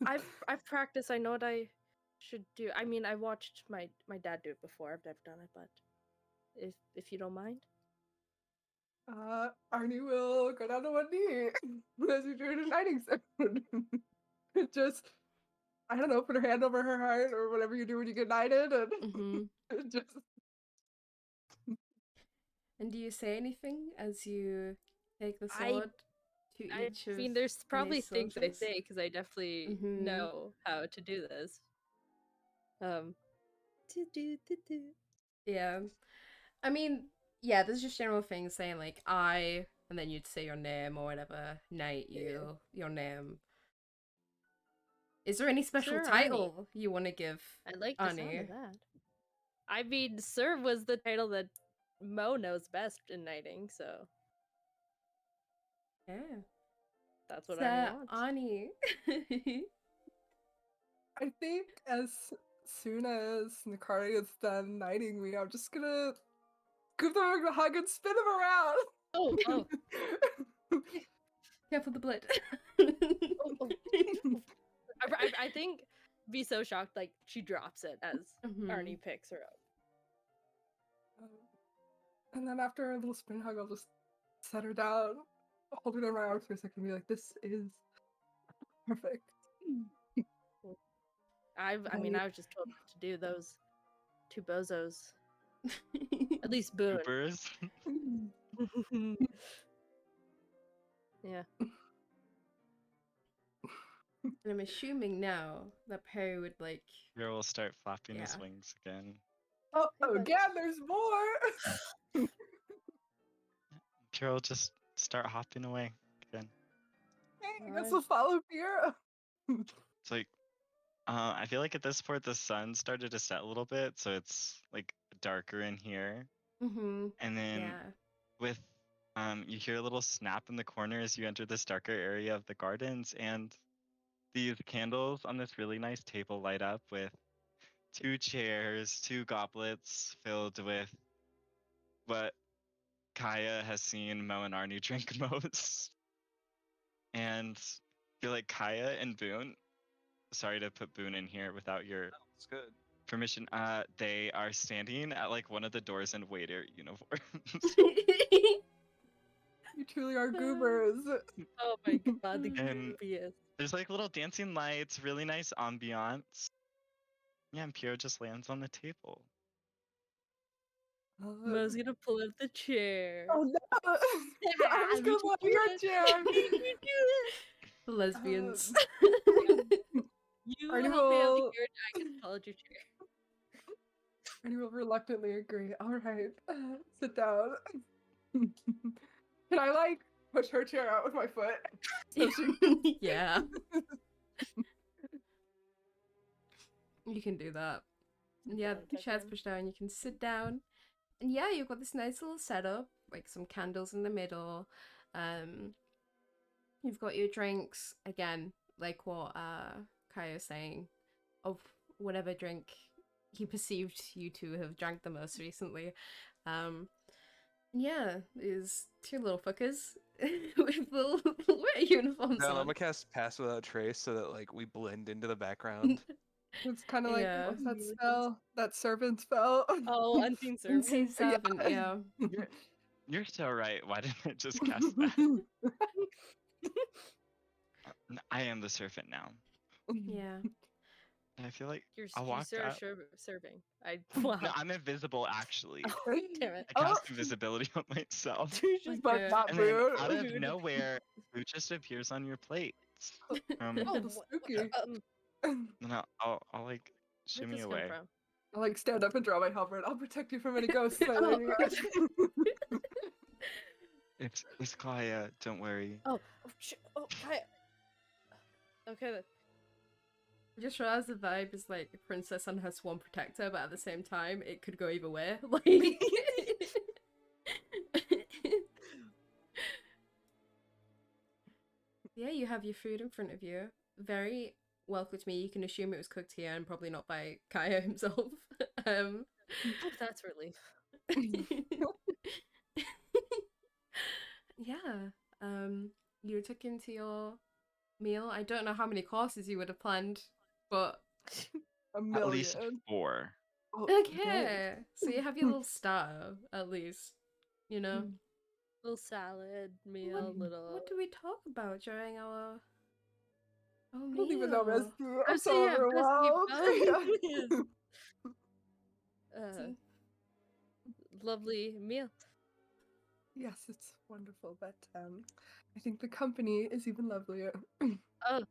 B: I've practiced. I know what I should do. I mean, I watched my dad do it before. I've never done it, but if you don't mind.
A: Arnie will go down to one knee as you do an igniting sound. Just I don't know, put her hand over her heart or whatever you do when you get knighted and
D: Mhm.
A: just
D: And do you say anything as you take the
B: I-
D: sword to each
B: I
D: of?
B: mean, there's probably
D: these
B: things I
D: soldiers?
B: say because I definitely
D: Mhm.
B: know how to do this. Do.
D: Yeah. I mean, yeah, there's just general things saying like I, and then you'd say your name or whatever, knight you, your name. Is there any special
B: Sir Arnie.
D: title you want to give
B: I like the sound
D: Arnie?
B: of that. I mean, Sir was the title that Mo knows best in knighting, so
D: Yeah.
B: that's what
D: Sir
B: Arnie wants.
D: Arnie.
A: I think as soon as Nikari is done knighting me, I'm just gonna give them a hug and spin him around.
B: Oh.
D: Careful the blood.
B: Oh. I think be so shocked like she drops it as
D: Mhm.
B: Arnie picks her up.
A: And then after a little spin hug, I'll just set her down, hold her in my arms for a second, and be like, "This is perfect."
B: I mean, I was just told what to do. Those two bozos, at least Boone.
E: Goobers.
B: Yeah.
D: And I'm assuming now that Perry would like.
E: Hero will start flapping his
D: Yeah.
E: wings again.
A: Oh,
B: Hey, bud.
A: again, there's more.
E: Hero will just start hopping away again.
A: Hey, I guess we'll follow Piero.
E: It's like, I feel like at this point the sun started to set a little bit, so it's like darker in here.
D: Mm-hmm.
E: And then
D: Yeah.
E: with, you hear a little snap in the corner as you enter this darker area of the gardens, and these candles on this really nice table light up with 2 chairs, 2 goblets filled with what Kaya has seen Mo and Arnie drink most. And I feel like Kaya and Boone, sorry to put Boone in here without your
C: It's good.
E: permission, they are standing at like one of the doors in waiter uniforms.
A: You truly are goobers.
B: Oh my god, the
E: And
B: goobiest.
E: there's like little dancing lights, really nice ambiance. Yeah, and Piero just lands on the table.
B: Mo's gonna pull up the chair.
A: Oh no! I was
B: we
A: gonna
B: should
A: pull up
B: do
A: your
B: it.
A: chair.
B: We should do
D: The lesbians.
B: it. You
A: Arnie
B: help me have the
A: will-
B: carrot. I can pull out your chair.
A: And he will reluctantly agree. All right, sit down. Can I like push her chair out with my foot? So she
D: Yeah. You can do that. And yeah,
B: Sounds
D: the
B: like
D: chair's
B: fun.
D: pushed down, you can sit down. And yeah, you've got this nice little setup, like some candles in the middle. You've got your drinks, again, like what Kaya's saying, of whatever drink he perceived you two have drank the most recently. Yeah, there's 2 little fuckers with little wear uniforms
C: No, I'm
D: on.
C: gonna cast Pass Without Trace so that like we blend into the background.
A: It's kind of like
D: Yeah.
A: what's that spell? That servant spell.
B: Oh, unseen servant.
D: Unseen servant, yeah.
E: You're so right. Why didn't I just cast that? I am the servant now.
D: Yeah.
E: And I feel like
B: You're,
E: I'll
B: you
E: walk
B: sir are
E: up.
B: serving. Wow.
E: No, I'm invisible actually.
B: Oh, damn it.
E: I cast invisibility on myself.
A: But
D: Okay.
A: not
E: And then
A: Boone.
E: out of
B: Rude.
E: nowhere, food just appears on your plate.
B: Oh,
A: spooky.
E: No, I'll like
B: Where'd
E: shimmy
B: this come
E: away.
B: from?
A: I like stand up and draw my helmet. I'll protect you from any ghosts, my
D: Oh,
A: lady.
E: It's Kaya, don't worry.
B: Oh, Okay then.
D: I just realized the vibe is like princess and her swan protector, but at the same time, it could go either way. Like, yeah, you have your food in front of you. Very well cooked meat. You can assume it was cooked here and probably not by Kaya himself. um,
B: Oh, that's relief.
D: yeah. You took into your meal. I don't know how many courses you would have planned, but
F: A
E: At
F: million.
E: least 4.
F: Oh, dang.
D: okay. So you have your little starter, at least. You know.
B: Little salad meal, little.
D: What do we talk about during our
F: I don't even know,
D: meal?
F: Misty. I'm
B: Oh,
F: so
B: yeah,
F: overwhelmed.
B: Misty,
D: See?
B: lovely meal.
F: Yes, it's wonderful, but I think the company is even lovelier.
B: Oh,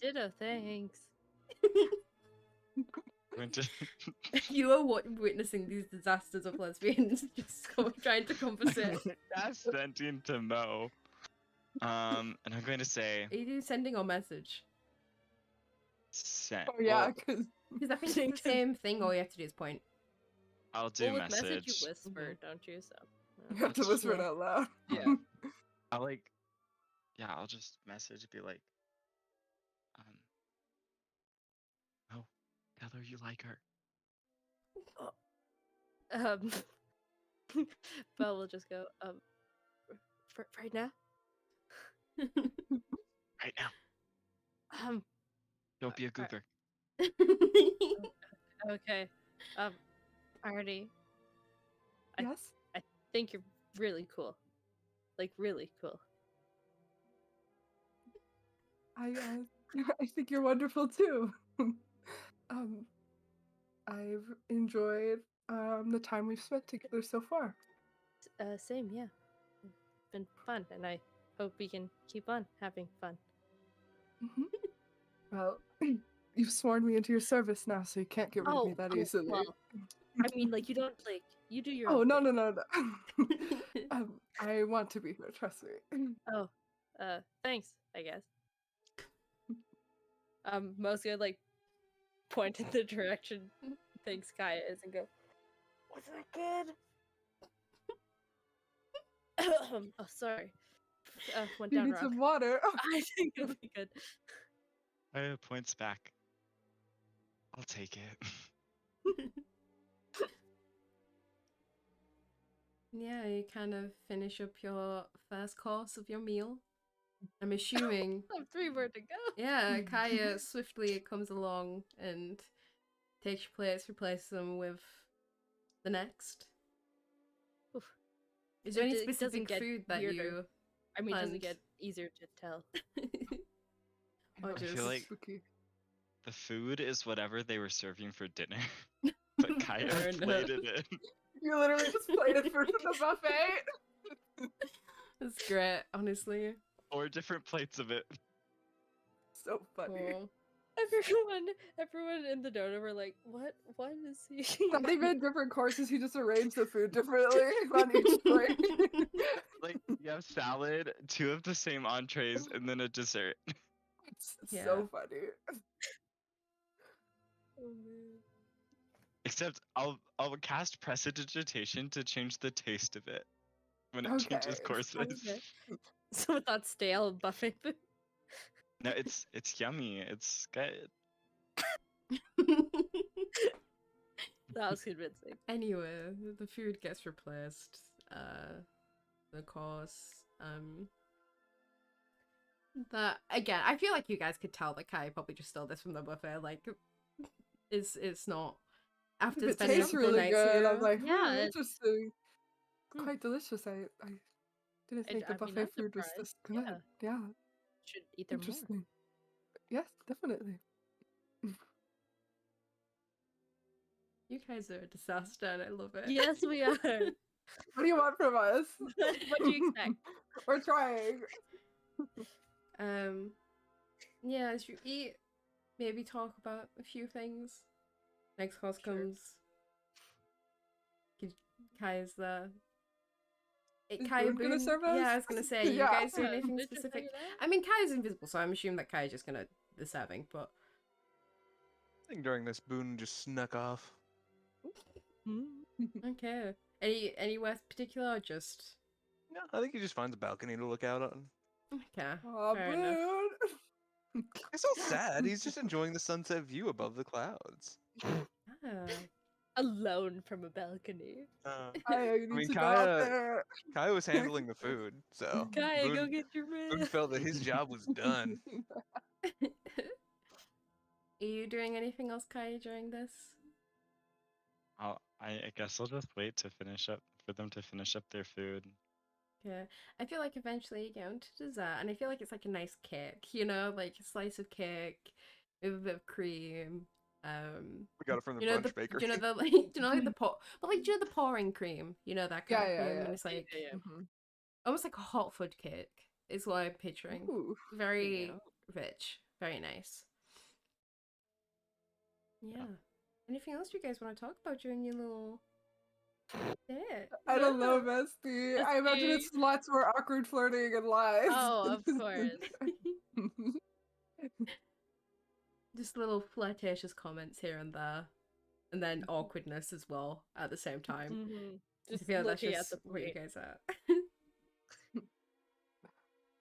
B: ditto, thanks.
E: Going to
D: You are witnessing these disasters of lesbians just trying to conversate.
E: ask sending to Mo. And I'm going to say
D: Are you sending or message?
E: send.
F: Oh yeah,
E: Well,
F: because
D: Because I think it's the same thing. All you have to do is point.
E: I'll do
B: Well, with message you
E: message.
B: whisper, don't you? So.
F: you have to
E: That's
F: whisper it
D: true.
F: out loud.
E: Yeah. I'll I'll just message, be like, oh, tell her you like her.
B: Belle will just go, for right now?
E: Right now.
B: Um,
E: Don't be a goober.
B: okay. Artie,
F: Yes,
B: I think you're really cool. Like, really cool.
F: I I think you're wonderful too. I've enjoyed the time we've spent together so far.
B: Same, yeah. It's been fun, and I hope we can keep on having fun.
F: Hmm. Well, you've sworn me into your service now, so you can't get rid of me that easily.
B: Well, I mean, like, you don't, like, you do your
F: Oh
B: own
F: no
B: thing.
F: no no no! I want to be here. Trust me.
B: Oh, thanks, I guess. Most gonna, like, point in the direction thinks Kaya is and go, was that good? Oh, sorry. Went
F: You
B: down
F: need
B: wrong.
F: some water. Oh,
B: I think it'll be good.
E: Kaya points back. I'll take it.
D: Yeah, you kind of finish up your first course of your meal. I'm assuming.
B: I have 3 more to go.
D: Yeah, Kaya swiftly comes along and takes your plates, replaces them with the next.
B: Oof.
D: Is there any
B: It doesn't
D: specific
B: get
D: food that
B: weirder.
D: you
B: I mean, it doesn't
D: planned?
B: get easier to tell.
D: Or
F: know,
E: I
D: just
E: feel like
F: spooky.
E: the food is whatever they were serving for dinner, but Kaya
D: Fair enough.
E: plated it.
F: You literally just plated food from the buffet.
D: That's great, honestly.
E: 4 different plates of it.
F: So funny.
D: Cool.
B: Everyone in the donut were like, what is he?
F: Not even different courses. He just arranged the food differently on each plate.
E: Like, you have salad, 2 of the same entrees, and then a dessert.
F: It's
D: Yeah.
F: so funny.
B: Oh, man.
E: Except I'll cast prestidigitation to change the taste of it when it
F: Okay,
E: changes
F: it's
E: courses.
B: Okay. So it's not stale buffet food.
E: No, it's yummy. It's good.
B: That was convincing.
D: Anyway, the food gets replaced. The course. That again, I feel like you guys could tell that Kai probably just stole this from the buffet. Like, it's not after
F: It
D: spending a
F: tastes
D: couple
F: really
D: nights
F: good.
D: here.
F: I'm like,
B: Yeah, it-
F: interesting.
B: Hmm.
F: Quite delicious. I didn't think the
B: I mean,
F: buffet
B: I'm
F: food was
B: surprised.
F: this good.
B: Yeah.
F: Yeah,
B: Should eat there more.
F: interesting. Yes, definitely.
D: You guys are a disaster, and I love it.
B: Yes, we are.
F: What do you want from us?
B: What do you expect?
F: We're trying.
D: Yeah, as you eat, maybe talk about a few things. Next course
B: Sure.
D: comes. Kai's there.
A: Is
D: Kaya
A: Boone gonna
D: Boone,
A: serve
D: yeah, I
A: us?
D: was gonna say, you
A: Yeah.
D: guys do
B: Yeah,
D: anything
B: did you say
D: specific?
B: that?
D: I mean, Kaya's invisible, so I'm assuming that Kaya's just gonna be serving, but
C: I think during this, Boone just snuck off.
D: okay. Anywhere particular or just
C: No, I think he just finds a balcony to look out on.
D: okay.
A: Aw,
D: Fair enough.
A: Boone.
C: It's not sad. He's just enjoying the sunset view above the clouds.
D: Ah.
B: Alone from a balcony.
A: I need
C: mean,
A: to go out
C: Kaya-
A: there.
C: Kaya was handling the food, so
B: Kaya, go
C: Boone,
B: get your
C: Boone
B: man.
C: felt that his job was done.
D: Are you doing anything else, Kaya, during this?
E: I guess I'll just wait to finish up for them to finish up their food.
D: Yeah, I feel like eventually you get onto dessert, and I feel like it's like a nice cake, you know, like a slice of cake with a bit of cream.
C: We got it from the
D: You know
C: brunch bakery.
D: you know the like, you know like the pour, but like do you know the pouring cream, you know that kind
A: Yeah,
D: of
A: yeah,
D: cream,
A: yeah.
D: and it's like
B: Yeah.
A: Mhm.
D: almost like a hot food cake is what I'm picturing.
A: Ooh.
D: Very
B: Yeah.
D: rich, very nice. Yeah. Anything else you guys want to talk about during your little date?
A: I don't know,
B: No.
A: Bestie. I imagine
B: Bestie.
A: it's lots more awkward flirting and lies.
B: Oh, of course.
D: Just little flirtatious comments here and there, and then awkwardness as well at the same time.
B: Mhm.
D: I
B: Just
D: feel that's
B: looking at
D: just
B: the
D: where you
B: plate.
D: guys are.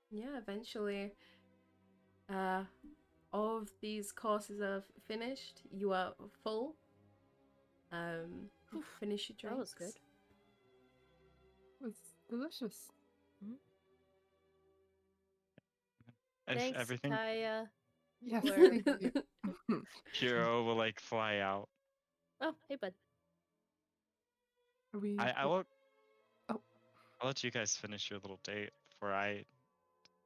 D: Yeah, eventually, all of these courses are finished. You are full. Finish your drinks.
B: That was good.
A: It's delicious.
E: If
B: Thanks,
E: everything,
B: Kaya.
A: Yes,
B: Word.
A: thank you.
E: Hero will like fly out.
B: Oh, hey, bud.
A: Are we?
E: I will.
A: Oh.
E: I'll let you guys finish your little date before I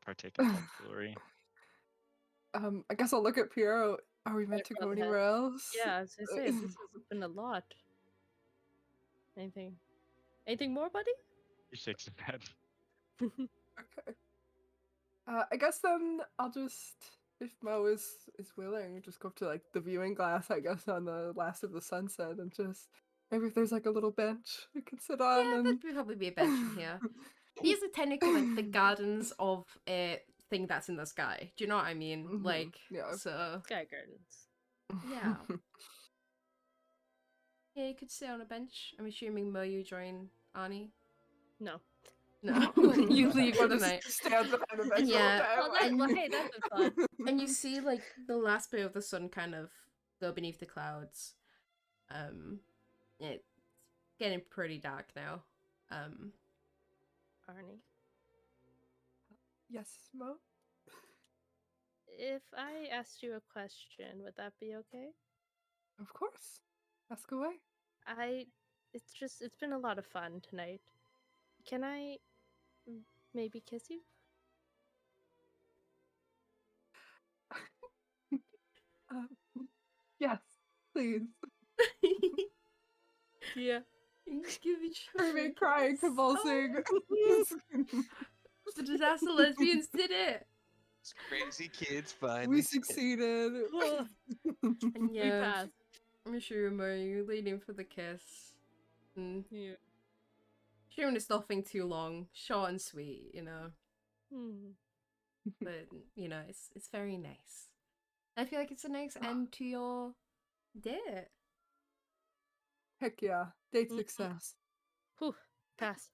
E: partake in tomfoolery.
A: I guess I'll look at Piero. Are we meant
B: Right
A: to
B: for
A: go
B: the head.
A: anywhere else?
B: Yeah, I was gonna say, this has been a lot. Anything more, buddy?
E: He shakes his head.
A: Okay. I guess then I'll just, if Mo is willing, just go up to like the viewing glass, I guess, on the last of the sunset, and just maybe if there's like a little bench we could sit on.
D: Yeah,
A: and
D: there'd probably be a bench in here. These are technically like the gardens of a thing that's in the sky. Do you know what I mean?
A: Mhm,
D: Like,
A: yeah.
D: so
B: Sky Gardens.
D: yeah. Yeah, you could sit on a bench. I'm assuming Mo, you join Arnie.
B: No.
D: No, you leave for
A: Or
D: the
A: just
D: night.
A: stand behind the bench
D: Yeah.
A: all
B: Oh,
A: the time.
B: well, hey, that's been fun.
D: And you see like the last bit of the sun kind of go beneath the clouds. It's getting pretty dark now.
B: Arnie,
A: Yes, Mo.
B: if I asked you a question, would that be okay?
A: Of course. Ask away.
B: It's been a lot of fun tonight. Can I maybe kiss you?
A: Um, yes, please.
B: Yeah.
D: Give each
A: Screaming, crying, convulsing.
D: The disaster lesbians did it.
C: Crazy kids finally.
A: We succeeded.
D: And
B: We
D: yeah,
B: passed.
D: I'm sure you're leading for the kiss. And
B: Yeah.
D: assuming it's nothing too long, short and sweet, you know.
B: Hmm.
D: But you know, it's very nice. I feel like it's a nice end to your date.
A: Heck yeah. Date
B: Mhm.
A: success.
B: Whew. Pass.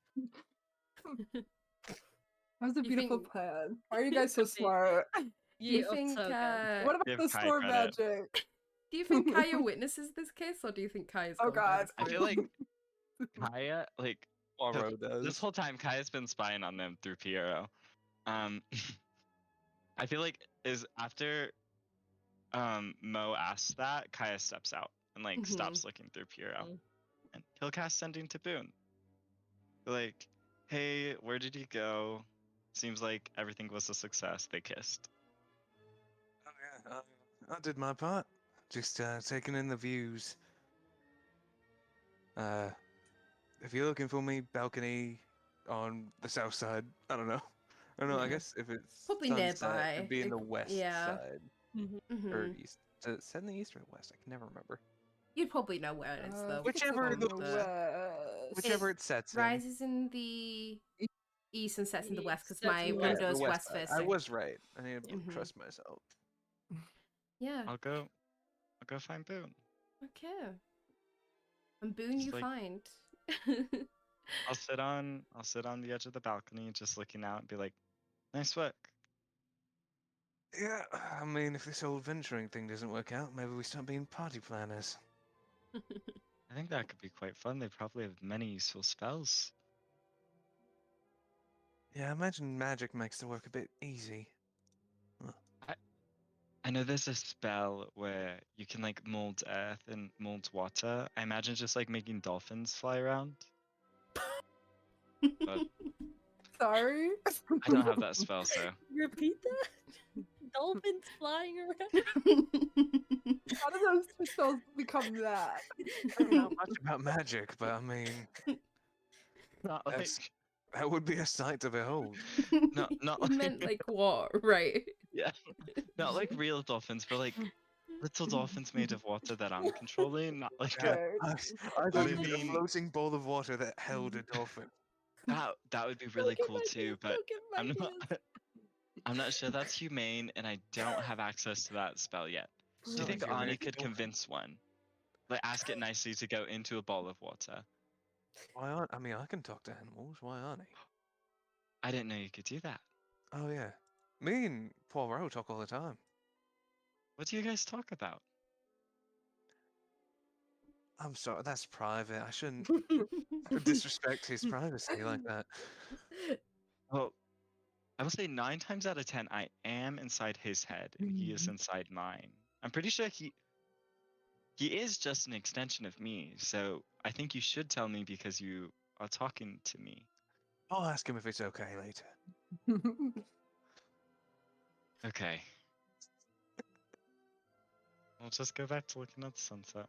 A: That was a
D: You
A: beautiful
D: think-
A: plan. Why are you guys so
B: Thank you.
A: smart?
D: Do
B: Yeah,
D: you think
B: so good.
A: What about
E: Give
A: the
E: Kai
A: storm
E: credit.
A: magic?
D: do you think Kaya witnesses this kiss, or do you think Kaya's
A: Oh
D: gone by
A: god.
D: this
E: I
D: point?
E: feel like Kaya, like
C: Poirot does.
E: this whole time, Kaya's been spying on them through Piero. I feel like is after Mo asks that, Kaya steps out and like
D: Mhm.
E: stops looking through Piero,
B: Mhm.
E: and he'll cast Sending to Boone. Like, hey, where did you go? Seems like everything was a success. They kissed.
C: Oh, yeah, I did my part. Just taking in the views. If you're looking for me, balcony on the south side. I don't know. I don't know. I
D: Yeah.
C: guess if it's
D: Probably
C: sunset,
D: nearby.
C: it'd be in the
D: It-
C: west
D: yeah.
C: side
B: Mhm.
C: or
D: Mhm.
C: east. Is it set in the east or the west? I can never remember.
D: You'd probably know where it is though.
C: Whichever
D: from
C: the- Whichever it sets in.
D: rises in the east and sets in the west because
B: Sets in
D: my
B: the west.
D: window's
C: the
D: west
C: side. I
D: facing.
C: was right. I need to
D: Mhm.
C: trust myself.
D: Yeah.
E: I'll go find Boone.
D: Okay. And Boone,
E: Just
D: you
E: like-
D: find.
E: I'll sit on the edge of the balcony, just looking out, and be like, "Nice work."
C: Yeah, I mean, if this whole venturing thing doesn't work out, maybe we start being party planners.
E: I think that could be quite fun. They probably have many useful spells.
C: Yeah, I imagine magic makes the work a bit easy.
E: I know there's a spell where you can like mold earth and mold water. I imagine just like making dolphins fly around. But
F: Sorry.
E: I don't have that spell, so
B: Repeat that? Dolphins flying around?
F: How do those two spells become that?
C: I don't know much about magic, but I mean,
E: not like
C: that's, that would be a sight to behold.
E: not
D: You meant like what? Right.
E: yeah, not like real dolphins, but like little dolphins made of water that I'm controlling. Not like
C: Yeah,
F: Okay.
C: I thought it was a
E: living-
C: floating bowl of water that held a dolphin.
E: that would be really
B: Don't get
E: cool
B: my
E: too.
B: hands,
E: But
B: don't get my
E: I'm not
B: hands.
E: I'm not sure that's humane, and I don't have access to that spell yet. Do you
C: Not
E: think
C: if you're
E: Ani
C: very
E: could
C: dolphin.
E: convince one? Like ask it nicely to go into a bowl of water.
C: Why aren't? I mean, I can talk to animals. Why aren't he?
E: I didn't know you could do that.
C: Oh yeah, me and Poirot talk all the time.
E: What do you guys talk about?
C: I'm sorry, that's private. I shouldn't disrespect his privacy like that.
E: Well, I will say 9 times out of 10, I am inside his head, and he is inside mine. I'm pretty sure he is just an extension of me. So I think you should tell me because you are talking to me.
C: I'll ask him if it's okay later.
E: Okay. I'll just go back to looking at the sunset.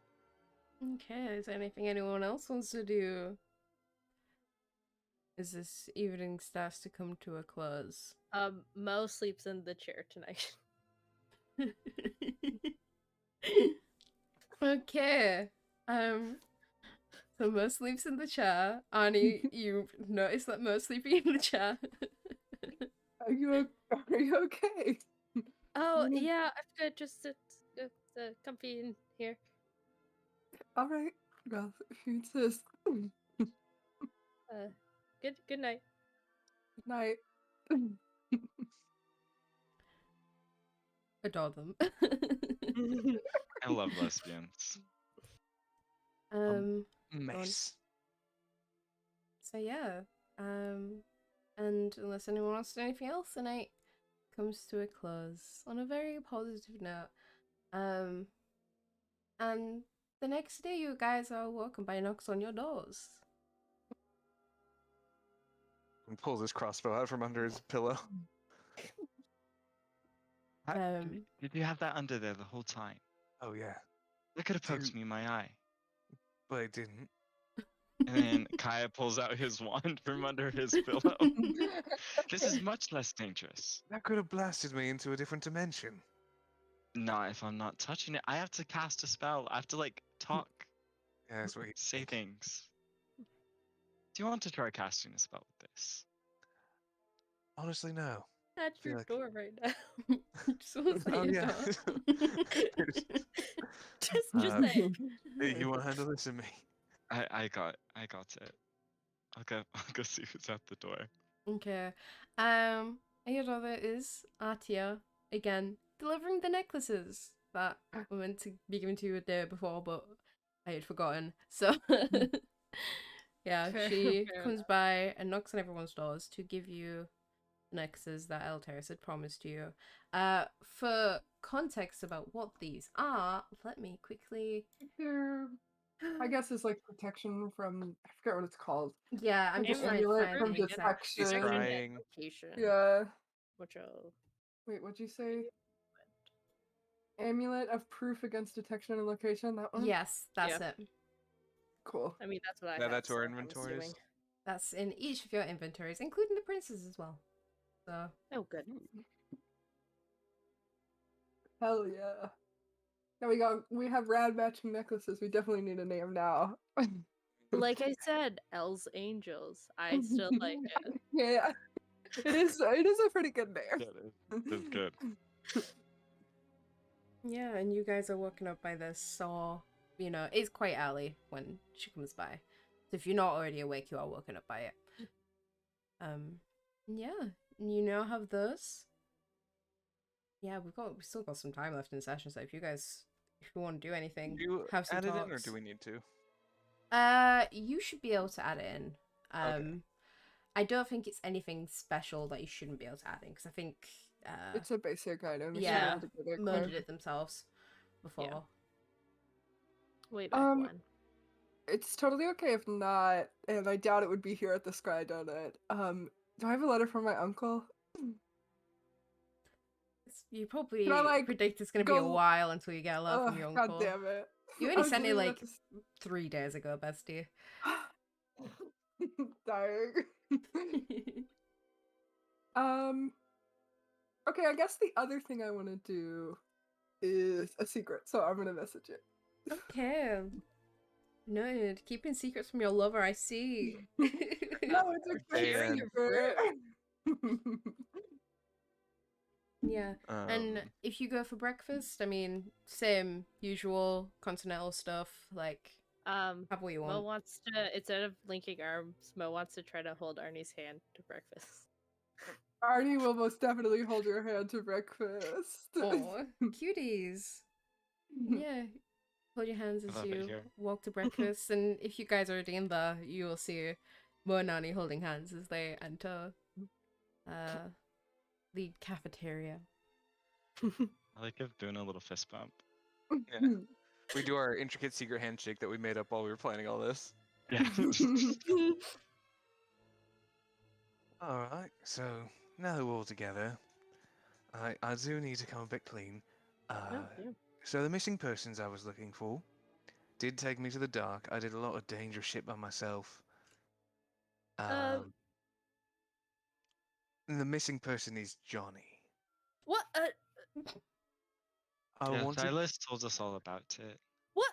D: Okay, is there anything anyone else wants to do? As this evening starts to come to a close.
B: Mo sleeps in the chair tonight.
D: Okay. So Mo sleeps in the chair. Arnie, you notice that Mo's sleeping in the chair.
F: Are you okay?
B: Oh yeah, I'm good. Just sit comfy in here.
F: All right. Well, if you insist.
B: Good night.
F: Good night.
D: Adore them.
E: I love lesbians.
C: Mess.
D: So yeah. And unless anyone wants to do anything else, the night comes to a close on a very positive note. And the next day you guys are woken by knocks on your doors.
C: And pulls his crossbow out from under his pillow.
E: Did you have that under there the whole time?
C: Oh yeah,
E: That could have poked
C: Dude.
E: me in my eye.
C: but it didn't.
E: And then Kaya pulls out his wand from under his pillow. This is much less dangerous.
C: That could have blasted me into a different dimension.
E: Not if I'm not touching it. I have to cast a spell. I have to like talk,
C: Yeah, that's what he
E: say things. Do you want to try casting a spell with this?
C: Honestly, no.
B: At
C: Feel
B: your
C: like-
B: door right now.
D: Just wanna say
C: Oh
D: your
C: yeah.
D: door.
B: just
C: Uh,
B: saying.
C: Hey, you want to handle this or me?
E: I got it. I'll go see who's at the door.
D: Okay. And your daughter is Artia again, delivering the necklaces that were meant to be given to you a day before, but I had forgotten. So yeah,
B: Fair-
D: she
B: fair
D: comes by and knocks on everyone's doors to give you the necklaces that Elteris had promised you. For context about what these are, let me quickly.
F: They're, I guess it's like protection from, I forget what it's called.
D: Yeah, I'm just trying to
F: Amulet
D: find
F: from
D: the exact.
C: He's
F: detection.
C: crying.
B: Location,
F: Yeah.
B: Which I'll...
F: Wait, what'd you say? Amulet of proof against detection and location. That one.
D: Yes, that's
B: Yeah.
D: it.
F: Cool.
B: I mean, that's what I
C: Yeah,
B: have,
C: that's where
B: so I'm
C: inventory is.
B: assuming.
D: That's in each of your inventories, including the princes as well. So
B: Oh, good.
F: Hell yeah. Now we have rad matching necklaces. We definitely need a name now.
B: Like I said, L's Angels. I still like it.
F: Yeah, it is a pretty good name.
E: That's good.
D: Yeah, and you guys are woken up by this, so, you know, it's quite early when she comes by. So if you're not already awake, you are woken up by it. Yeah, you now have those. Yeah, we've still got some time left in the session, so if you want to do anything,
C: Do you
D: have some
C: add it
D: talks.
C: in, or do we need to?
D: You should be able to add it in.
C: Okay.
D: I don't think it's anything special that you shouldn't be able to add in, because I think
F: It's a basic item. It's
D: yeah,
F: not together
D: Mo
F: quick.
D: did it themselves before.
B: Way back when.
F: It's totally okay if not, and I doubt it would be here at the Sky Donut. Do I have a letter from my uncle?
D: You probably
F: Can I, like,
D: predict it's gonna be a
F: go-
D: while until you get a letter from your uncle.
F: God damn it!
D: You
F: I
D: only
F: was
D: sent it
F: literally
D: like
F: about to
D: 3 days ago, bestie.
F: Dying. Okay, I guess the other thing I want to do is a secret, so I'm gonna message it.
D: Okay. No, keeping secrets from your lover, I see.
F: No, it's a great
C: And-
F: secret.
D: Yeah. And if you go for breakfast, I mean, same usual continental stuff, like have what you
B: Mo
D: want.
B: wants to, instead of linking arms, Mo wants to try to hold Arnie's hand to breakfast.
F: Arnie will most definitely hold your hand to breakfast.
D: Oh, cuties. Yeah. Hold your hands
E: I
D: as
E: love it
D: you
E: here.
D: walk to breakfast, and if you guys are already in there, you will see Mo and Annie holding hands as they enter the cafeteria.
E: I like it doing a little fist bump.
C: Yeah. We do our intricate secret handshake that we made up while we were planning all this.
E: Yeah.
C: Alright, so now that we're all together, I do need to come a bit clean.
B: Oh, yeah.
C: So the missing persons I was looking for did take me to the dark. I did a lot of dangerous shit by myself. And the missing person is Johnny.
B: What?
C: I
E: Yeah,
C: wanted.
E: Silas told us all about it.
B: What?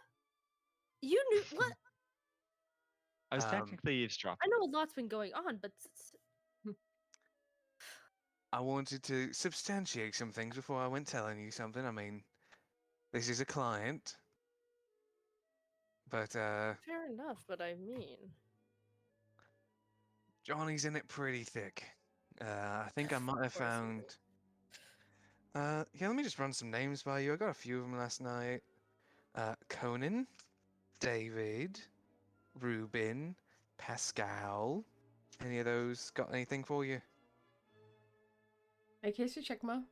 B: You knew what?
E: I was
C: Um,
E: technically
B: I
E: eavesdropping.
B: know a lot's been going on, but
C: I wanted to substantiate some things before I went telling you something. I mean, this is a client, but
B: fair enough. But I mean,
C: Johnny's in it pretty thick. I think I might have
B: Of course he
C: found. Yeah, let me just run some names by you. I got a few of them last night. Conan, David, Rubin, Pascal. Any of those got anything for you?
D: Okay, so check Mo.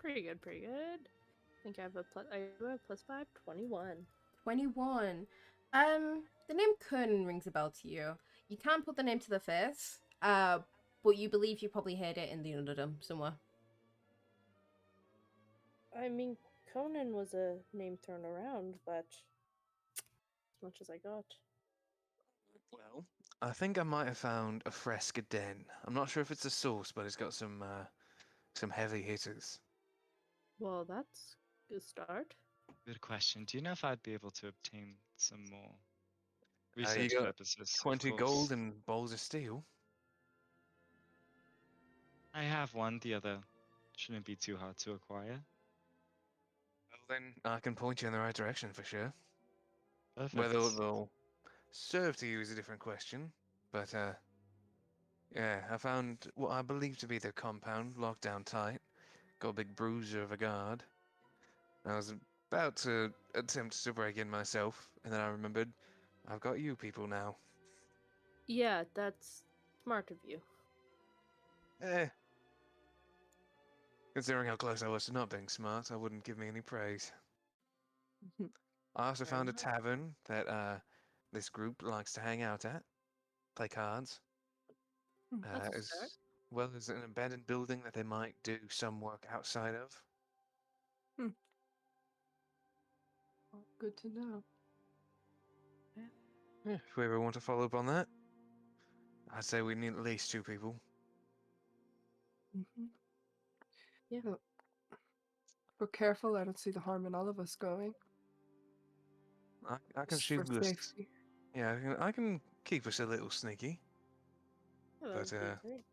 B: pretty good, pretty good. I think I have a plus. I have a +5, 21.
D: 21. The name Kun rings a bell to you. You can't put the name to the face, but you believe you probably heard it in the Underdome somewhere.
B: I mean, Conan was a name thrown around, but as much as I got.
C: Well, I think I might have found a Fresca Den. I'm not sure if it's a source, but it's got some heavy hitters.
B: Well, that's a good start.
E: Good question. Do you know if I'd be able to obtain some more
C: You
E: research
C: got
E: purposes? Of
C: 20
E: course.
C: gold and balls of steel.
E: I have one. The other shouldn't be too hard to acquire.
C: Well, then I can point you in the right direction for sure.
E: Perfect.
C: Whether they'll serve to you is a different question, but yeah, I found what I believe to be their compound locked down tight. Got a big bruiser of a guard. I was about to attempt to break in myself, and then I remembered I've got you people now.
B: Yeah, that's smart of you.
C: Eh. Considering how close I was to not being smart, I wouldn't give me any praise. I also
B: Fair
C: found a
B: enough.
C: tavern that this group likes to hang out at, play cards,
B: That's a
C: as
B: start.
C: well as an abandoned building that they might do some work outside of.
F: Oh, good to know.
C: Yeah, if we ever want to follow up on that, I'd say we need at least 2 people.
F: Mm-hmm.
B: Yeah.
F: we're careful, I don't see the harm in all of us going.
C: I can
F: Just for
C: shoot this.
F: safety.
C: Yeah, I can keep us a little sneaky.
B: Oh, that
C: But
B: would be great.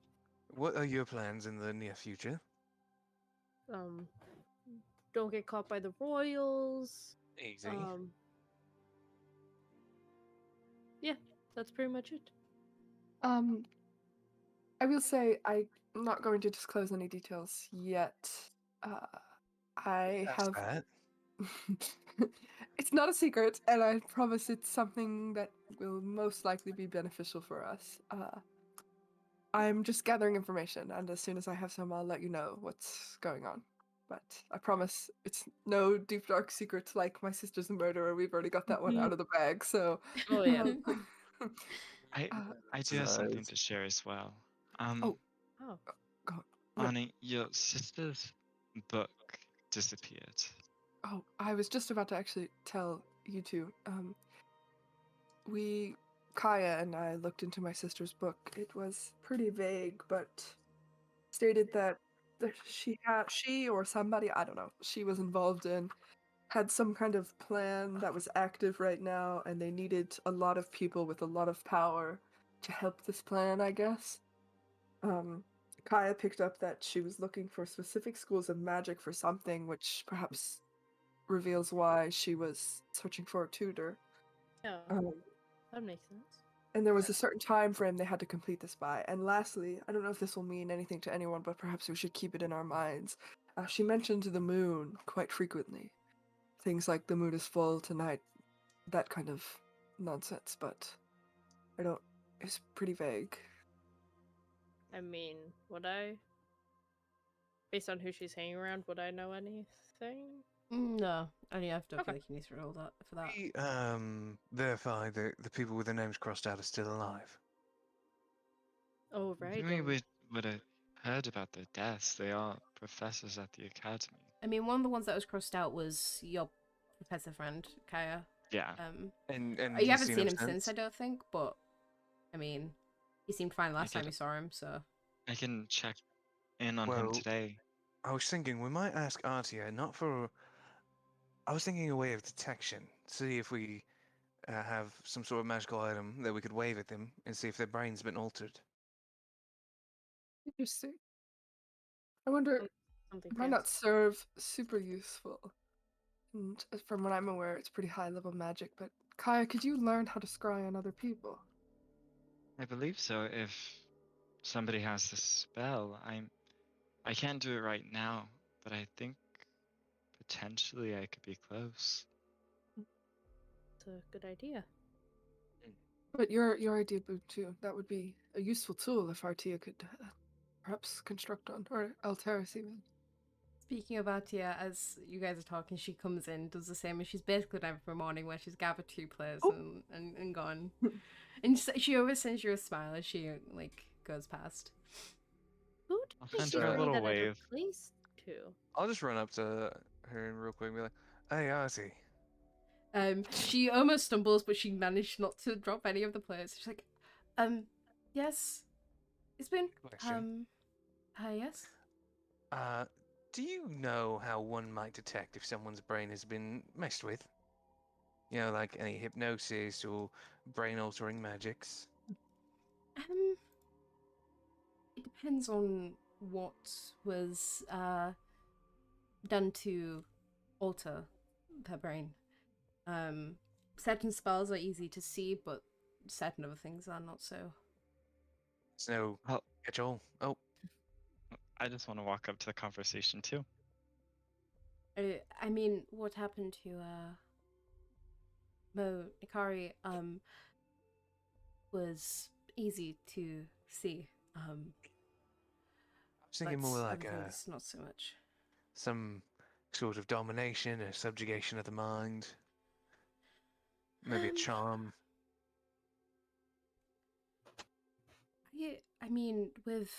C: what are your plans in the near future?
B: Don't get caught by the royals.
C: Easy.
B: Yeah, that's pretty much it.
F: I will say I'm not going to disclose any details yet. I
C: That's
F: have.
C: that.
F: It's not a secret, and I promise it's something that will most likely be beneficial for us. I'm just gathering information, and as soon as I have some, I'll let you know what's going on. But I promise it's no deep dark secret like my sister's a murderer. We've already got that one out of the bag, so.
B: Oh yeah.
E: I
F: uh,
E: I do have something
C: Nice.
E: to share as well.
F: Oh.
B: Oh.
F: God.
E: Annie, your sister's book disappeared.
F: Oh, I was just about to actually tell you two. Kaya and I looked into my sister's book. It was pretty vague, but stated that she or somebody, I don't know, she was involved in, had some kind of plan that was active right now, and they needed a lot of people with a lot of power to help this plan, I guess. Kaya picked up that she was looking for specific schools of magic for something, which perhaps reveals why she was searching for a tutor.
B: Yeah,
F: Um,
B: that makes sense.
F: and there was a certain time frame they had to complete this by. And lastly, I don't know if this will mean anything to anyone, but perhaps we should keep it in our minds. She mentioned the moon quite frequently. Things like the moon is full tonight, that kind of nonsense, but it's pretty vague.
B: I mean, based on who she's hanging around, would I know anything?
D: No, I don't feel
B: Okay.
D: like you need to roll that for that.
C: We verify that the people with their names crossed out are still alive.
B: Oh right.
E: We would have heard about their deaths. They are professors at the academy.
D: I mean, one of the ones that was crossed out was your professor friend, Kaya.
E: Yeah.
C: And
D: You
C: you've
D: haven't
C: seen
D: seen
C: him
D: him since, I don't think, but I mean, he seemed fine last time you saw him, so.
E: I can check in on him
C: Well,
E: today.
C: I was thinking we might ask Artia, not for. I was thinking a way of detection. See if we have some sort of magical item that we could wave at them and see if their brain's been altered.
F: Interesting. I wonder,
B: Something
F: it might not
B: fancy.
F: serve super useful. And from what I'm aware, it's pretty high level magic, but Kaya, could you learn how to scry on other people?
E: I believe so. If somebody has this spell, I can't do it right now, but I think potentially I could be close.
B: It's a good idea.
F: But your idea, Boo, too. That would be a useful tool if Artia could perhaps construct on, or Alteris even.
D: Speaking of Atia, as you guys are talking, she comes in, does the same, and she's basically done every morning where she's gathered 2 players and gone. And she always sends you a smile as she, like, goes past.
B: Who
E: I'll
B: did
E: send
B: she
E: her a
B: say
E: little
B: that it
E: wave.
B: replaced to?
C: I'll just run up to her and real quick and be like, "Hey, Artie."
D: She almost stumbles, but she managed not to drop any of the players. She's like, yes, it's been,
C: Question.
D: yes.
C: Do you know how one might detect if someone's brain has been messed with? You know, like any hypnosis or brain-altering magics?
D: It depends on what was done to alter their brain. Certain spells are easy to see, but certain other things are not so.
C: It's no
E: Oh,
C: catch-all. Oh,
E: I just want to walk up to the conversation too.
D: I mean, what happened to Mo Ikari was easy to see.
C: I was thinking more like
D: other things, not so much.
C: some sort of domination, a subjugation of the mind, maybe a charm.
D: I mean, with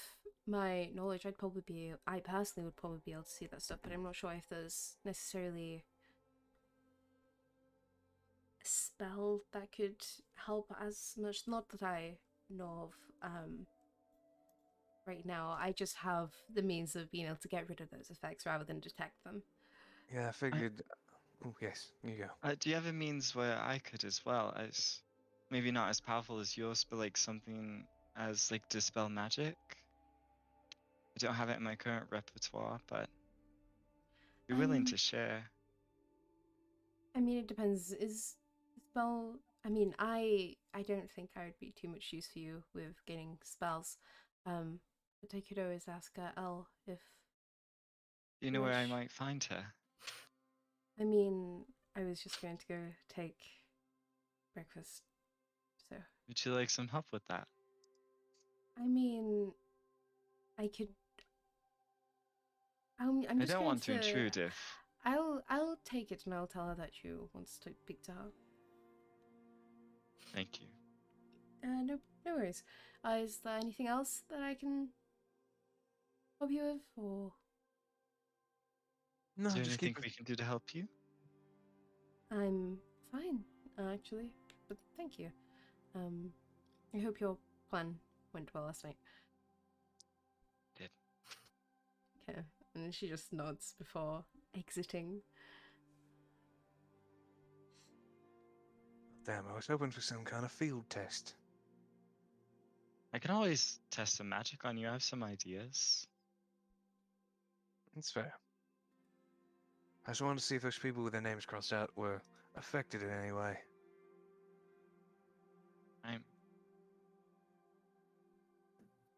D: my knowledge, I personally would probably be able to see that stuff, but I'm not sure if there's necessarily a spell that could help as much. Not that I know of right now. I just have the means of being able to get rid of those effects rather than detect them.
C: Yeah, I figured. Oh, yes, you go.
E: Do you have a means where I could as well, as maybe not as powerful as yours, but like something as like dispel magic? I don't have it in my current repertoire, but be willing
D: Um,
E: to share.
D: I mean, it depends. Is the spell? I mean, I don't think I would be too much use for you with gaining spells. But I could always ask Elle if
E: Do you
D: you
E: know where I
D: wish.
E: might find her?
D: I mean, I was just going to go take breakfast, so
E: Would you like some help with that?
D: I mean, I could. I'm
E: I
D: just
E: don't
D: going
E: want to
D: to.
E: intrude if
D: I'll take it and I'll tell her that you want to speak to her.
E: thank you.
D: No worries. Is there anything else that I can help you with, or
C: No,
E: Is there
C: just
E: anything
C: keep it.
E: we can do to help you?
D: I'm fine, actually. But thank you. I hope your plan went well last night.
E: Did.
D: Okay, and then she just nods before exiting.
C: Damn, I was hoping for some kind of field test.
E: I can always test some magic on you. I have some ideas.
C: It's fair. I just wanted to see if those people with their names crossed out were affected in any way.
E: I'm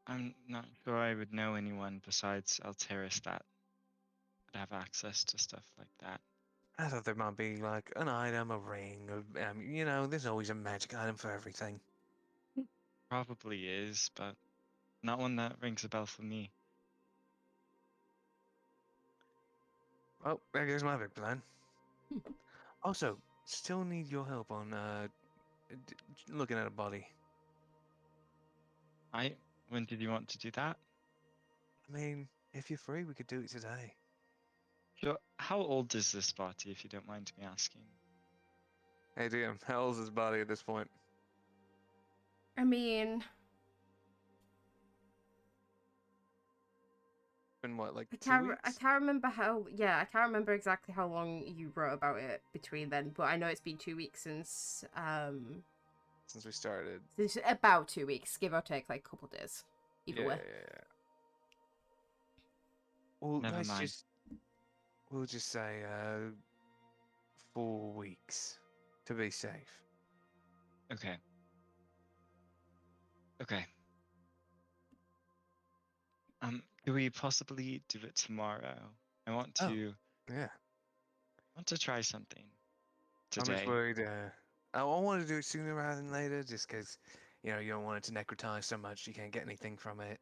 E: I'm not sure I would know anyone besides Alteris that would have access to stuff like that.
C: I thought there might be like an item, a ring, or there's always a magic item for everything.
E: Probably is, but not one that rings a bell for me.
C: Oh, there goes my big plan. Also, still need your help on looking at a body.
E: When did you want to do that?
C: I mean, if you're free, we could do it today.
E: Sure. How old is this body, if you don't mind me asking?
C: Hey, DM, how old's his body at this point?
D: I mean,
C: Been what, like
D: I
C: 2
D: can't. I
C: weeks?
D: can't remember how. Yeah, I can't remember exactly how long you wrote about it between then. But I know it's been 2 weeks
C: Since we started.
D: since about 2 weeks, give or take, like a couple days. Either
C: Yeah,
D: way.
C: yeah. Well,
E: Never mind.
C: we'll just say 4 weeks to be safe.
E: Okay. Okay. Could we possibly do it tomorrow? I want
C: Oh.
E: to
C: Yeah.
E: try something
C: I'm just
E: today.
C: worried. I want to do it sooner rather than later, just because, you don't want it to necrotize so much you can't get anything from it.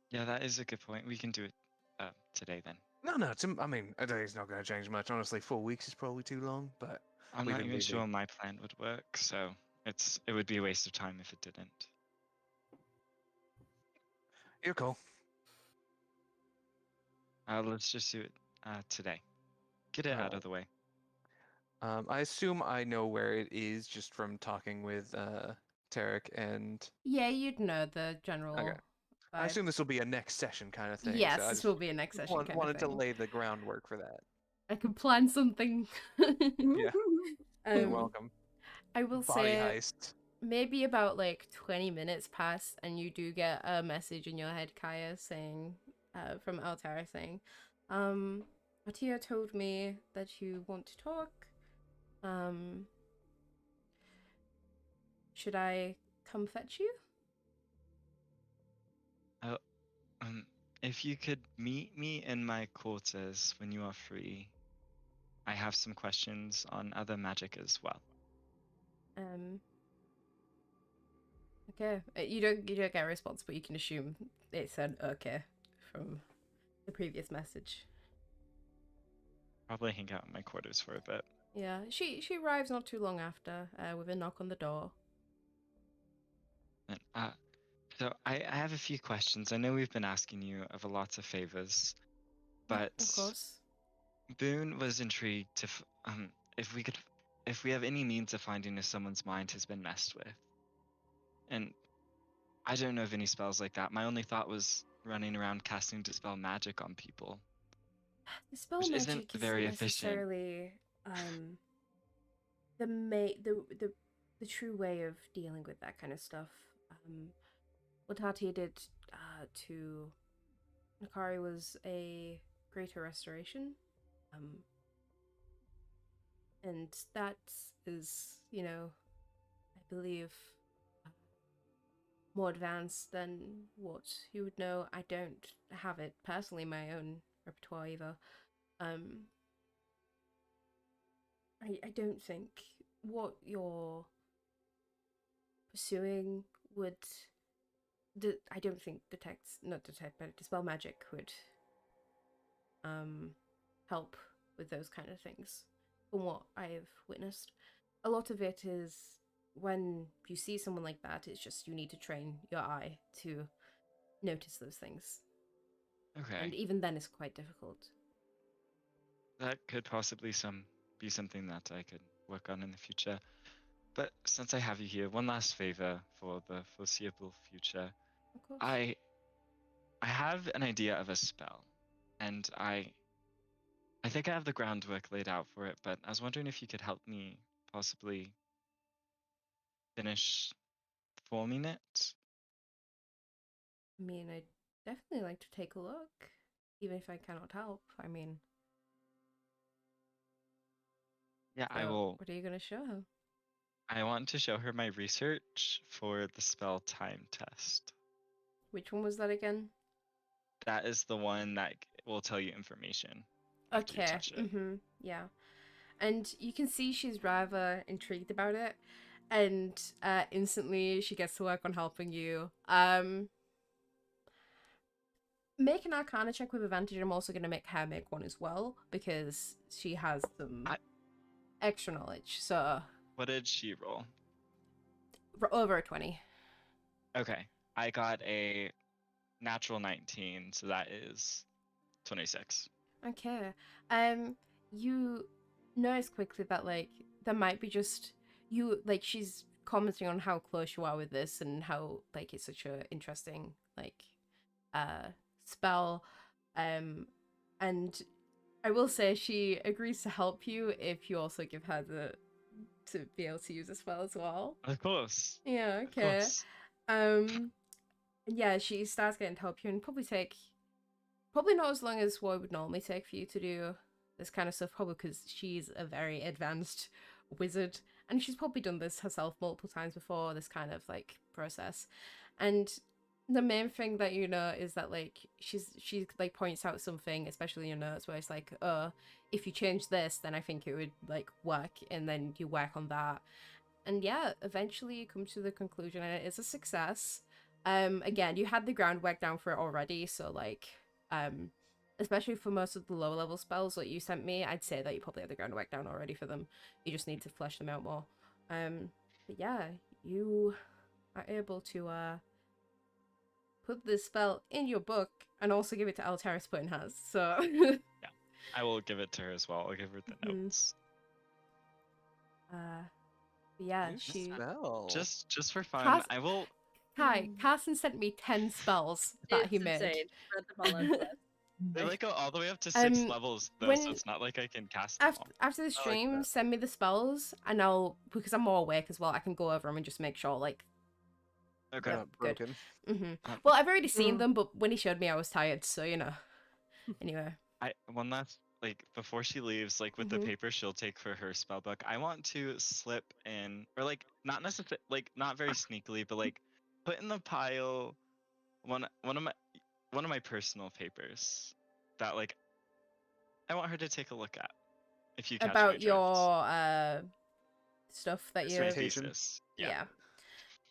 E: Yeah, that is a good point. We can do it today then.
C: No, I mean, a day is not going to change much. Honestly, 4 weeks is probably too long, but
E: I'm
C: we've
E: not
C: been
E: even
C: busy.
E: sure my plan would work, so it would be a waste of time if it didn't.
C: You're cool.
E: Let's just do it today. Get it out of the way.
C: I assume I know where it is just from talking with Tarek and.
D: Yeah, you'd know the general.
C: Okay. I
D: vibe.
C: assume this will be a next session kind of thing.
D: Yes,
C: so I
D: this
C: just
D: will be a next session kind of
C: wanted to
D: thing.
C: lay the groundwork for that.
D: I could plan something.
C: Yeah. You're
D: Um,
C: welcome.
D: I will
C: Body
D: say
C: heist.
D: maybe about like 20 minutes pass, and you do get a message in your head, Kaya, saying, from Altara saying, Atia told me that you want to talk. Should I come fetch you?
E: If you could meet me in my quarters when you are free, I have some questions on other magic as well.
D: Okay. You don't get a response, but you can assume it said okay from the previous message.
E: Probably hang out in my quarters for a bit.
D: Yeah, she arrives not too long after, with a knock on the door.
E: And, so I have a few questions. I know we've been asking you of a lot of favors, but
D: Of course.
E: Boone was intrigued to if we have any means of finding if someone's mind has been messed with. And I don't know of any spells like that. My only thought was running around casting dispel magic on people.
D: The spell
E: Which isn't
D: magic isn't
E: very efficient.
D: necessarily the ma- the true way of dealing with that kind of stuff. What Tati did to Nakari was a greater restoration. And that is, I believe, more advanced than what you would know. I don't have it personally in my own repertoire either. I don't think what you're pursuing would. I don't think but dispel magic would help with those kind of things. From what I've witnessed, a lot of it is when you see someone like that, it's just you need to train your eye to notice those things.
E: Okay.
D: And even then, it's quite difficult.
E: That could possibly be something that I could work on in the future. But since I have you here, one last favor for the foreseeable future.
D: Of course.
E: I have an idea of a spell, and I think I have the groundwork laid out for it, but I was wondering if you could help me possibly finish forming it.
D: I mean, I'd definitely like to take a look, even if I cannot help. I mean,
E: Yeah,
D: so
E: I will.
D: What are you going to show her?
E: I want to show her my research for the spell time test.
D: Which one was that again?
E: That is the one that will tell you information after you
D: Okay.
E: touch it.
D: Yeah. And you can see she's rather intrigued about it, and instantly she gets to work on helping you. Make an Arcana check with advantage. I'm also going to make her make one as well because she has some extra knowledge. So
E: What did she roll?
D: over a 20.
E: Okay, I got a natural 19, so that is 26.
D: Okay. You notice quickly that there might be just you she's commenting on how close you are with this and how it's such a interesting spell. And I will say she agrees to help you if you also give her to be able to use the spell as well.
E: Of course.
D: Yeah,
E: Of
D: okay.
E: course.
D: Yeah, she starts getting to help you and probably not as long as what it would normally take for you to do this kind of stuff, probably because she's a very advanced wizard and she's probably done this herself multiple times before, this kind of process. And the main thing that you know is that she points out something, especially in your notes, where it's if you change this, then I think it would work, and then you work on that. And yeah, eventually you come to the conclusion and it is a success. Again, you had the groundwork down for it already, so especially for most of the lower level spells that you sent me, I'd say that you probably have the groundwork down already for them. You just need to flesh them out more. But yeah, you are able to put this spell in your book and also give it to Alteris put in hers. So
E: yeah, I will give it to her as well. I'll give her the notes.
D: Yeah,
C: New
D: she
C: spell.
E: Just for fun, I will.
D: Hi, Carson sent me 10 spells that he made.
B: Insane. Read them all out the list.
E: They go all the way up to 6 levels though, so it's not like I can cast them all.
D: After the stream, send me the spells, and because I'm more awake as well, I can go over them and just make sure
E: Okay.
D: Yep,
C: Broken.
D: good. Well, I've already seen them, but when he showed me, I was tired, so Anyway.
E: One last before she leaves, with the paper she'll take for her spell book, I want to slip in, or not necessarily, not very sneakily, but put in the pile one of my personal papers that I want her to take a look at. If you catch my
D: About
E: drift.
D: your stuff that you
E: thesis.
D: Yeah.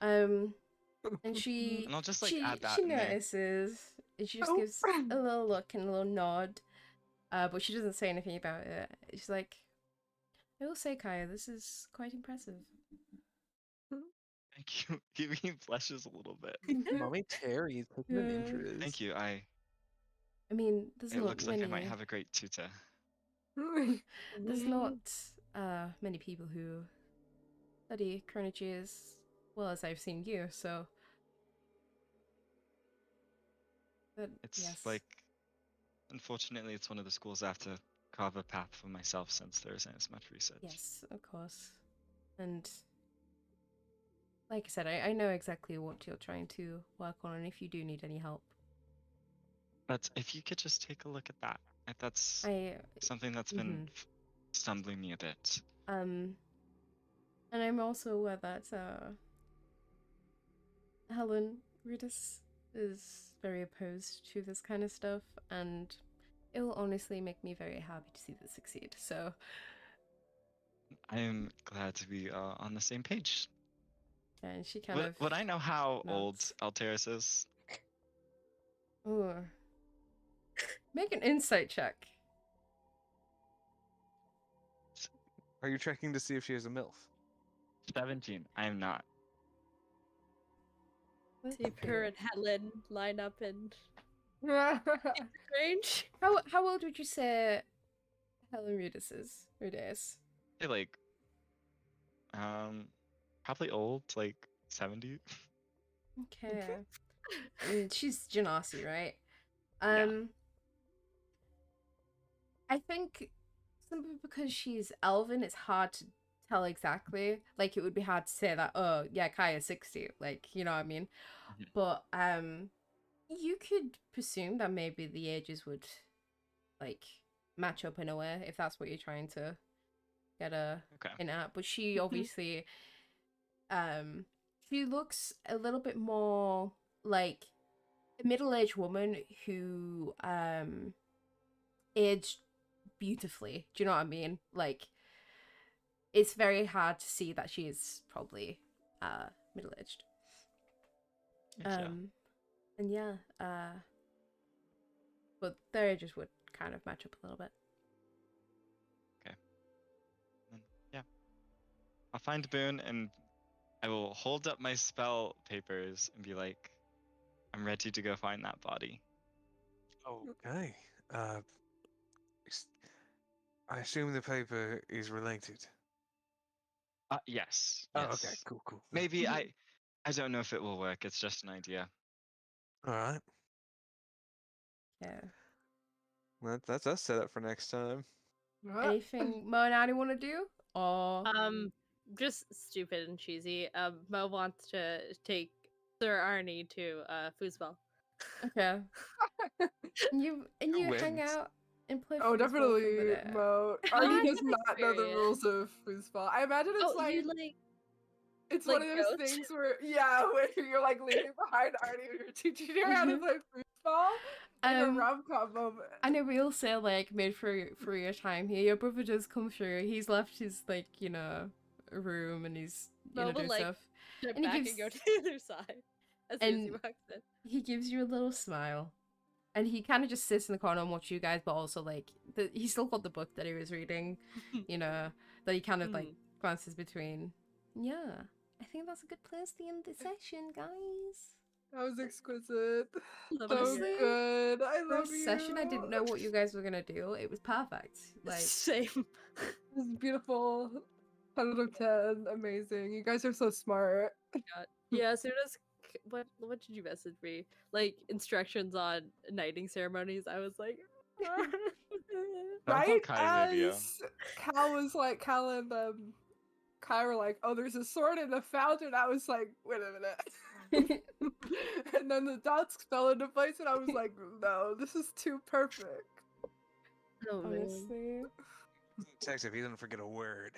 D: And
E: And I'll just add that
D: she
E: in there.
D: notices, and she just gives a little look and a little nod, but she doesn't say anything about it. She's like, I will say, Kaya, this is quite impressive.
E: Thank you. He blushes a little bit.
C: Mommy Terry's taking an interest.
E: Thank you.
D: I mean, there's
E: it
D: not
E: looks
D: many.
E: like I might have a great tutor.
D: There's not many people who study chronology as well as I've seen you, so. But
E: It's
D: yes.
E: unfortunately, it's one of the schools I have to carve a path for myself since there isn't as much research.
D: Yes, of course. And like I said, I know exactly what you're trying to work on, and if you do need any help,
E: But if you could just take a look at that, that's
D: I
E: something that's been stumbling me a bit.
D: and I'm also aware that Helen Ritas is very opposed to this kind of stuff, and it will honestly make me very happy to see this succeed. So
E: I am glad to be on the same page.
D: and she kind of
E: Would I know how old
D: nods.
E: Alteris is?
D: Ooh. Make an insight check.
C: Are you checking to see if she is a MILF?
E: 17. I am not.
D: Let's
B: See if her
D: see.
B: and Helen line up in range.
D: How old would you say Helen Ritas is? Ritas?
E: Hey, like, probably old, like 70.
D: Okay. And she's Genasi, right?
E: Yeah.
D: I think simply because she's elven, it's hard to tell exactly. Like it would be hard to say that, oh yeah, Kaya's 60. Like, you know what I mean?
E: Mhm.
D: But you could presume that maybe the ages would like match up in a way if that's what you're trying to get
E: Okay.
D: in at. But she obviously she looks a little bit more like a middle-aged woman who aged beautifully. Do you know what I mean? Like it's very hard to see that she is probably middle-aged.
E: Yeah.
D: And yeah, but their ages would kind of match up a little bit.
E: Then, yeah. I'll find Boone and I will hold up my spell papers and be like, I'm ready to go find that body.
C: Okay. I assume the paper is related.
E: Yes.
C: Oh,
E: Yes.
C: okay. Cool.
E: Maybe I don't know if it will work. It's just an idea.
C: All right.
D: Yeah.
C: Well, that's us set up for next time.
D: Anything Mo and Annie want to do? Or
B: Just stupid and cheesy. Mo wants to take Sir Arnie to foosball.
D: okay. You
C: Who
D: hang
C: wins?
D: out and play
F: Oh,
D: foosball for a
F: definitely,
D: bit.
F: Mo. Arnie does not know the rules of foosball. I imagine it's
B: Oh, you
F: it's
B: like
F: one of those
B: goats?
F: things where where you're like leaning behind Arnie and you're teaching her how to play foosball. Like a rom-com moment.
D: And a real say like made for your time here. Your brother does come through. He's left his like, room and he's
B: Mo
D: doing
B: will,
D: stuff.
B: step
D: And he
B: back
D: gives-
B: and go to the other side as soon as he walks in.
D: He gives you a little smile. And he kind of just sits in the corner and watches you guys, but also like he still got the book that he was reading, that he kind of like glances between. Yeah, I think that's a good place to end the session, guys.
F: That was exquisite. So
D: Honestly,
F: good. I
D: For a
F: love you.
D: session, I didn't know what you guys were gonna do. It was perfect. Like
B: Same.
F: This is beautiful. 10 out of 10. Amazing. You guys are so smart.
B: God. Yeah, as soon as what did you message me? Like instructions on knighting ceremonies. I was like,
E: That's
F: Right
E: what Kai video.
F: as Cal and Kai were like, oh, there's a sword in the fountain. I was like, wait a minute. And then the dots fell into place, and I was like, no, this is too perfect.
B: oh man.
D: honestly,
C: Text if he doesn't forget a word.